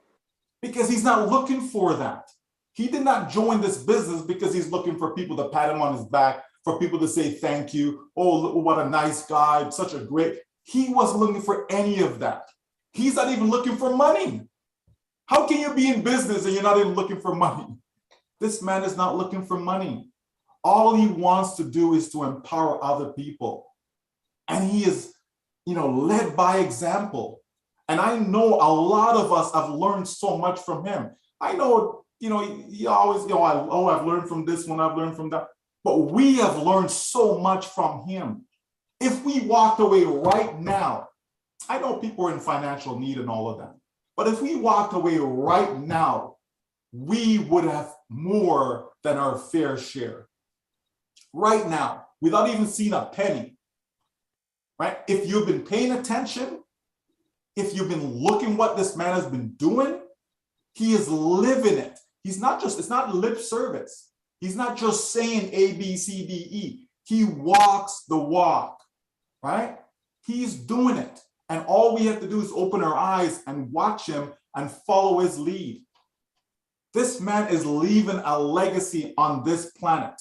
Because he's not looking for that. He did not join this business because he's looking for people to pat him on his back, for people to say thank you. Oh, look, what a nice guy, such a great. He wasn't looking for any of that. He's not even looking for money. How can you be in business and you're not even looking for money? This man is not looking for money. All he wants to do is to empower other people. And he is, you know, led by example. And I know a lot of us have learned so much from him. I know, you know, he always, you know, I've learned from this one, I've learned from that. But we have learned so much from him. If we walked away right now, I know people are in financial need and all of that, but if we walked away right now, we would have more than our fair share. Right now, without even seeing a penny, right? If you've been paying attention, if you've been looking what this man has been doing, he is living it. He's not just, it's not lip service. He's not just saying A, B, C, D, E. He walks the walk, right? He's doing it. And all we have to do is open our eyes and watch him and follow his lead. This man is leaving a legacy on this planet,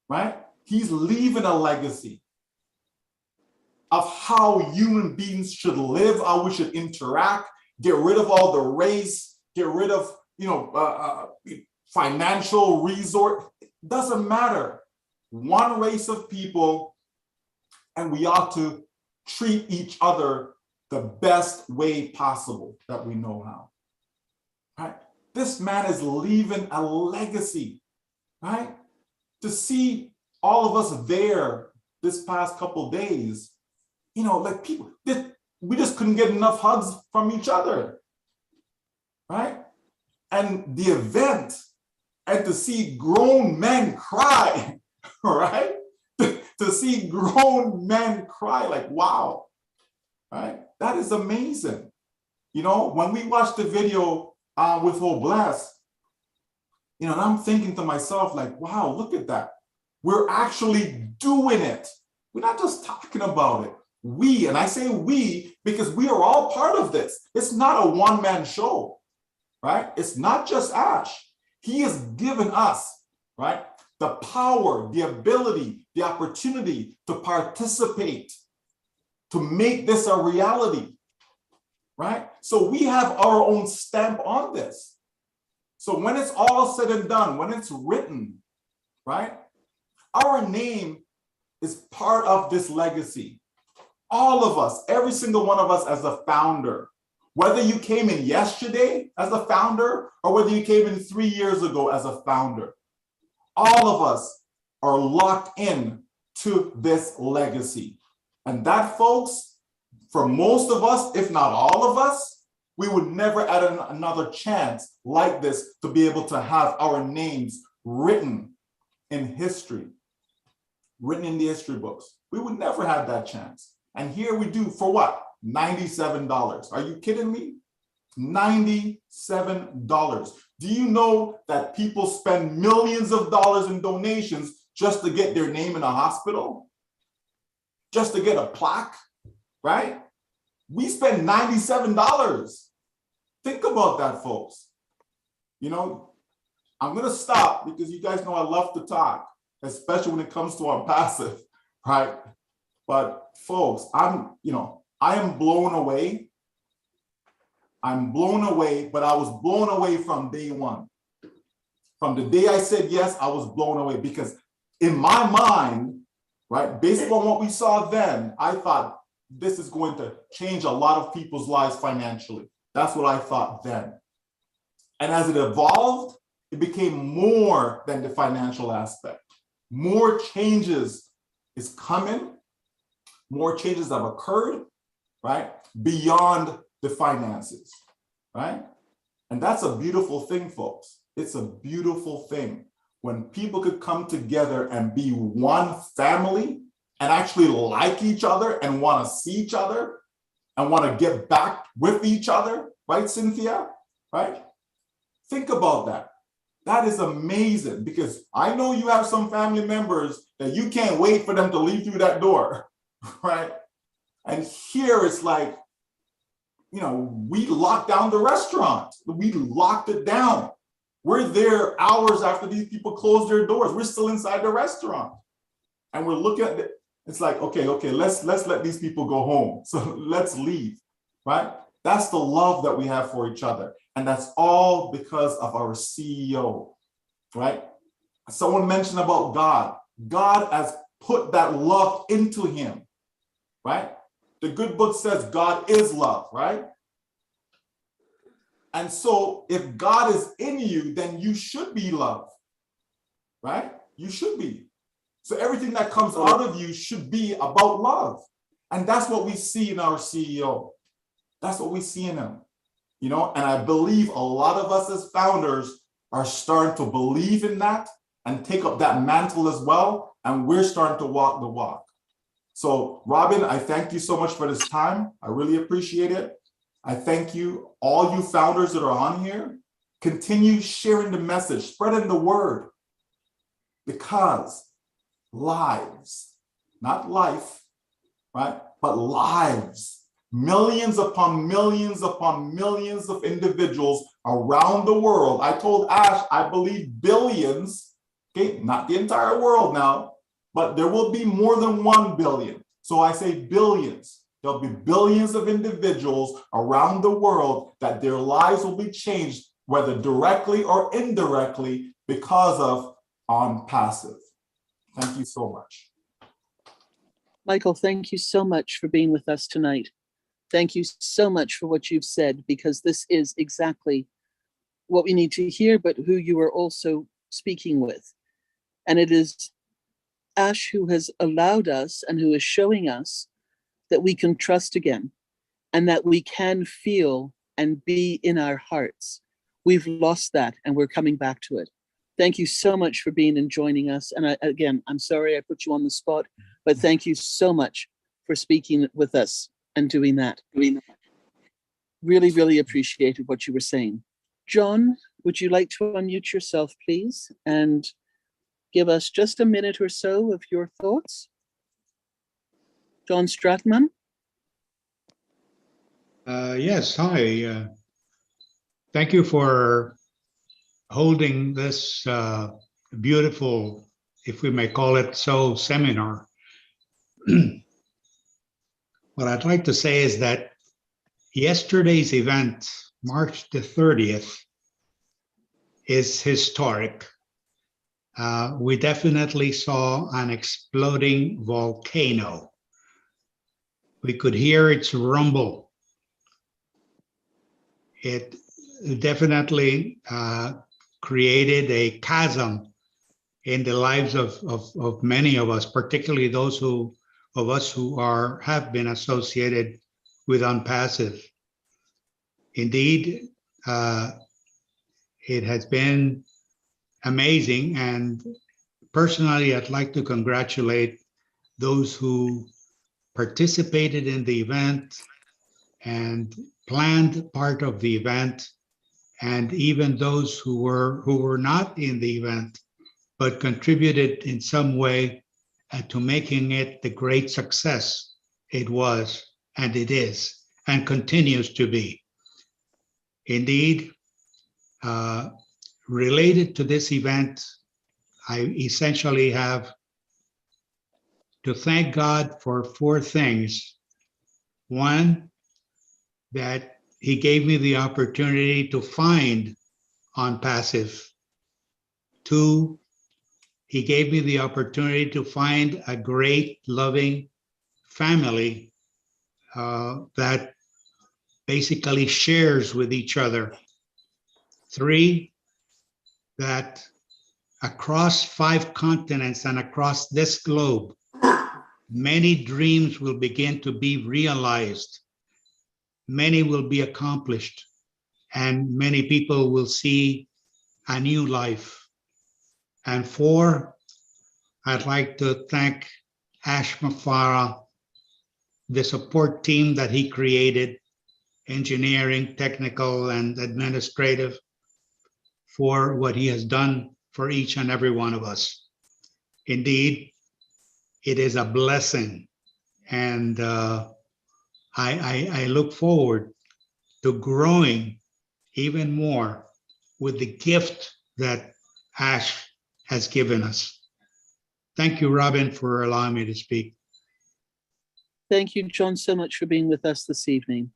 right? He's leaving a legacy of how human beings should live, how we should interact, get rid of all the race, get rid of, you know, financial resort. It doesn't matter. One race of people, and we ought to treat each other the best way possible that we know how, right? This man is leaving a legacy, right? To see all of us there this past couple days, you know, like people, we just couldn't get enough hugs from each other, right? And the event, and to see grown men cry, right? To see grown men cry, like, wow, right? That is amazing. You know, when we watched the video with Oblast, you know, and I'm thinking to myself, like, wow, look at that. We're actually doing it. We're not just talking about it. We, and I say we because we are all part of this. It's not a one-man show, right? It's not just Ash. He has given us, right, the power, the ability, the opportunity to participate, to make this a reality, right? So we have our own stamp on this. So when it's all said and done, when it's written, right, our name is part of this legacy. All of us, every single one of us as a founder, whether you came in yesterday as a founder or whether you came in 3 years ago as a founder, all of us are locked in to this legacy. And that, folks, for most of us, if not all of us, we would never add another chance like this to be able to have our names written in history, written in the history books. We would never have that chance. And here we do for what? $97. Are you kidding me? $97. Do you know that people spend millions of dollars in donations just to get their name in a hospital? Just to get a plaque, right? We spend $97. Think about that, folks. You know, I'm gonna stop because you guys know I love to talk, especially when it comes to ONPASSIVE, right? But folks, I am blown away. I'm blown away, but I was blown away from day one. From the day I said yes, I was blown away because in my mind, right, based on what we saw then, I thought this is going to change a lot of people's lives financially. That's what I thought then. And as it evolved, it became more than the financial aspect. More changes is coming. More changes have occurred, right? Beyond the finances, right? And that's a beautiful thing, folks. It's a beautiful thing. when people could come together and be one family and actually like each other and want to see each other and want to get back with each other, right, Cynthia? Right? Think about that. That is amazing, because I know you have some family members that you can't wait for them to leave through that door, right? And here it's like, you know, we locked down the restaurant. We locked it down. We're there hours after these people close their doors. We're still inside the restaurant. And we're looking at it. It's like, okay, let's let these people go home. So let's leave, right? That's the love that we have for each other. And that's all because of our CEO, right? Someone mentioned about God. God has put that love into him, right? The good book says God is love, right? And so if God is in you, then you should be love, right? You should be. So everything that comes out of you should be about love. And that's what we see in our CEO. That's what we see in him, you know? And I believe a lot of us as founders are starting to believe in that and take up that mantle as well. And we're starting to walk the walk. So Robin, I thank you so much for this time. I really appreciate it. I thank you, all you founders that are on here. Continue sharing the message, spreading the word, because lives, not life, right? But lives, millions upon millions of individuals around the world. I told Ash, I believe billions, okay, not the entire world now, but there will be more than 1 billion. So I say billions. There'll be billions of individuals around the world that their lives will be changed, whether directly or indirectly, because of ONPASSIVE. Thank you so much. Michael, thank you so much for being with us tonight. Thank you so much for what you've said, because this is exactly what we need to hear, but who you are also speaking with. And it is Ash who has allowed us and who is showing us that we can trust again and that we can feel and be in our hearts. We've lost that and we're coming back to it. Thank you so much for being and joining us. And again, I'm sorry I put you on the spot, but thank you so much for speaking with us and doing that. Really, really appreciated what you were saying. John, would you like to unmute yourself, please, and give us just a minute or so of your thoughts? John Stratman? Yes, hi. Thank you for holding this beautiful, if we may call it so, seminar. What I'd like to say is that yesterday's event, March the 30th, is historic. We definitely saw an exploding volcano. We could hear its rumble. It definitely created a chasm in the lives of many of us, particularly those of us who have been associated with ONPASSIVE. Indeed, it has been amazing, and personally, I'd like to congratulate those who participated in the event and planned part of the event, and even those who were not in the event but contributed in some way to making it the great success it was, and it is, and continues to be. Indeed, related to this event, I essentially have to thank God for 4 things. One, that he gave me the opportunity to find ONPASSIVE. 2, he gave me the opportunity to find a great, loving family that basically shares with each other. 3, that across 5 continents and across this globe, many dreams will begin to be realized. Many will be accomplished, and many people will see a new life. And 4, I'd like to thank Ash Mafara, the support team that he created, engineering, technical, and administrative, for what he has done for each and every one of us. Indeed, it is a blessing, and I look forward to growing even more with the gift that Ash has given us. Thank you, Robin, for allowing me to speak. Thank you, John, so much for being with us this evening.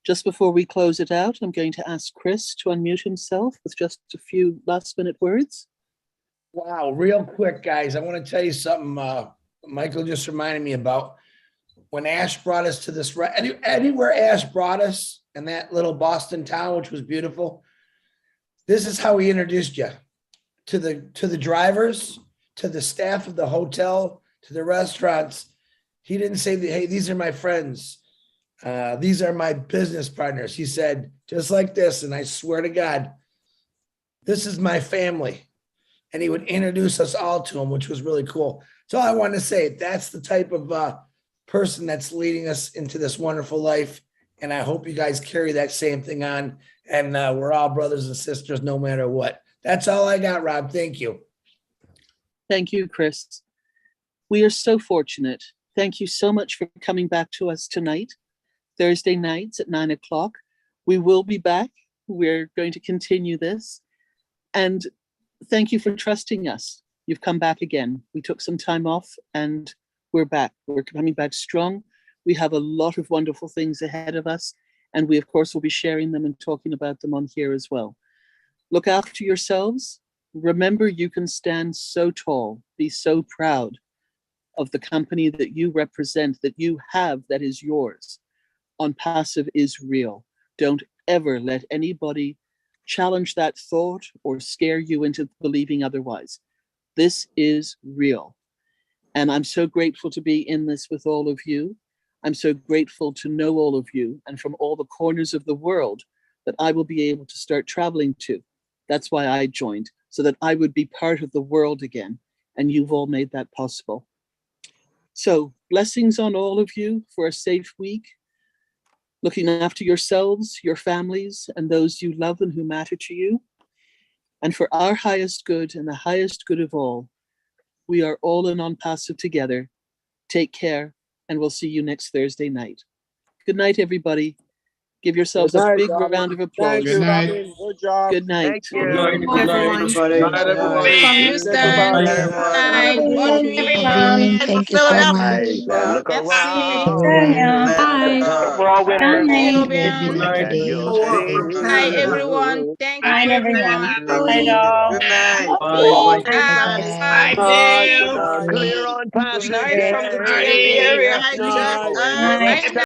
Just before we close it out, I'm going to ask Chris to unmute himself with just a few last-minute words. Wow, real quick, guys. I want to tell you something Michael just reminded me about. When Ash brought us to this, anywhere Ash brought us in that little Boston town, which was beautiful, this is how he introduced you to the drivers, to the staff of the hotel, to the restaurants. He didn't say, hey, these are my friends. These are my business partners. He said, just like this, and I swear to God, this is my family. And he would introduce us all to him, which was really cool. So I want to say that's the type of person that's leading us into this wonderful life. And I hope you guys carry that same thing on. And we're all brothers and sisters, no matter what. That's all I got, Rob. Thank you. Thank you, Chris. We are so fortunate. Thank you so much for coming back to us tonight, Thursday nights at 9 o'clock. We will be back. We're going to continue this. And thank you for trusting us. You've come back again. We took some time off and we're back. We're coming back strong. We have a lot of wonderful things ahead of us. And we, of course, will be sharing them and talking about them on here as well. Look after yourselves. Remember, you can stand so tall, be so proud of the company that you represent, that you have, that is yours. ONPASSIVE is real. Don't ever let anybody challenge that thought or scare you into believing otherwise. This is real. And I'm so grateful to be in this with all of you. I'm so grateful to know all of you and from all the corners of the world that I will be able to start traveling to. That's why I joined, so that I would be part of the world again. And you've all made that possible. So blessings on all of you for a safe week, looking after yourselves, your families, and those you love and who matter to you. And for our highest good and the highest good of all, we are all in ONPASSIVE together. Take care, and we'll see you next Thursday night. Good night, everybody. Give yourselves Good night, a big Robin. round of applause. Thank you, Good night. Robin. Good job. Good night. Thank you. Good night, good night, everybody. good night, everybody. From Good Houston. night. Everyone, thank you so much. Look around. Bye. We're all winners. Good night. And you'll see. Hi, everyone. Thank Night, you. everyone. Bye. Good night. Bye. Bye. Dale. Clear on passive. Good night from the Hey, DMV area. night. Bye.